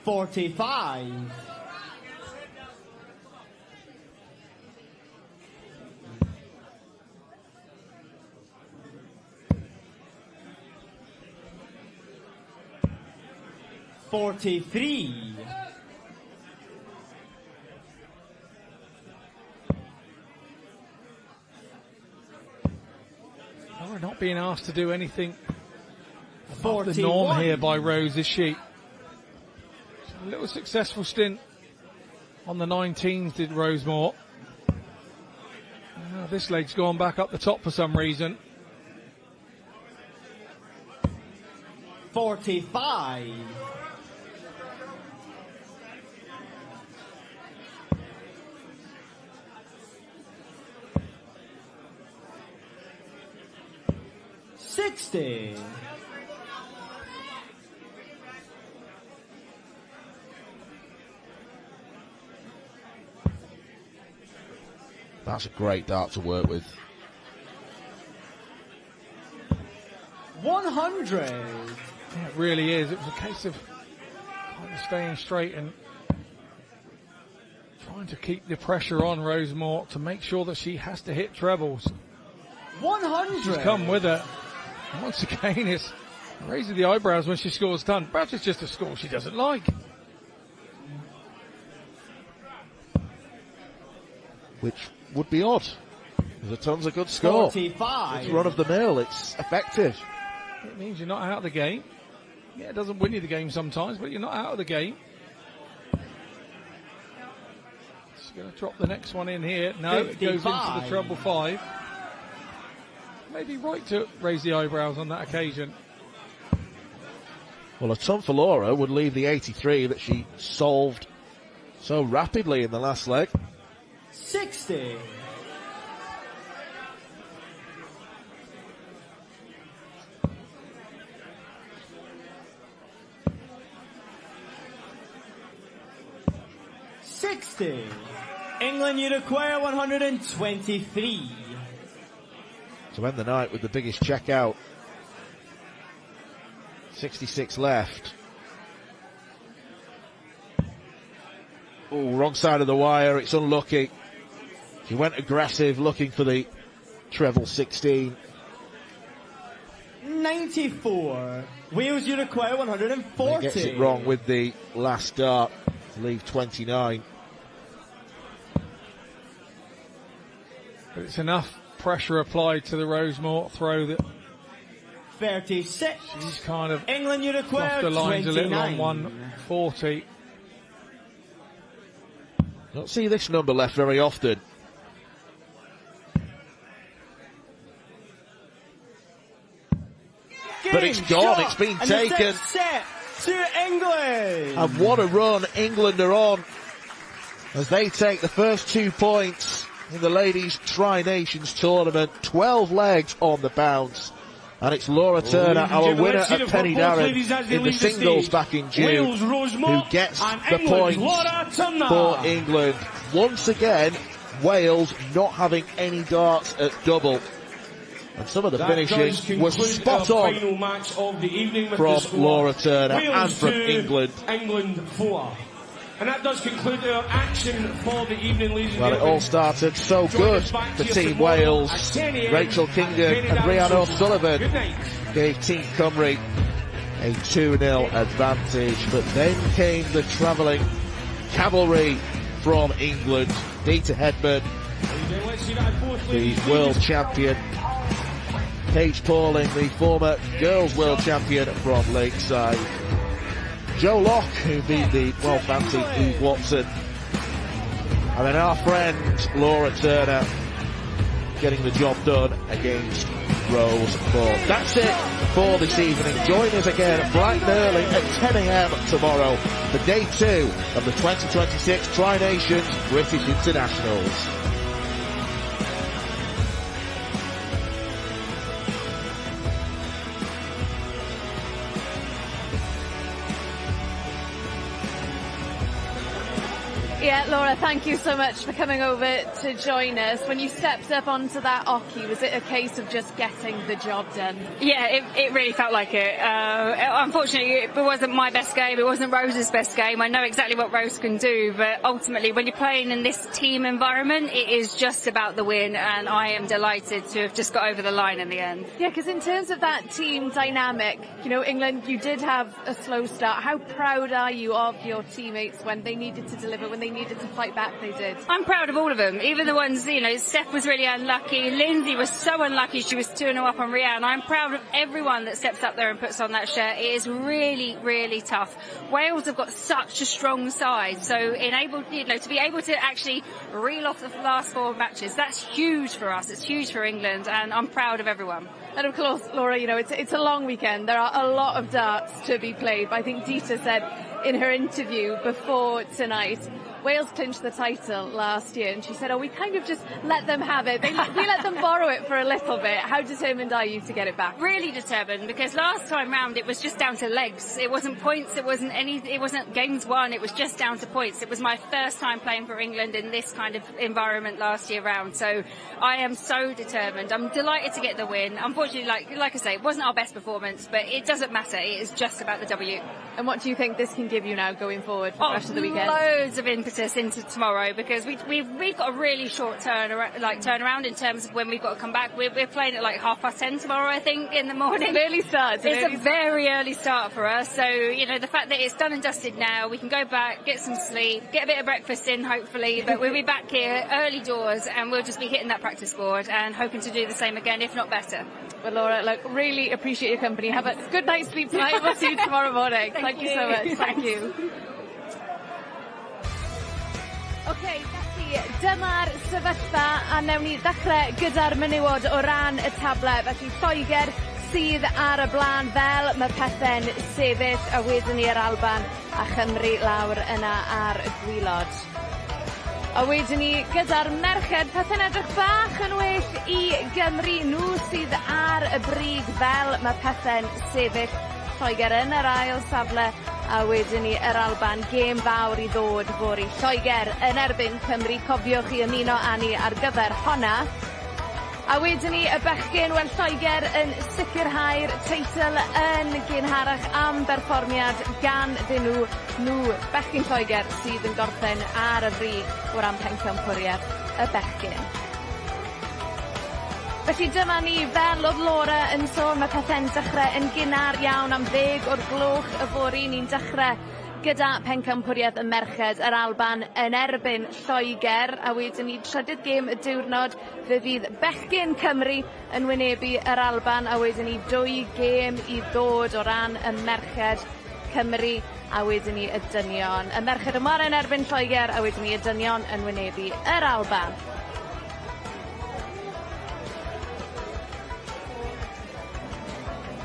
$45. $43. We're not being asked to do anything above the norm here by Rose, is she? A little successful stint on the 19s did Rosemore. This leg's gone back up the top for some reason. 45. $60. That's a great dart to work with. 100. Yeah, it really is. It was a case of kind of staying straight and trying to keep the pressure on Rosemore to make sure that she has to hit trebles. 100. She's come with it. And once again, it's raising the eyebrows when she scores ton. Perhaps it's just a score she doesn't like. which would be odd. The ton's a good score. 45. It's run of the mill. It's effective. It means you're not out of the game. Yeah, it doesn't win you the game sometimes, but you're not out of the game. She's going to drop the next one in here. No, 55. It goes into the treble 5. Maybe right to raise the eyebrows on that occasion. Well, a ton for Laura would leave the 83 that she solved so rapidly in the last leg. 60. England, you require 123. To end the night with the biggest check out. 66 left. Oh, wrong side of the wire. It's unlucky. She went aggressive, looking for the treble 16. 94. Wales, you require 140. Gets it wrong with the last dart to leave 29. But it's enough pressure applied to the Rosemort throw that 36. She's kind of England, you require off the lines 29. a little on 140. Don't see this number left very often. But it's gone, it's been taken. Set to England. And what a run England are on as they take the first 2 points in the Ladies Tri-Nations Tournament. 12 legs on the bounce. And it's Laura Turner, our winner at Penny Darren in the singles back in June, who gets the points for England. Once again, Wales not having any darts at double. And some of the finishing was spot on from Laura Turner and from England. England 4. And that does conclude our action for the evening, ladies and Well, it gentlemen. all started so good for Team Wales. Rachel Kingdon and Rhiannon O'Sullivan gave Team Cymru a 2-0 advantage. But then came the travelling cavalry from England. Dita Hedman, the world champion. Paige Pauling, the former girls world champion from Lakeside. Joe Locke, who beat the well-fancied Eve Watson. And then our friend Laura Turner getting the job done against Rose Ford. That's it for this evening. Join us again bright and early at 10 a.m. tomorrow for day 2 of the 2026 Tri-Nations British Internationals. Yeah, Laura, thank you so much for coming over to join us. When you stepped up onto that oche, was it a case of just getting the job done? Yeah, it really felt like it. Unfortunately, it wasn't my best game. It wasn't Rose's best game. I know exactly what Rose can do, but ultimately, when you're playing in this team environment, it is just about the win, and I am delighted to have just got over the line in the end. Yeah, because in terms of that team dynamic, you know, England, you did have a slow start. How proud are you of your teammates when they needed to deliver, when they needed to fight back, they did? I'm proud of all of them, even the ones, you know, Steph was really unlucky, Lindsay was so unlucky, she was 2-0 up on Rhiannon. I'm proud of everyone that steps up there and puts on that shirt. It is really, really tough. Wales have got such a strong side, so to be able to actually reel off the last 4 matches, that's huge for us, it's huge for England, and I'm proud of everyone. And of course, Laura, you know, it's a long weekend. There are a lot of darts to be played. But I think Dita said in her interview before tonight, Wales clinched the title last year, and she said, we kind of just let them have it. We let them borrow it for a little bit. How determined are you to get it back? Really determined, because last time round it was just down to legs. It wasn't points, it wasn't games won, it was just down to points. It was my first time playing for England in this kind of environment last year round, so I am so determined. I'm delighted to get the win. Unfortunately, like I say, it wasn't our best performance, but it doesn't matter. It is just about the W. And what do you think this can give you now going forward for the rest of the weekend? Loads of impetus into tomorrow because we've got a really short turnaround in terms of when we've got to come back. We're playing at like 10:30 tomorrow, I think, in the morning. It's an early start. It's a very early start for us. So, you know, the fact that it's done and dusted now, we can go back, get some sleep, get a bit of breakfast in, hopefully. But we'll be back here early doors and we'll just be hitting that practice board and hoping to do the same again, if not better. Well, Laura, look, really appreciate your company. Have a good night's sleep tonight. We'll see you tomorrow morning. Thank you so much. Thank you. OK, felly, dyma'r sefyllfa a newn ni ddechrau gyda'r menywod o ran y table. Felly Lloegr sydd ar y blaen fel mae pethau'n sefyll a wedyn ni'r Alban a Chymru lawr yna ar y gwylod. A wedyn ni gyda'r merched pethau'n edrych bach yn well i Gymru nhw sydd ar y brig fel mae pethau'n sefyll. Lloegr yn yr ail safle a wedyn ni yr Alban gêm fawr i ddod fory. Lloegr yn erbyn Cymru, cofiwch i ymuno â ni ar gyfer honna. A wedyn ni y bechgyn, wel Lloegr yn sicrhau'r teitl yn gynharach am berfformiad gan dyn nhw bechgyn Lloegr sydd yn gorffen ar y brig o ran Bencampwriaeth y bechgyn. Felly dyma ni, fel oedd Laura yn sôn, mae pethau'n dechrau yn gynnar iawn am 10 o'r gloch y fori. Ni'n dechrau gyda Bencampwriaeth y merched, yr Alban yn erbyn Lloegr, a wedyn ni trydydd gêm y diwrnod, fe fydd bechgyn Cymru yn wynebu yr Alban, a wedyn ni 2 gêm i ddod o ran y merched Cymru, a wedyn ni y dynion. Y merched yma yn erbyn Lloegr, a wedyn ni y dynion yn wynebu yr Alban.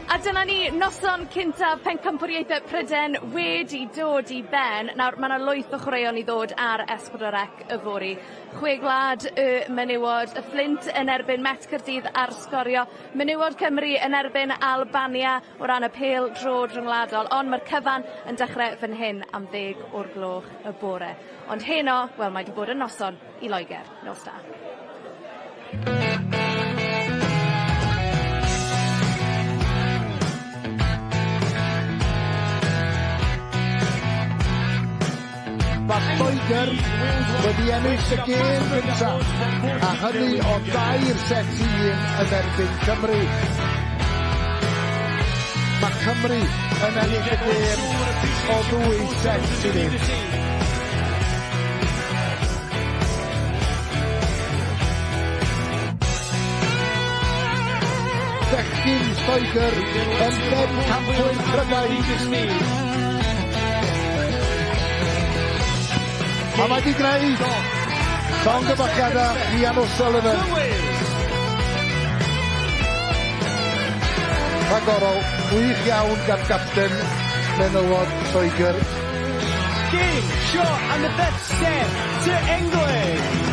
A dyna ni, noson cyntaf Bencampwriaeth y Prydain wedi dod i ben. Nawr, mae yna 8 o chwaraeon i ddod ar S4C y fori. 6 gwlad y menywod, y Flint yn erbyn Met Caerdydd ar sgorio. Menywod Cymru yn erbyn Albania o ran y pêl dro rhyngwladol. Ond mae'r cyfan yn dechrau fan hyn am 10 o'r gloch y bore. Ond heno, wel, mae wedi bod yn noson i Lloegr. Nos da. Mae Lloegr wedi ennill y gêm gyntaf, a hynny o 2 set i 1 yn erbyn Cymru. Mae Cymru yn ennill y gêm o 2 set i 1. Bechgyn Lloegr yn Bencampwriaeth Prydain. A mae di greu llongyfachiadau Ian O'Sullivan. Rhagorol, gwych iawn gan gapten menywod Lloegr. Game, shot and the best set to England.